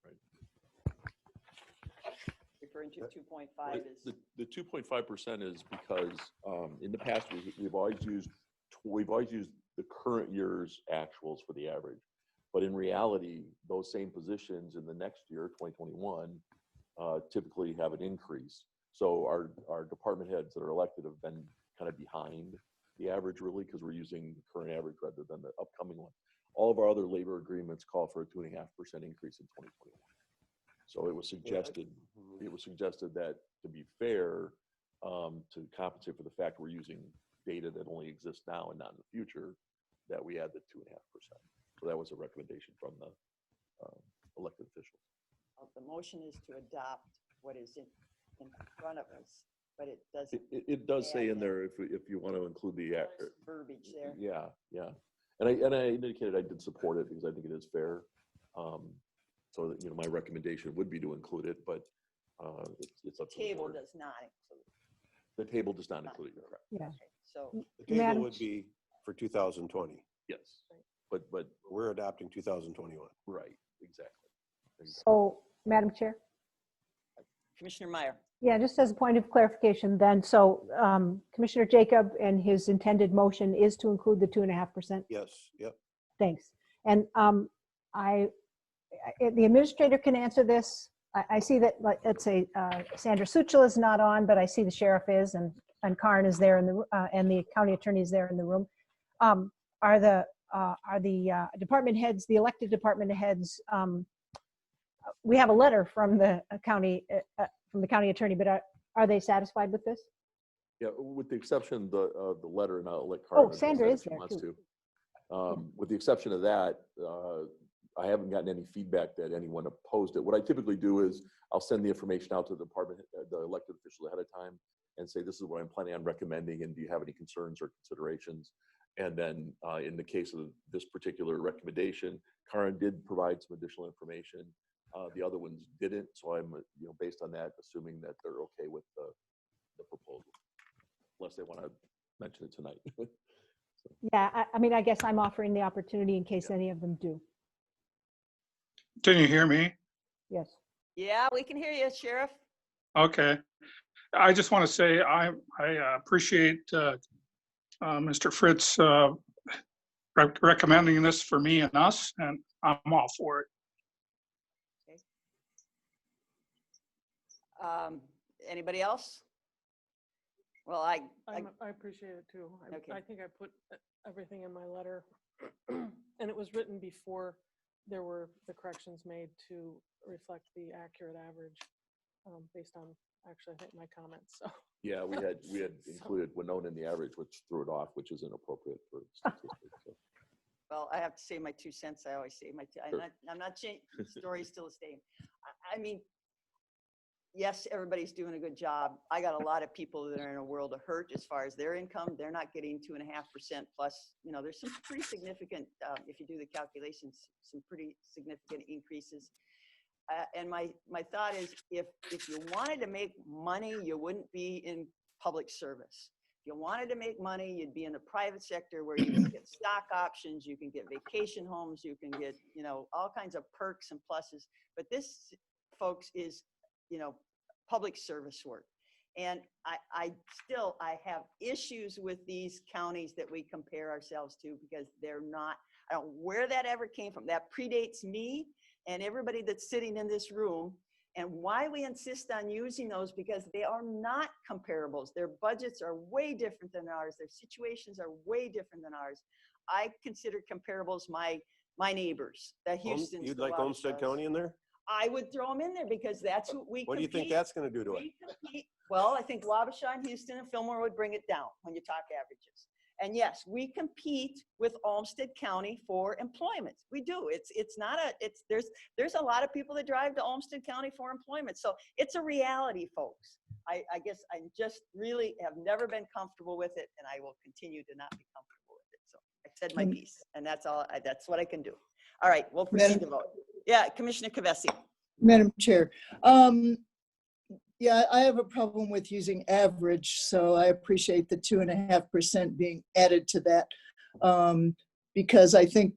Right. Referring to 2.5 is The 2.5% is because in the past we've always used the current year's actuals for the average, but in reality, those same positions in the next year, 2021, typically have an increase. So our department heads that are elected have been kind of behind the average, really, because we're using the current average rather than the upcoming one. All of our other labor agreements call for a 2.5% increase in 2021. So it was suggested that, to be fair, to compensate for the fact we're using data that only exists now and not in the future, that we add the 2.5%. So that was a recommendation from the elected officials. the motion is to adopt what is in front of us, but it doesn't. It does say in there if you want to include the verbiage there. Yeah. And I indicated I did support it because I think it is fair. So that, my recommendation would be to include it, but it's up to the table board. does not include. The table does not include it, correct? Yeah. Okay, so the table would be for 2020. Yes, but we're adopting 2021. Right, exactly. So, Madam Chair? Commissioner Meyer. Yeah, just as a point of clarification then, so Commissioner Jacob and his intended motion is to include the 2.5%? Yes, yep. Thanks. And the administrator can answer this. I see that, let's say, Sandra Suchel is not on, but I see the sheriff is, and Karin is there in the and the county attorney is there in the room. Are the department heads, the elected department heads? We have a letter from the county attorney, but are they satisfied with this? Yeah, with the exception of the letter, and I'll let Oh, Karin Sandra address is that if she there wants too. to. With the exception of that, I haven't gotten any feedback that anyone opposed it. What I typically do is I'll send the information out to the department, the elected officials ahead of time, and say, this is what I'm planning on recommending, and do you have any concerns or considerations? And then in the case of this particular recommendation, Karin did provide some additional information. The other ones didn't, so I'm, based on that, assuming that they're okay with the proposal, unless they want to mention it tonight. Yeah, I mean, I guess I'm offering the opportunity in case any of them do. Can you hear me? Yes. Yeah, we can hear you, Sheriff. Okay. I just want to say I appreciate Mr. Fritz recommending this for me and us, and I'm all for it. Anybody else? Well, I appreciate it too. Okay. I think I put everything in my letter, and it was written before there were the corrections made to reflect the accurate average based on actually I think my comments. So Yeah, we had included Winona in the average, which threw it off, which is inappropriate for statistics. So. Well, I have to say my 2 cents. I always say my. Sure. I'm not changing. The story's still the same. I mean, yes, everybody's doing a good job. I got a lot of people that are in a world of hurt as far as their income. They're not getting 2.5% plus. There's some pretty significant. If you do the calculations, some pretty significant increases. And my thought is, if you wanted to make money, you wouldn't be in public service. If you wanted to make money, you'd be in the private sector where you can get stock options, you can get vacation homes, you can get, all kinds of perks and pluses. But this, folks, is, public service work. And I have issues with these counties that we compare ourselves to because they're not, I don't know where that ever came from. That predates me and everybody that's sitting in this room, and why we insist on using those, because they are not comparables. Their budgets are way different than ours. Their situations are way different than ours. I consider comparables my neighbors, the Houston. You'd like Olmsted County in there? I would throw them in there because that's what we What do you think that's going to do to it? Well, I think Wabasha and Houston and Fillmore would bring it down when you talk averages. And yes, we compete with Olmsted County for employment. We do. There's a lot of people that drive to Olmsted County for employment. So it's a reality, folks. I guess I just really have never been comfortable with it, and I will continue to not be comfortable with it. So I said my piece, and that's all. That's what I can do. All right, we'll proceed to vote. Yeah, Commissioner Kavesi. Madam Chair. Yeah, I have a problem with using average, so I appreciate the 2.5% being added to that, because I think,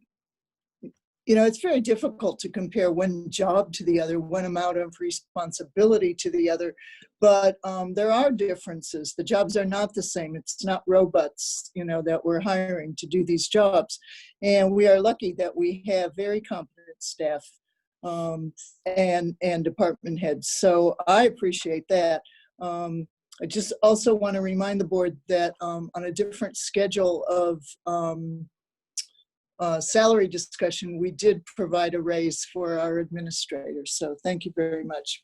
it's very difficult to compare one job to the other, one amount of responsibility to the other, but there are differences. The jobs are not the same. It's not robots, that we're hiring to do these jobs. And we are lucky that we have very competent staff and department heads. So I appreciate that. I just also want to remind the board that on a different schedule of salary discussion, we did provide a raise for our administrators. So thank you very much.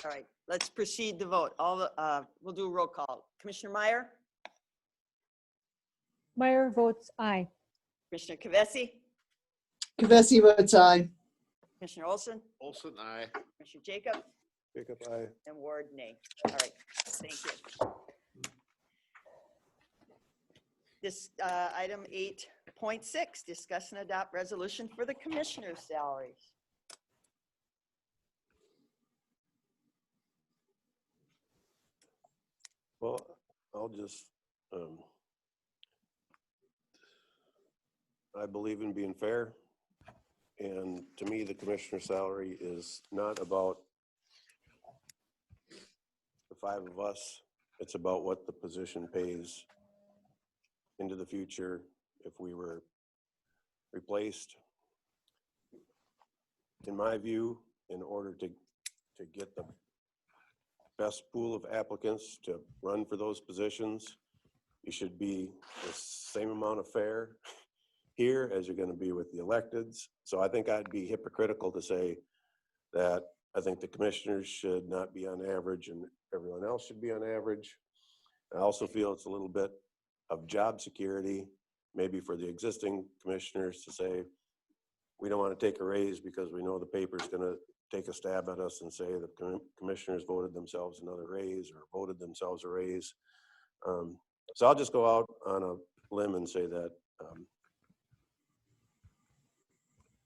All right, let's proceed to vote. We'll do a roll call. Commissioner Meyer? Meyer votes aye. Commissioner Kavesi? Kavesi votes aye. Commissioner Olson? Olson, aye. Commissioner Jacob? Jacob, aye. And Ward, nay. All right, thank you. This item 8.6, discuss and adopt resolution for the commissioner's salaries. Well, I'll just, I believe in being fair. And to me, the commissioner's salary is not about 5 of us. It's about what the position pays into the future if we were replaced. In my view, in order to get the best pool of applicants to run for those positions, you should be the same amount of fair here as you're going to be with the electeds. So I think I'd be hypocritical to say that I think the commissioners should not be on average and everyone else should be on average. I also feel it's a little bit of job security, maybe for the existing commissioners to say, we don't want to take a raise because we know the paper's going to take a stab at us and say the commissioners voted themselves another raise or voted themselves a raise. So I'll just go out on a limb and say that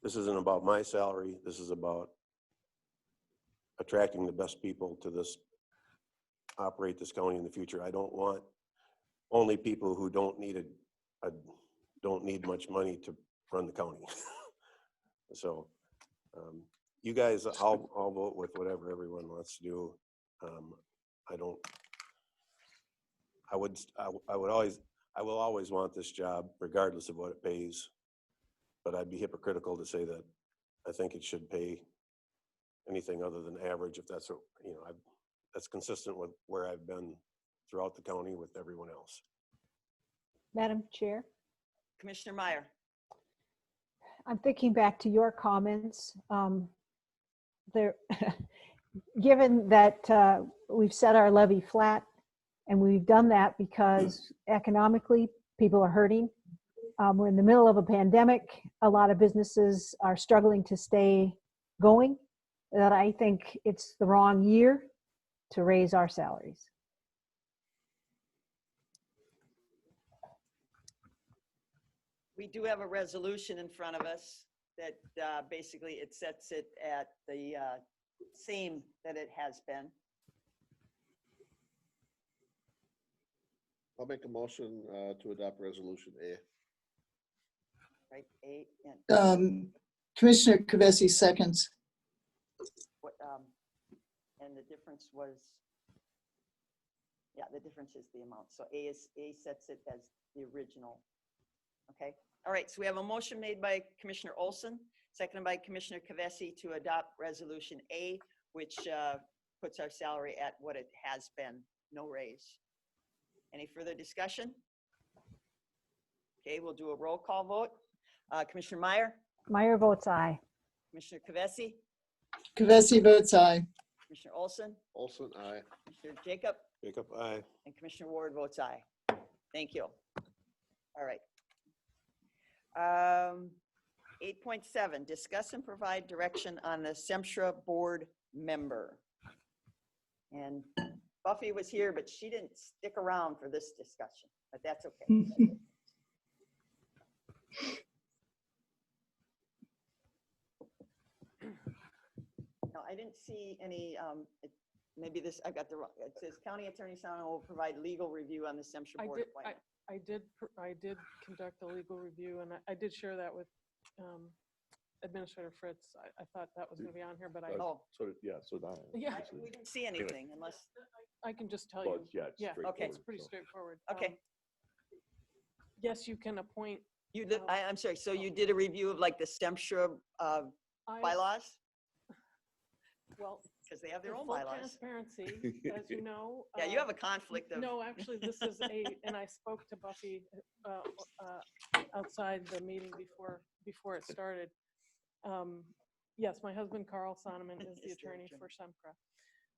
this isn't about my salary. This is about attracting the best people to operate this county in the future. I don't want only people who don't need much money to run the county. So you guys, I'll vote with whatever everyone wants to do. I will always want this job regardless of what it pays, but I'd be hypocritical to say that I think it should pay anything other than average, if that's, that's consistent with where I've been throughout the county with everyone else. Madam Chair, Commissioner Meyer. I'm thinking back to your comments. Given that we've set our levy flat, and we've done that because economically people are hurting. We're in the middle of a pandemic. A lot of businesses are struggling to stay going. That I think it's the wrong year to raise our salaries. We do have a resolution in front of us that basically it sets it at the same that it has been. I'll make a motion to adopt resolution A. Right, A and Commissioner Kavesi seconds. And the difference was, yeah, the difference is the amount. So A sets it as the original. Okay. All right. So we have a motion made by Commissioner Olson, seconded by Commissioner Kavesi to adopt resolution A, which puts our salary at what it has been, no raise. Any further discussion? Okay, we'll do a roll call vote. Commissioner Meyer? Meyer votes aye. Commissioner Kavesi? Kavesi votes aye. Commissioner Olson? Olson, aye. Commissioner Jacob? Jacob, aye. And Commissioner Ward votes aye. Thank you. All right. 8.7, discuss and provide direction on the sempra board member. And Buffy was here, but she didn't stick around for this discussion, but that's okay. No, I didn't see any, maybe this, I got the wrong, it says County Attorney Sano will provide legal review on the sempra board appointment. I did conduct a legal review, and I did share that with Administrator Fritz. I thought that was going to be on here, but So did I. Yeah. We didn't see anything unless. I can just tell Well, you. yeah, it's okay. It's pretty straightforward. Okay. Yes, you can appoint. You did, I'm sorry, so you did a review of like the sempra bylaws? Well, because they have their own full bylaws. Transparency, as you know. Yeah, you have a conflict of. No, actually, this is and I spoke to Buffy outside the meeting before it started. Yes, my husband, Carl Sonneman, is the attorney for sempra,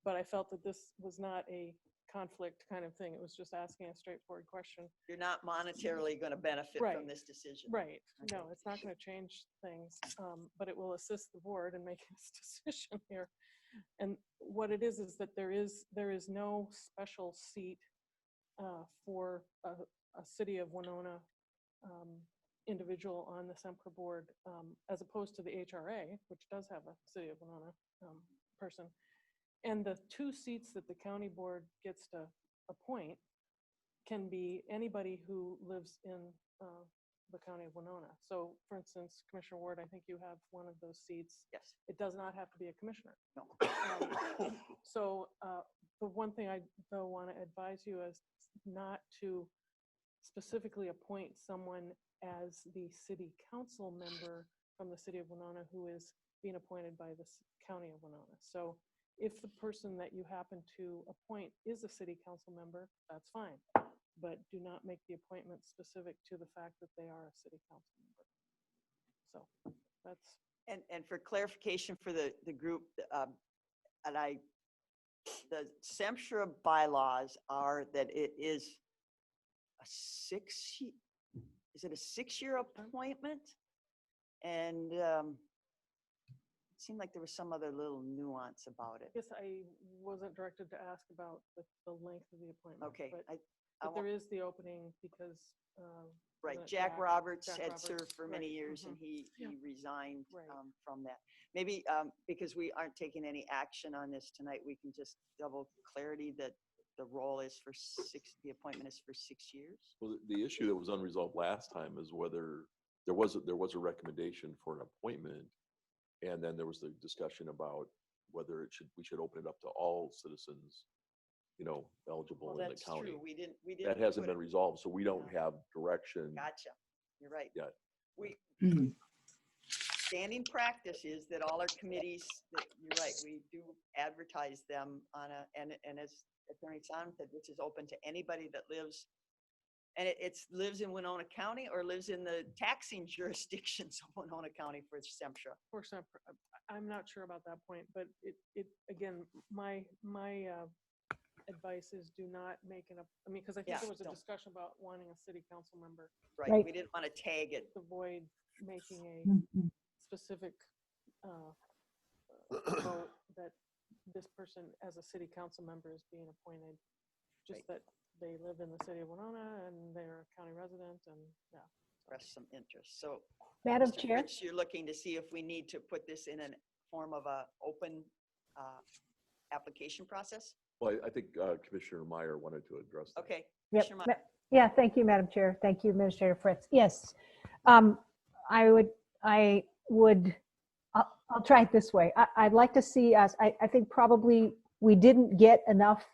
but I felt that this was not a conflict kind of thing. It was just asking a straightforward question. You're not monetarily going to benefit from this decision. Right. Okay. No, it's not going to change things, but it will assist the board in making this decision here. And what it is that there is no special seat for a city of Winona individual on the sempra board, as opposed to the HRA, which does have a city of Winona person. And the 2 seats that the county board gets to appoint can be anybody who lives in the county of Winona. So for instance, Commissioner Ward, I think you have one of those seats. Yes. It does not have to be a commissioner. No. So the one thing I though want to advise you is not to specifically appoint someone as the city council member from the city of Winona who is being appointed by the county of Winona. So if the person that you happen to appoint is a city council member, that's fine. But do not make the appointment specific to the fact that they are a city council member. So that's. And for clarification for the group, the sempra bylaws are that it is a 6-year appointment? And it seemed like there was some other little nuance about it. Yes, I wasn't directed to ask about the length of the appointment. Okay. But there is the opening because. Right, wasn't it Jack Roberts Jack had Roberts, served for many right, years and mhm. he Yeah. resigned Right. from that. Maybe because we aren't taking any action on this tonight, we can just double clarity that the role is for the appointment is for 6 years. Well, the issue that was unresolved last time is whether there was a recommendation for an appointment, and then there was the discussion about whether we should open it up to all citizens, eligible Well, in the that's county. true. We didn't. That hasn't put been it- resolved, so we don't have direction Gotcha. You're right. yet. We standing practice is that all our committees, you're right, we do advertise them on and as Attorney Son said, which is open to anybody that lives, and it lives in Winona County or lives in the taxing jurisdictions of Winona County for sempra. For sempra, I'm not sure about that point, but it again, my advice is do not make because I think there was a discussion about wanting a city council member. Right. We didn't want to tag it. Avoid making a specific vote that this person as a city council member is being appointed, just that they live in the city of Winona and they're a county resident and Express some interest. So, Madam Mr. Chair? Fritz, you're looking to see if we need to put this in a form of a open application process? Well, I think Commissioner Meyer wanted to address that. Okay. Yep. Commissioner Meyer. Yeah, thank you, Madam Chair. Thank you, Administrator Fritz. Yes, I'll try it this way. I'd like to see us, I think probably we didn't get enough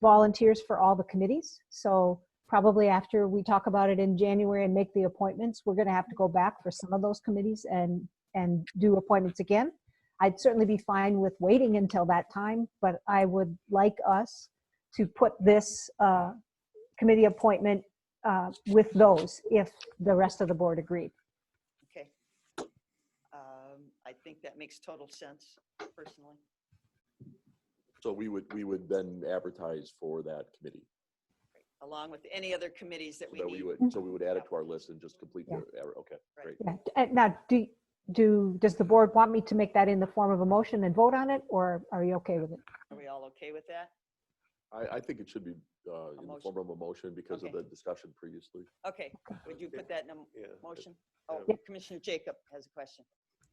volunteers for all the committees. So probably after we talk about it in January and make the appointments, we're going to have to go back for some of those committees and do appointments again. I'd certainly be fine with waiting until that time, but I would like us to put this committee appointment with those if the rest of the board agreed. Okay. I think that makes total sense, personally. So we would then advertise for that committee. Along with any other committees that we need. So we would add it to our list and just complete the, okay, great. Yeah. Now, does the board want me to make that in the form of a motion and vote on it, or are you okay with it? Are we all okay with that? I think it should be in the form of a motion because of the discussion previously. Okay. Would you put that in a motion? Oh, Yeah. Commissioner Jacob has a question.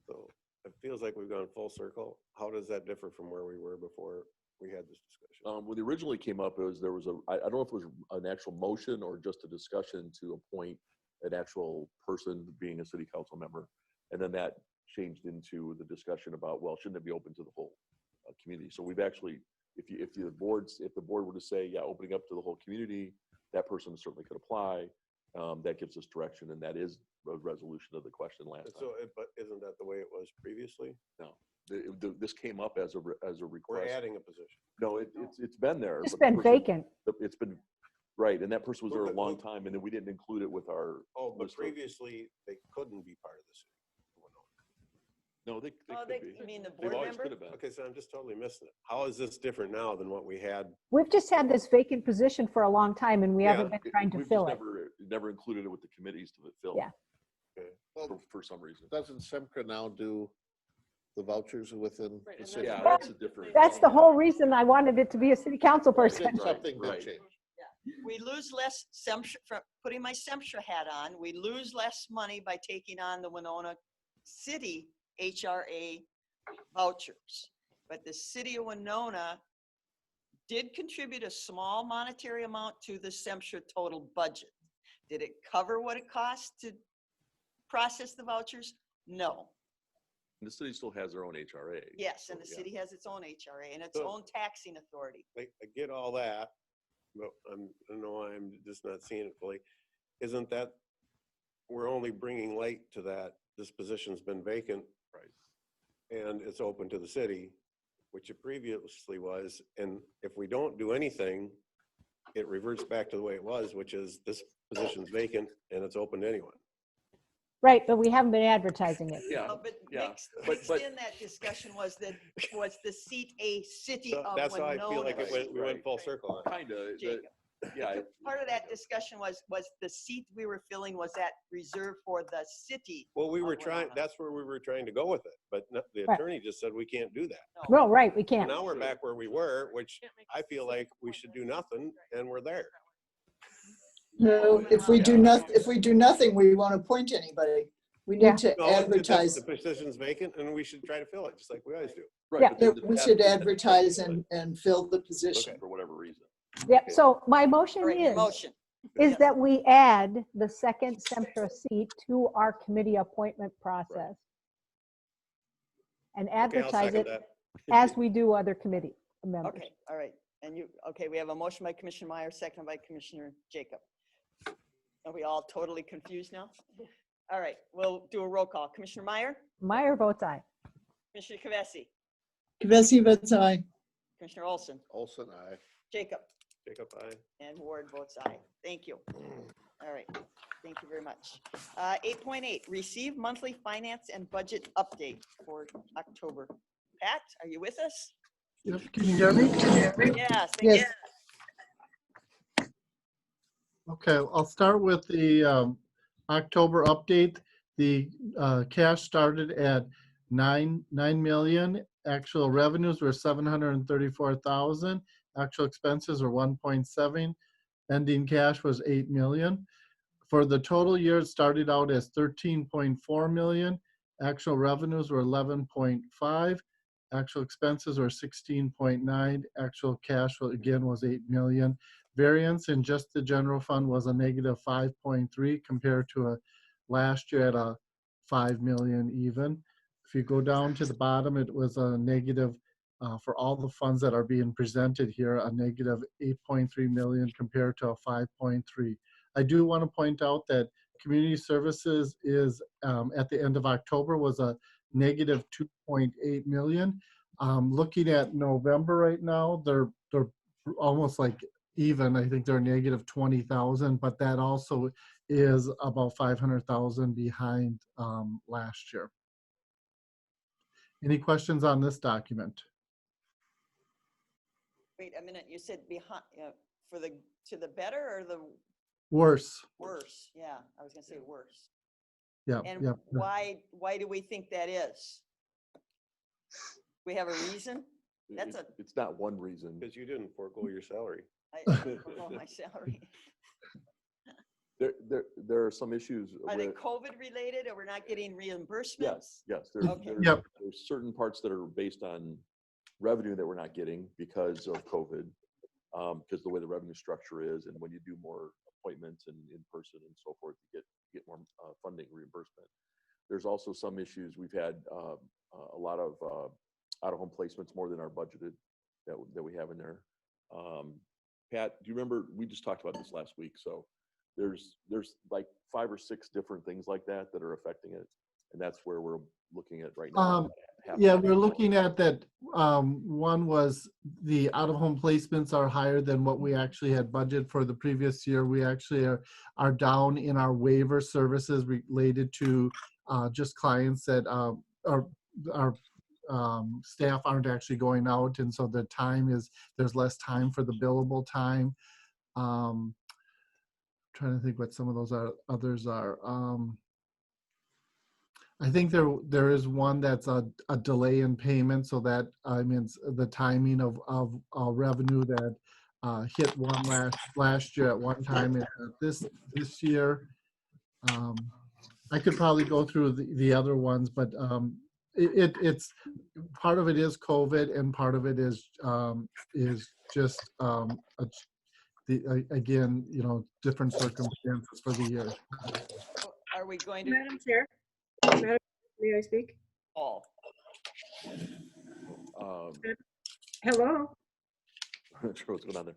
So it feels like we've gone full circle. How does that differ from where we were before we had this discussion? When it originally came up, I don't know if it was an actual motion or just a discussion to appoint an actual person being a city council member. And then that changed into the discussion about, well, shouldn't it be open to the whole community? So we've actually, if the board were to say, yeah, opening up to the whole community, that person certainly could apply. That gives us direction, and that is a resolution of the question last time. So, but isn't that the way it was previously? No, this came up as a request. We're adding a position. No, it's been there. It's but been the person- vacant. It's been, right, and that person was there a long time, and then we didn't include it with our. Oh, but list of- previously they couldn't be part of the city. No, they Oh, could be. you mean the They board always member? could have been. Okay, so I'm just totally missing it. How is this different now than what we had? We've just had this vacant position for a long time, and we haven't been trying to We've fill just it. never included it with the committees to fill. Yeah. For some reason. Doesn't sempra now do the vouchers within the city? Yeah, that's a different. That's the whole reason I wanted it to be a city council person. Something did change. We lose less from putting my sempra hat on. We lose less money by taking on the Winona City HRA vouchers. But the city of Winona did contribute a small monetary amount to the sempra total budget. Did it cover what it cost to process the vouchers? No. And the city still has their own HRA. Yes, and the Yeah. city has its own HRA and its So- own taxing authority. I get all that, but I know I'm just not seeing it fully. Isn't that, we're only bringing light to that, this position's been vacant. Right. And it's open to the city, which it previously was. And if we don't do anything, it reverts back to the way it was, which is this position's vacant and it's open to anyone. Right, but we haven't been advertising it. Yeah. But Yeah. mixed in that discussion was the seat a city So of that's how I Winona? feel like we went full circle on it. Kind of. Jacob. Yeah. Part of that discussion was the seat we were filling, was that reserved for the city? Well, we were of trying, Winona? that's where we were trying to go with it, but the Right. attorney just said we can't do that. Well, right, we can't. Now we're back where we were, which I feel like we should do nothing, and we're there. No, if we do nothing, we won't appoint anybody. We Yeah. need to No, it's- advertise. The position's vacant, and we should try to fill it, just like we always do. Right. Yeah. but then the We path- should advertise and fill the position. For whatever reason. Yep, so my motion All right, your is motion. that we add the second sempra seat to our committee appointment process. And Okay, I'll advertise second it that. as we do other committee members. Okay, all right. And we have a motion by Commissioner Meyer, second by Commissioner Jacob. Are we all totally confused now? All right, we'll do a roll call. Commissioner Meyer, Meyer votes aye. Commissioner Kavesi, Kavesi votes aye. Commissioner Olson, Olson, aye. Jacob, Jacob, aye. and Ward votes aye. Thank you. All right, thank you very much. 8.8, receive monthly finance and budget update for October. Pat, are you with us? Yep, can you hear me? Yes, thank you. Okay, I'll start with the October update. The cash started at 9 million. Actual revenues were 734,000. Actual expenses were 1.7. Ending cash was 8 million. For the total year, it started out as 13.4 million. Actual revenues were 11.5. Actual expenses were 16.9. Actual cash again was 8 million. Variance in just the general fund was a negative 5.3 compared to a last year at a 5 million even. If you go down to the bottom, it was a negative for all the funds that are being presented here, a negative 8.3 million compared to a 5.3. I do want to point out that community services is at the end of October was a negative 2.8 million. Looking at November right now, they're almost like even. I think they're negative 20,000, but that also is about 500,000 behind last year. Any questions on this document? Wait a minute, you said behind, to the better or the Worse. worse? Yeah, I was gonna say worse. Yeah. And Yeah. why do we think that is? We have a reason? That's It's not one reason. Because you didn't forego your salary. I forgot my salary. There are some issues. Are they with- COVID related or we're not getting reimbursements? Yes. Okay. There's certain parts that are based on revenue that we're not getting because of COVID, because the way the revenue structure is, and when you do more appointments and in person and so forth, you get more funding reimbursement. There's also some issues. We've had a lot of out-of-home placements, more than our budgeted that we have in there. Pat, do you remember, we just talked about this last week, so there's like 5 or 6 different things like that are affecting it, and that's where we're looking at right now. Yeah, we're looking at that. One was the out-of-home placements are higher than what we actually had budgeted for the previous year. We actually are down in our waiver services related to just clients that our staff aren't actually going out, and so the time there's less time for the billable time. Trying to think what some of those others are. I think there is one that's a delay in payment, so that means the timing of revenue that hit one last year at one time, and this year. I could probably go through the other ones, but it's part of it is COVID, and part of it is just again, different circumstances for the year. Are we going to? Madam Chair, may I speak? All. Hello? I'm not sure what's going on there.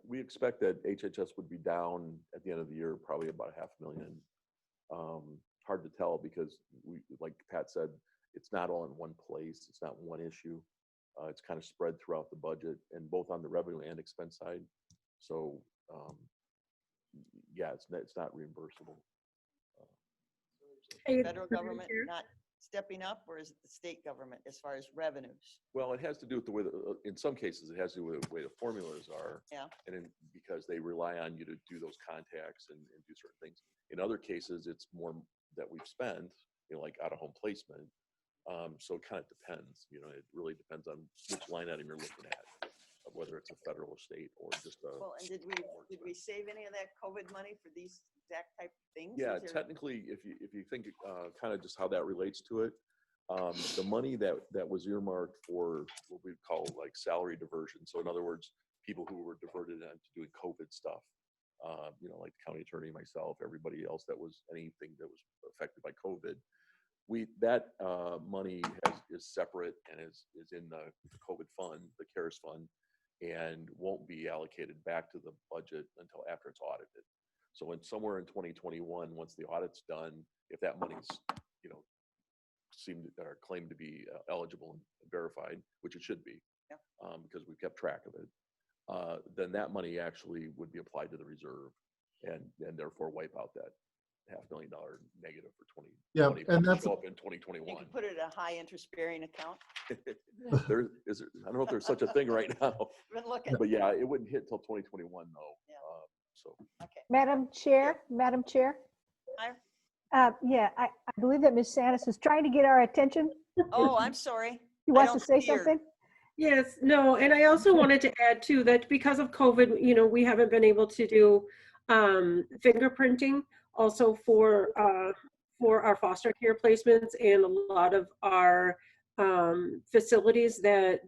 We expect that HHS would be down at the end of the year, probably about $500,000. Hard to tell because like Pat said, it's not all in one place. It's not one issue. It's kind of spread throughout the budget and both on the revenue and expense side. So yeah, it's not reimbursable. Federal government not stepping up, or is it the state government as far as revenues? Well, it has to do with the way, in some cases, it has to do with the way the formulas are. Yeah. And because they rely on you to do those contacts and do certain things. In other cases, it's more that we've spent, like out-of-home placement. So it kind of depends, it really depends on which line item you're looking at, whether it's a federal or state or just a. Well, and did we save any of that COVID money for these exact type of things? Yeah, Is there- technically, if you think kind of just how that relates to it, the money that was earmarked for what we call like salary diversion. So in other words, people who were diverted into doing COVID stuff, like the county attorney, myself, everybody else that was anything that was affected by COVID. That money is separate and is in the COVID fund, the CARES fund, and won't be allocated back to the budget until after it's audited. So when somewhere in 2021, once the audit's done, if that money's, seemed or claimed to be eligible and verified, which it should be, yeah. Because we kept track of it, then that money actually would be applied to the reserve and therefore wipe out that $500,000 negative for 2020. Yeah, and that's show up in You 2021. can put it in a high interest bearing account. I don't know if there's such a thing right now. Been looking. But yeah, it wouldn't hit till 2021 though. Yeah. So. Okay. Madam Chair, Madam Chair. Yeah, I believe that Ms. Sanis is trying to get our attention. Oh, I'm sorry. She I wants to don't say see her. something? Yes, no, and I also wanted to add too that because of COVID, we haven't been able to do fingerprinting also for our foster care placements and a lot of our facilities that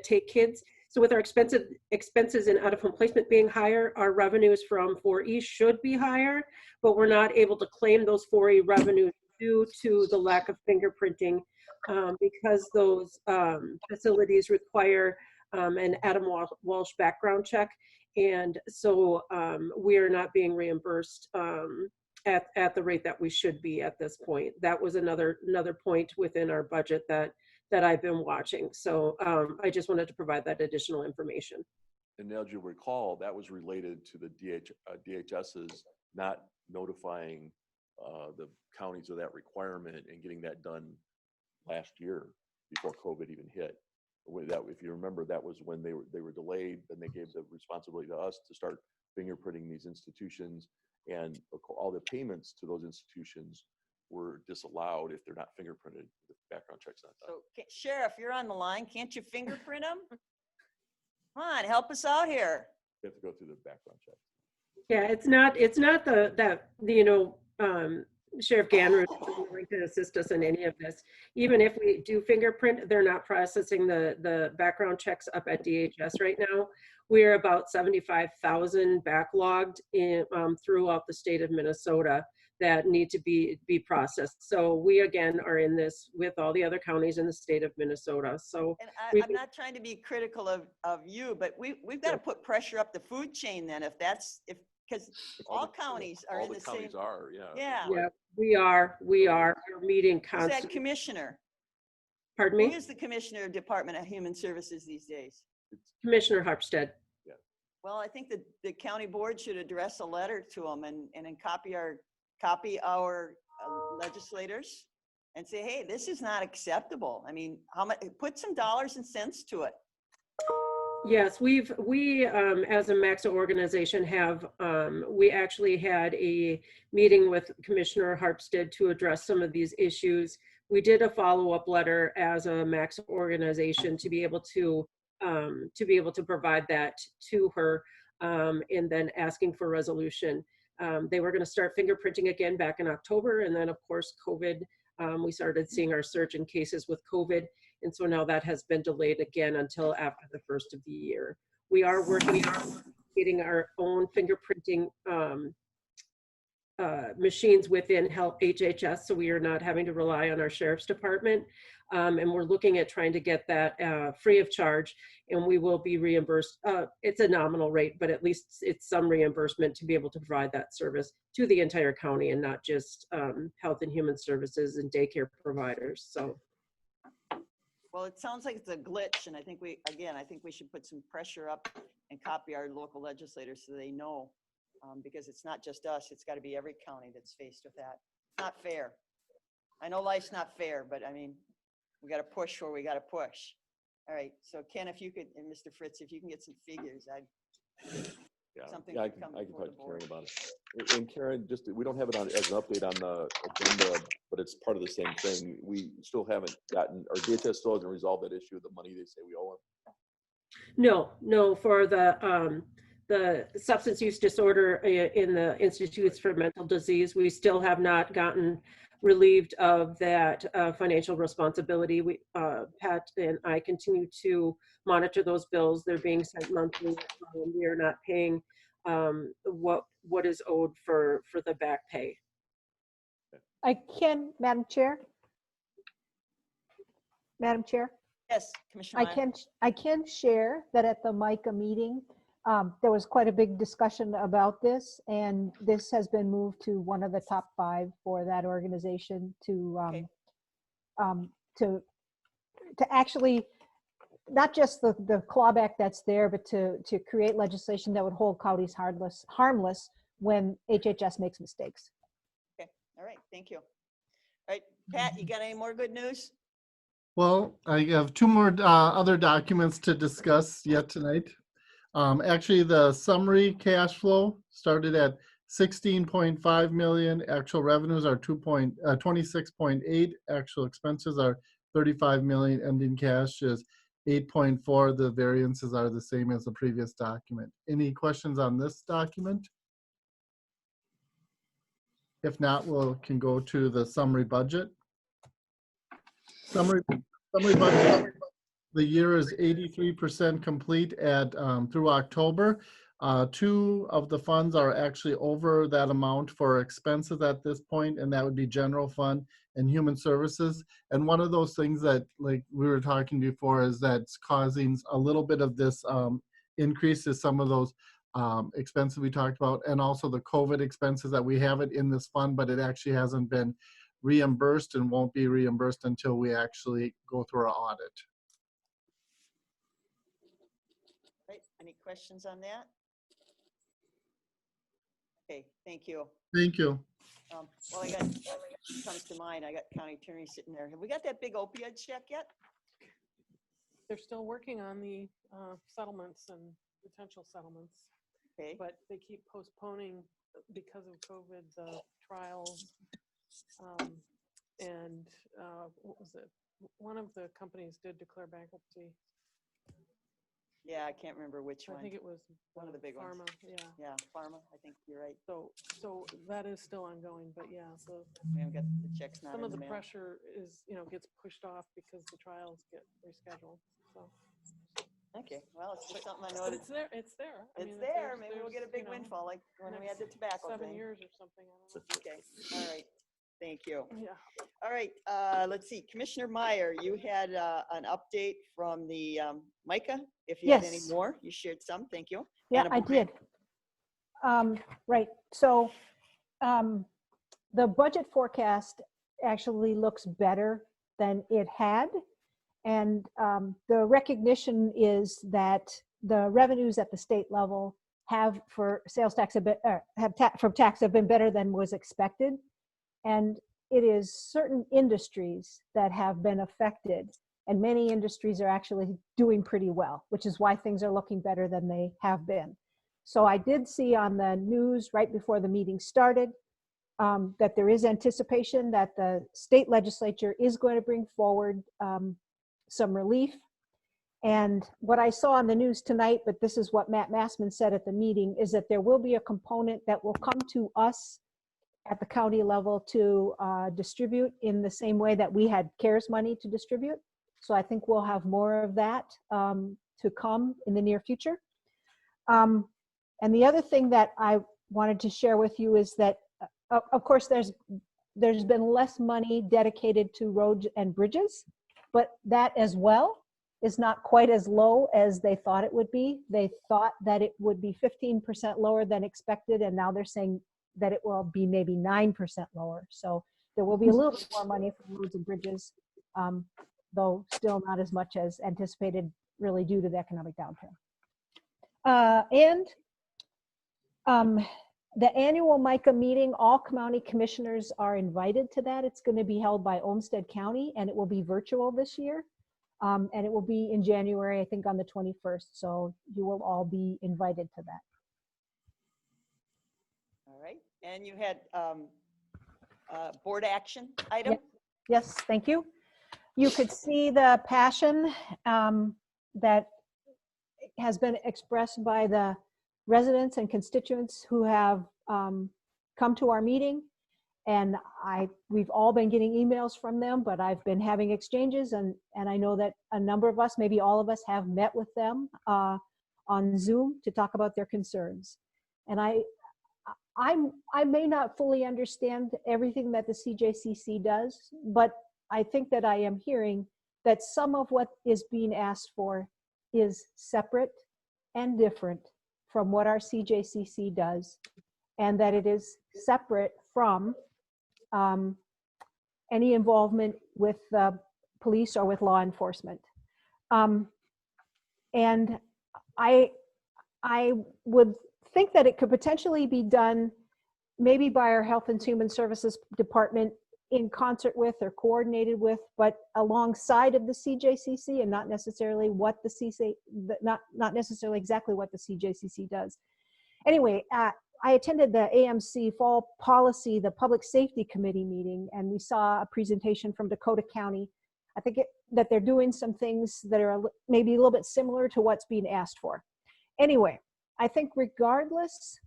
take kids. So with our expenses and out-of-home placement being higher, our revenues from 4E should be higher, but we're not able to claim those 4E revenues due to the lack of fingerprinting because those facilities require an Adam Walsh background check. And so we are not being reimbursed at the rate that we should be at this point. That was another point within our budget that I've been watching. So I just wanted to provide that additional information. And as you recall, that was related to the DHS's not notifying the counties of that requirement and getting that done last year before COVID even hit. If you remember, that was when they were delayed, and they gave the responsibility to us to start fingerprinting these institutions, and all the payments to those institutions were disallowed if they're not fingerprinted. The background check's not done. So, Sheriff, you're on the line. Can't you fingerprint them? Come on, help us out here. You have to go through the background check. Yeah, it's not Sheriff Ganner is going to assist us in any of this. Even if we do fingerprint, they're not processing the background checks up at DHS right now. We're about 75,000 backlogged throughout the state of Minnesota that need to be processed. So we again are in this with all the other counties in the state of Minnesota. So and I'm not trying to be critical of you, but we've got to put pressure up the food chain then because all counties are in the same. All the counties are, yeah. Yeah, we are. We're meeting Who's constantly. that commissioner? Pardon me? Who is the commissioner of Department of Human Services these days? Commissioner Harpstead. Yeah. Well, I think the county board should address a letter to them and copy our legislators and say, hey, this is not acceptable. I mean, how much? Put some dollars and cents to it. Yes, we as a MAXA organization we actually had a meeting with Commissioner Harpstead to address some of these issues. We did a follow-up letter as a MAXA organization to be able to provide that to her, and then asking for resolution. They were going to start fingerprinting again back in October, and then of course COVID, we started seeing our surge in cases with COVID. And so now that has been delayed again until after the first of the year. We are working on getting our own fingerprinting machines within HHS, so we are not having to rely on our sheriff's department. And we're looking at trying to get that free of charge, and we will be reimbursed. It's a nominal rate, but at least it's some reimbursement to be able to provide that service to the entire county and not just Health and Human Services and daycare providers. So. Well, it sounds like it's a glitch, and I think we should put some pressure up and copy our local legislators so they know, because it's not just us, it's got to be every county that's faced with that. It's not fair. I know life's not fair, but I mean, we got to push where we got to push. All right, so Ken, if you could, and Mr. Fritz, if you can get some figures, something I could come can before talk the to board. Karen about it. And Karen, just, we don't have it on as an update on the agenda, but it's part of the same thing. We still haven't gotten, or DHS still hasn't resolved that issue of the money they say we owe them. No, for the substance use disorder in the Institutes for Mental Disease, we still have not gotten relieved of that financial responsibility. Pat and I continue to monitor those bills. They're being sent monthly. We are not paying what is owed for the back pay. Madam Chair? Madam Chair? Yes, Commissioner Meyer. I can share that at the MICA meeting, there was quite a big discussion about this, and this has been moved to one of the top 5 for that organization to actually not just the clawback that's there, but to create legislation that would hold counties harmless when HHS makes mistakes. Okay, all right, thank you. All right, Pat, you got any more good news? Well, I have 2 more other documents to discuss yet tonight. Actually, the summary cash flow started at 16.5 million. Actual revenues are 26.8. Actual expenses are 35 million. Ending cash is 8.4. The variances are the same as the previous document. Any questions on this document? If not, we can go to the summary budget. Summary budget. The year is 83% complete through October. 2 of the funds are actually over that amount for expenses at this point, and that would be general fund and human services. And one of those things that, like we were talking before, is that's causing a little bit of this increase is some of those expenses we talked about, and also the COVID expenses that we have it in this fund, but it actually hasn't been reimbursed and won't be reimbursed until we actually go through our audit. Right, any questions on that? Okay, thank you. Thank you. Well, I got, comes to mind, I got county attorney sitting there. Have we got that big opioid check yet? They're still working on the settlements and potential settlements. Okay. But they keep postponing because of COVID, the trials. And what was it? One of the companies did declare bankruptcy. Yeah, I can't remember which one. I think it was one of the big Pharma, ones. Yeah, Pharma. I think you're right. So that is still ongoing, but yeah. So we haven't got the checks. Not some in of the mail. pressure is, gets pushed off because the trials get rescheduled. So. Okay, well, it's just something I know. But it's there. It's there. I It's mean, there. Maybe we'll get a big windfall like when we had the tobacco 7 thing. years or something. I don't know. Okay, all right. Thank you. Yeah. All right, let's see. Commissioner Meyer, you had an update from the MICA. If you had any Yes. more, you shared some. Thank you. Yeah, Anna I Bourne. did. Right. So the budget forecast actually looks better than it had. And the recognition is that the revenues at the state level have for sales tax from tax have been better than was expected. And it is certain industries that have been affected, and many industries are actually doing pretty well, which is why things are looking better than they have been. So I did see on the news right before the meeting started that there is anticipation that the state legislature is going to bring forward some relief. And what I saw on the news tonight, but this is what Matt Massman said at the meeting, is that there will be a component that will come to us at the county level to distribute in the same way that we had CARES money to distribute. So I think we'll have more of that to come in the near future. And the other thing that I wanted to share with you is that, of course, there's been less money dedicated to roads and bridges, but that as well is not quite as low as they thought it would be. They thought that it would be 15% lower than expected, and now they're saying that it will be maybe 9% lower. So there will be a little bit more money for roads and bridges, though still not as much as anticipated, really due to the economic downturn. The annual MICA meeting, all county commissioners are invited to that. It's going to be held by Olmsted County, and it will be virtual this year. And it will be in January, I think on the 21st. So you will all be invited to that. All right. And you had board action item? Yes, thank you. You could see the passion that has been expressed by the residents and constituents who have come to our meeting. And we've all been getting emails from them, but I've been having exchanges, and I know that a number of us, maybe all of us, have met with them on Zoom to talk about their concerns. And I may not fully understand everything that the CJCC does, but I think that I am hearing that some of what is being asked for is separate and different from what our CJCC does, and that it is separate from any involvement with police or with law enforcement. And I would think that it could potentially be done maybe by our Health and Human Services Department in concert with or coordinated with, but alongside of the CJCC, and not necessarily what the not necessarily exactly what the CJCC does. Anyway, I attended the AMC Fall Policy, the Public Safety Committee meeting, and we saw a presentation from Dakota County. I think that they're doing some things that are maybe a little bit similar to what's being asked for. Anyway, I think regardless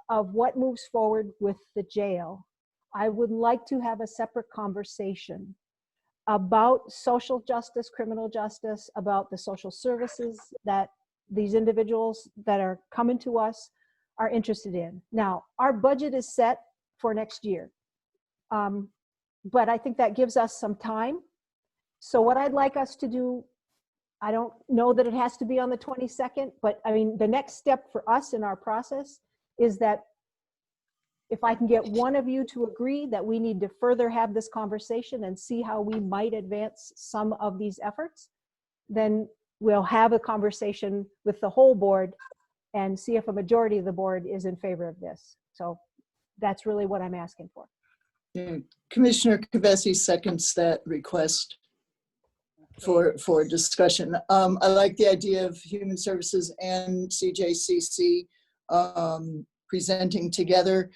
of what moves forward with the jail, I would like to have a separate conversation about social justice, criminal justice, about the social services that these individuals that are coming to us are interested in. Now, our budget is set for next year, but I think that gives us some time. So what I'd like us to do, I don't know that it has to be on the 22nd, but I mean, the next step for us in our process is that if I can get one of you to agree that we need to further have this conversation and see how we might advance some of these efforts, then we'll have a conversation with the whole board and see if a majority of the board is in favor of this. So that's really what I'm asking for. Yeah. Commissioner Kavesi seconds that request for discussion. I like the idea of Human Services and CJCC presenting together.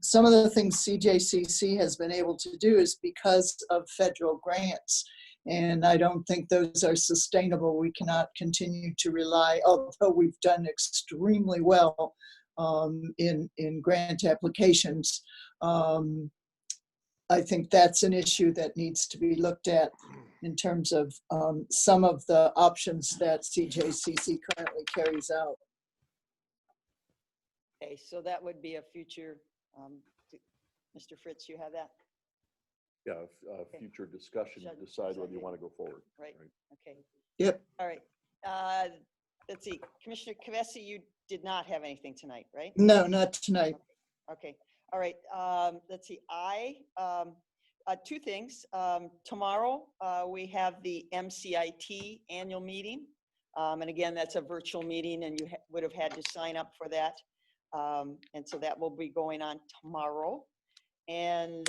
Some of the things CJCC has been able to do is because of federal grants. And I don't think those are sustainable. We cannot continue to rely, although we've done extremely well in grant applications. I think that's an issue that needs to be looked at in terms of some of the options that CJCC currently carries out. Okay, so that would be a future, Mr. Fritz, you have that? Yeah, future discussion to decide whether you want to go forward. Right. Okay. Yep. All right. Let's see, Commissioner Kavesi, you did not have anything tonight, right? No, not tonight. Okay. All right. Let's see. Two things. Tomorrow we have the MCIT annual meeting, and again, that's a virtual meeting, and you would have had to sign up for that, and so that will be going on tomorrow. And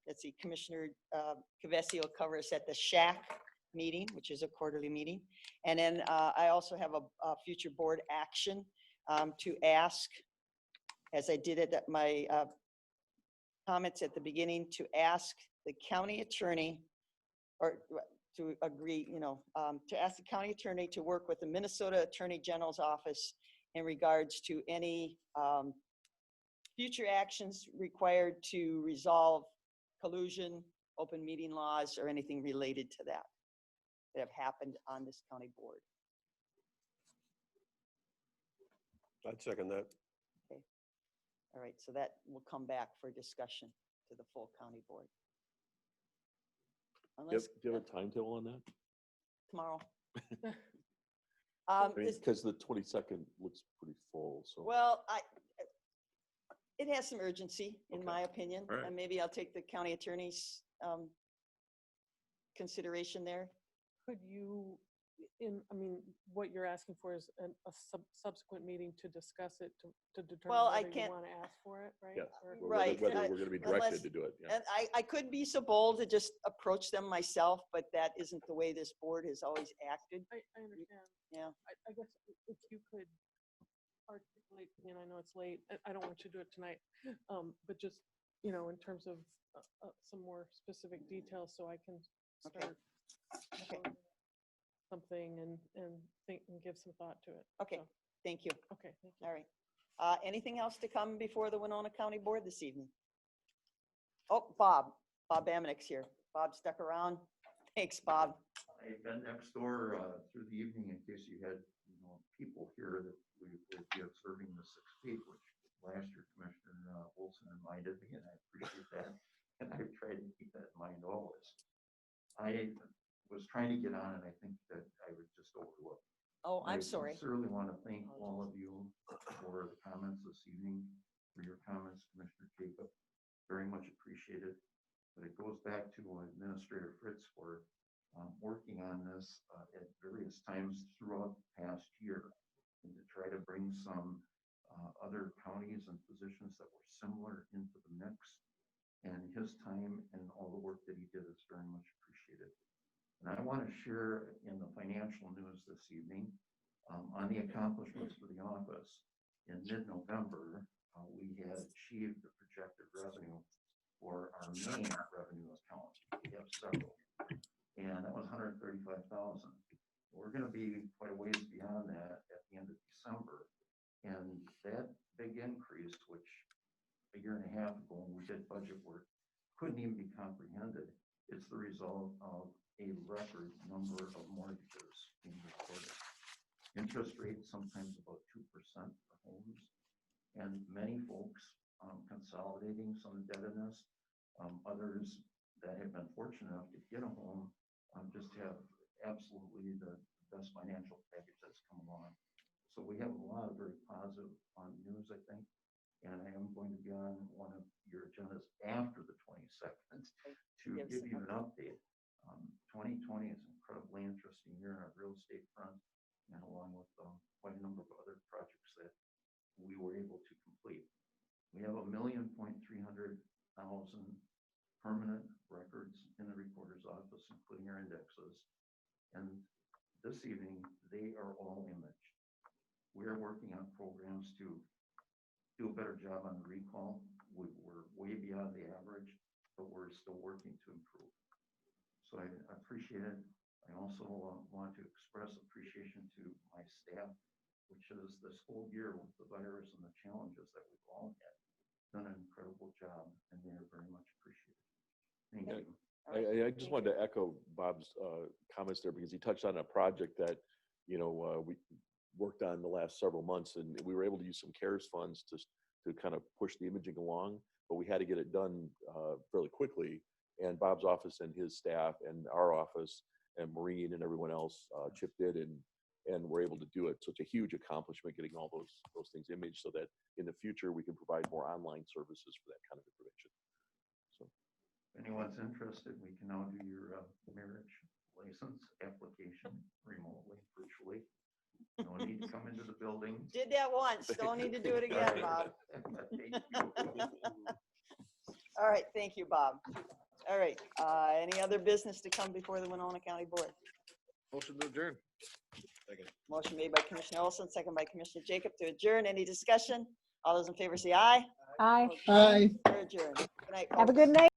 let's see, Commissioner Kavesi will cover us at the SHAC meeting, which is a quarterly meeting. And then I also have a future board action to ask, as I did it at my comments at the beginning, to ask the county attorney, or to agree, to ask the county attorney to work with the Minnesota Attorney General's office in regards to any future actions required to resolve collusion, open meeting laws, or anything related to that have happened on this county board. I'd second that. Okay. All right, so that will come back for discussion to the full county board. Do Unless you have a timetable on that? tomorrow. Because the 22nd looks pretty full, so. Well, it has some urgency, in my opinion, All right. and maybe I'll take the county attorney's consideration there. Could you, I mean, what you're asking for is a subsequent meeting to discuss it, to determine Well, I whether you can't- want to ask for it, right? Yes, Or- Right. Whether we're going to be directed Unless- to do it. Yeah. And I could be so bold to just approach them myself, but that isn't the way this board has always acted. I understand. Yeah. I guess if you could articulate, and I know it's late, I don't want you to do it tonight, but just, you know, in terms of some more specific details, so I can start something and think and give some thought to it. Okay, So, thank you. okay, thank you. All right. Anything else to come before the Winona County Board this evening? Oh, Bob Amenick's here. Bob stuck around. Thanks, Bob. I've been next door through the evening in case you had, people here that we would be observing the 6 feet, which last year Commissioner Olson reminded me, and I appreciate that. And I've tried to keep that in mind always. I was trying to get on, and I think that I was just overlooked. Oh, I'm sorry. I sincerely want to thank all of you for the comments this evening, for your comments, Commissioner Jacob. Very much appreciated. But it goes back to Administrator Fritz for working on this at various times throughout the past year, and to try to bring some other counties and positions that were similar into the mix. And his time and all the work that he did is very much appreciated. And I want to share in the financial news this evening on the accomplishments for the office. In mid-November, we had achieved the projected revenue for our main revenue account. We have several, and that was $135,000. We're going to be quite a ways beyond that at the end of December. And that big increase, which a year and a half ago when we did budget work couldn't even be comprehended, it's the result of a record number of mortgages being recorded. Interest rates sometimes about 2% for homes, and many folks consolidating some indebtedness. Others that have been fortunate enough to get a home just have absolutely the best financial package that's come along. So we have a lot of very positive news, I think, and I am going to be on one of your agendas after the 22nd to give you an update. 2020 is an incredibly interesting year on our real estate front, and along with quite a number of other projects that we were able to complete. We have 1,300,000 permanent records in the recorder's office, including our indexes. And this evening, they are all imaged. We are working on programs to do a better job on the recall. We're way beyond the average, but we're still working to improve. So I appreciate it. I also want to express appreciation to my staff, which is this whole year with the virus and the challenges that we've all had, done an incredible job, and they are very much appreciated. Thank you. I just wanted to echo Bob's comments there, because he touched on a project that, we worked on the last several months, and we were able to use some CARES funds to kind of push the imaging along, but we had to get it done fairly quickly. And Bob's office and his staff and our office and Maureen and everyone else chipped in and were able to do it. So it's a huge accomplishment getting all those things imaged, so that in the future we can provide more online services for that kind of information. So if anyone's interested, we can now do your marriage license application remotely, virtually. No need to come into the building. Did that once. Don't need to do it again, Bob. All right. Thank you, Bob. All right. Any other business to come before the Winona County Board? Motion to adjourn. Second. Motion made by Commissioner Olson, second by Commissioner Jacob to adjourn. Any discussion? All those in favor say aye. Aye. Aye. We're adjourned. Good night, Have a folks. good night.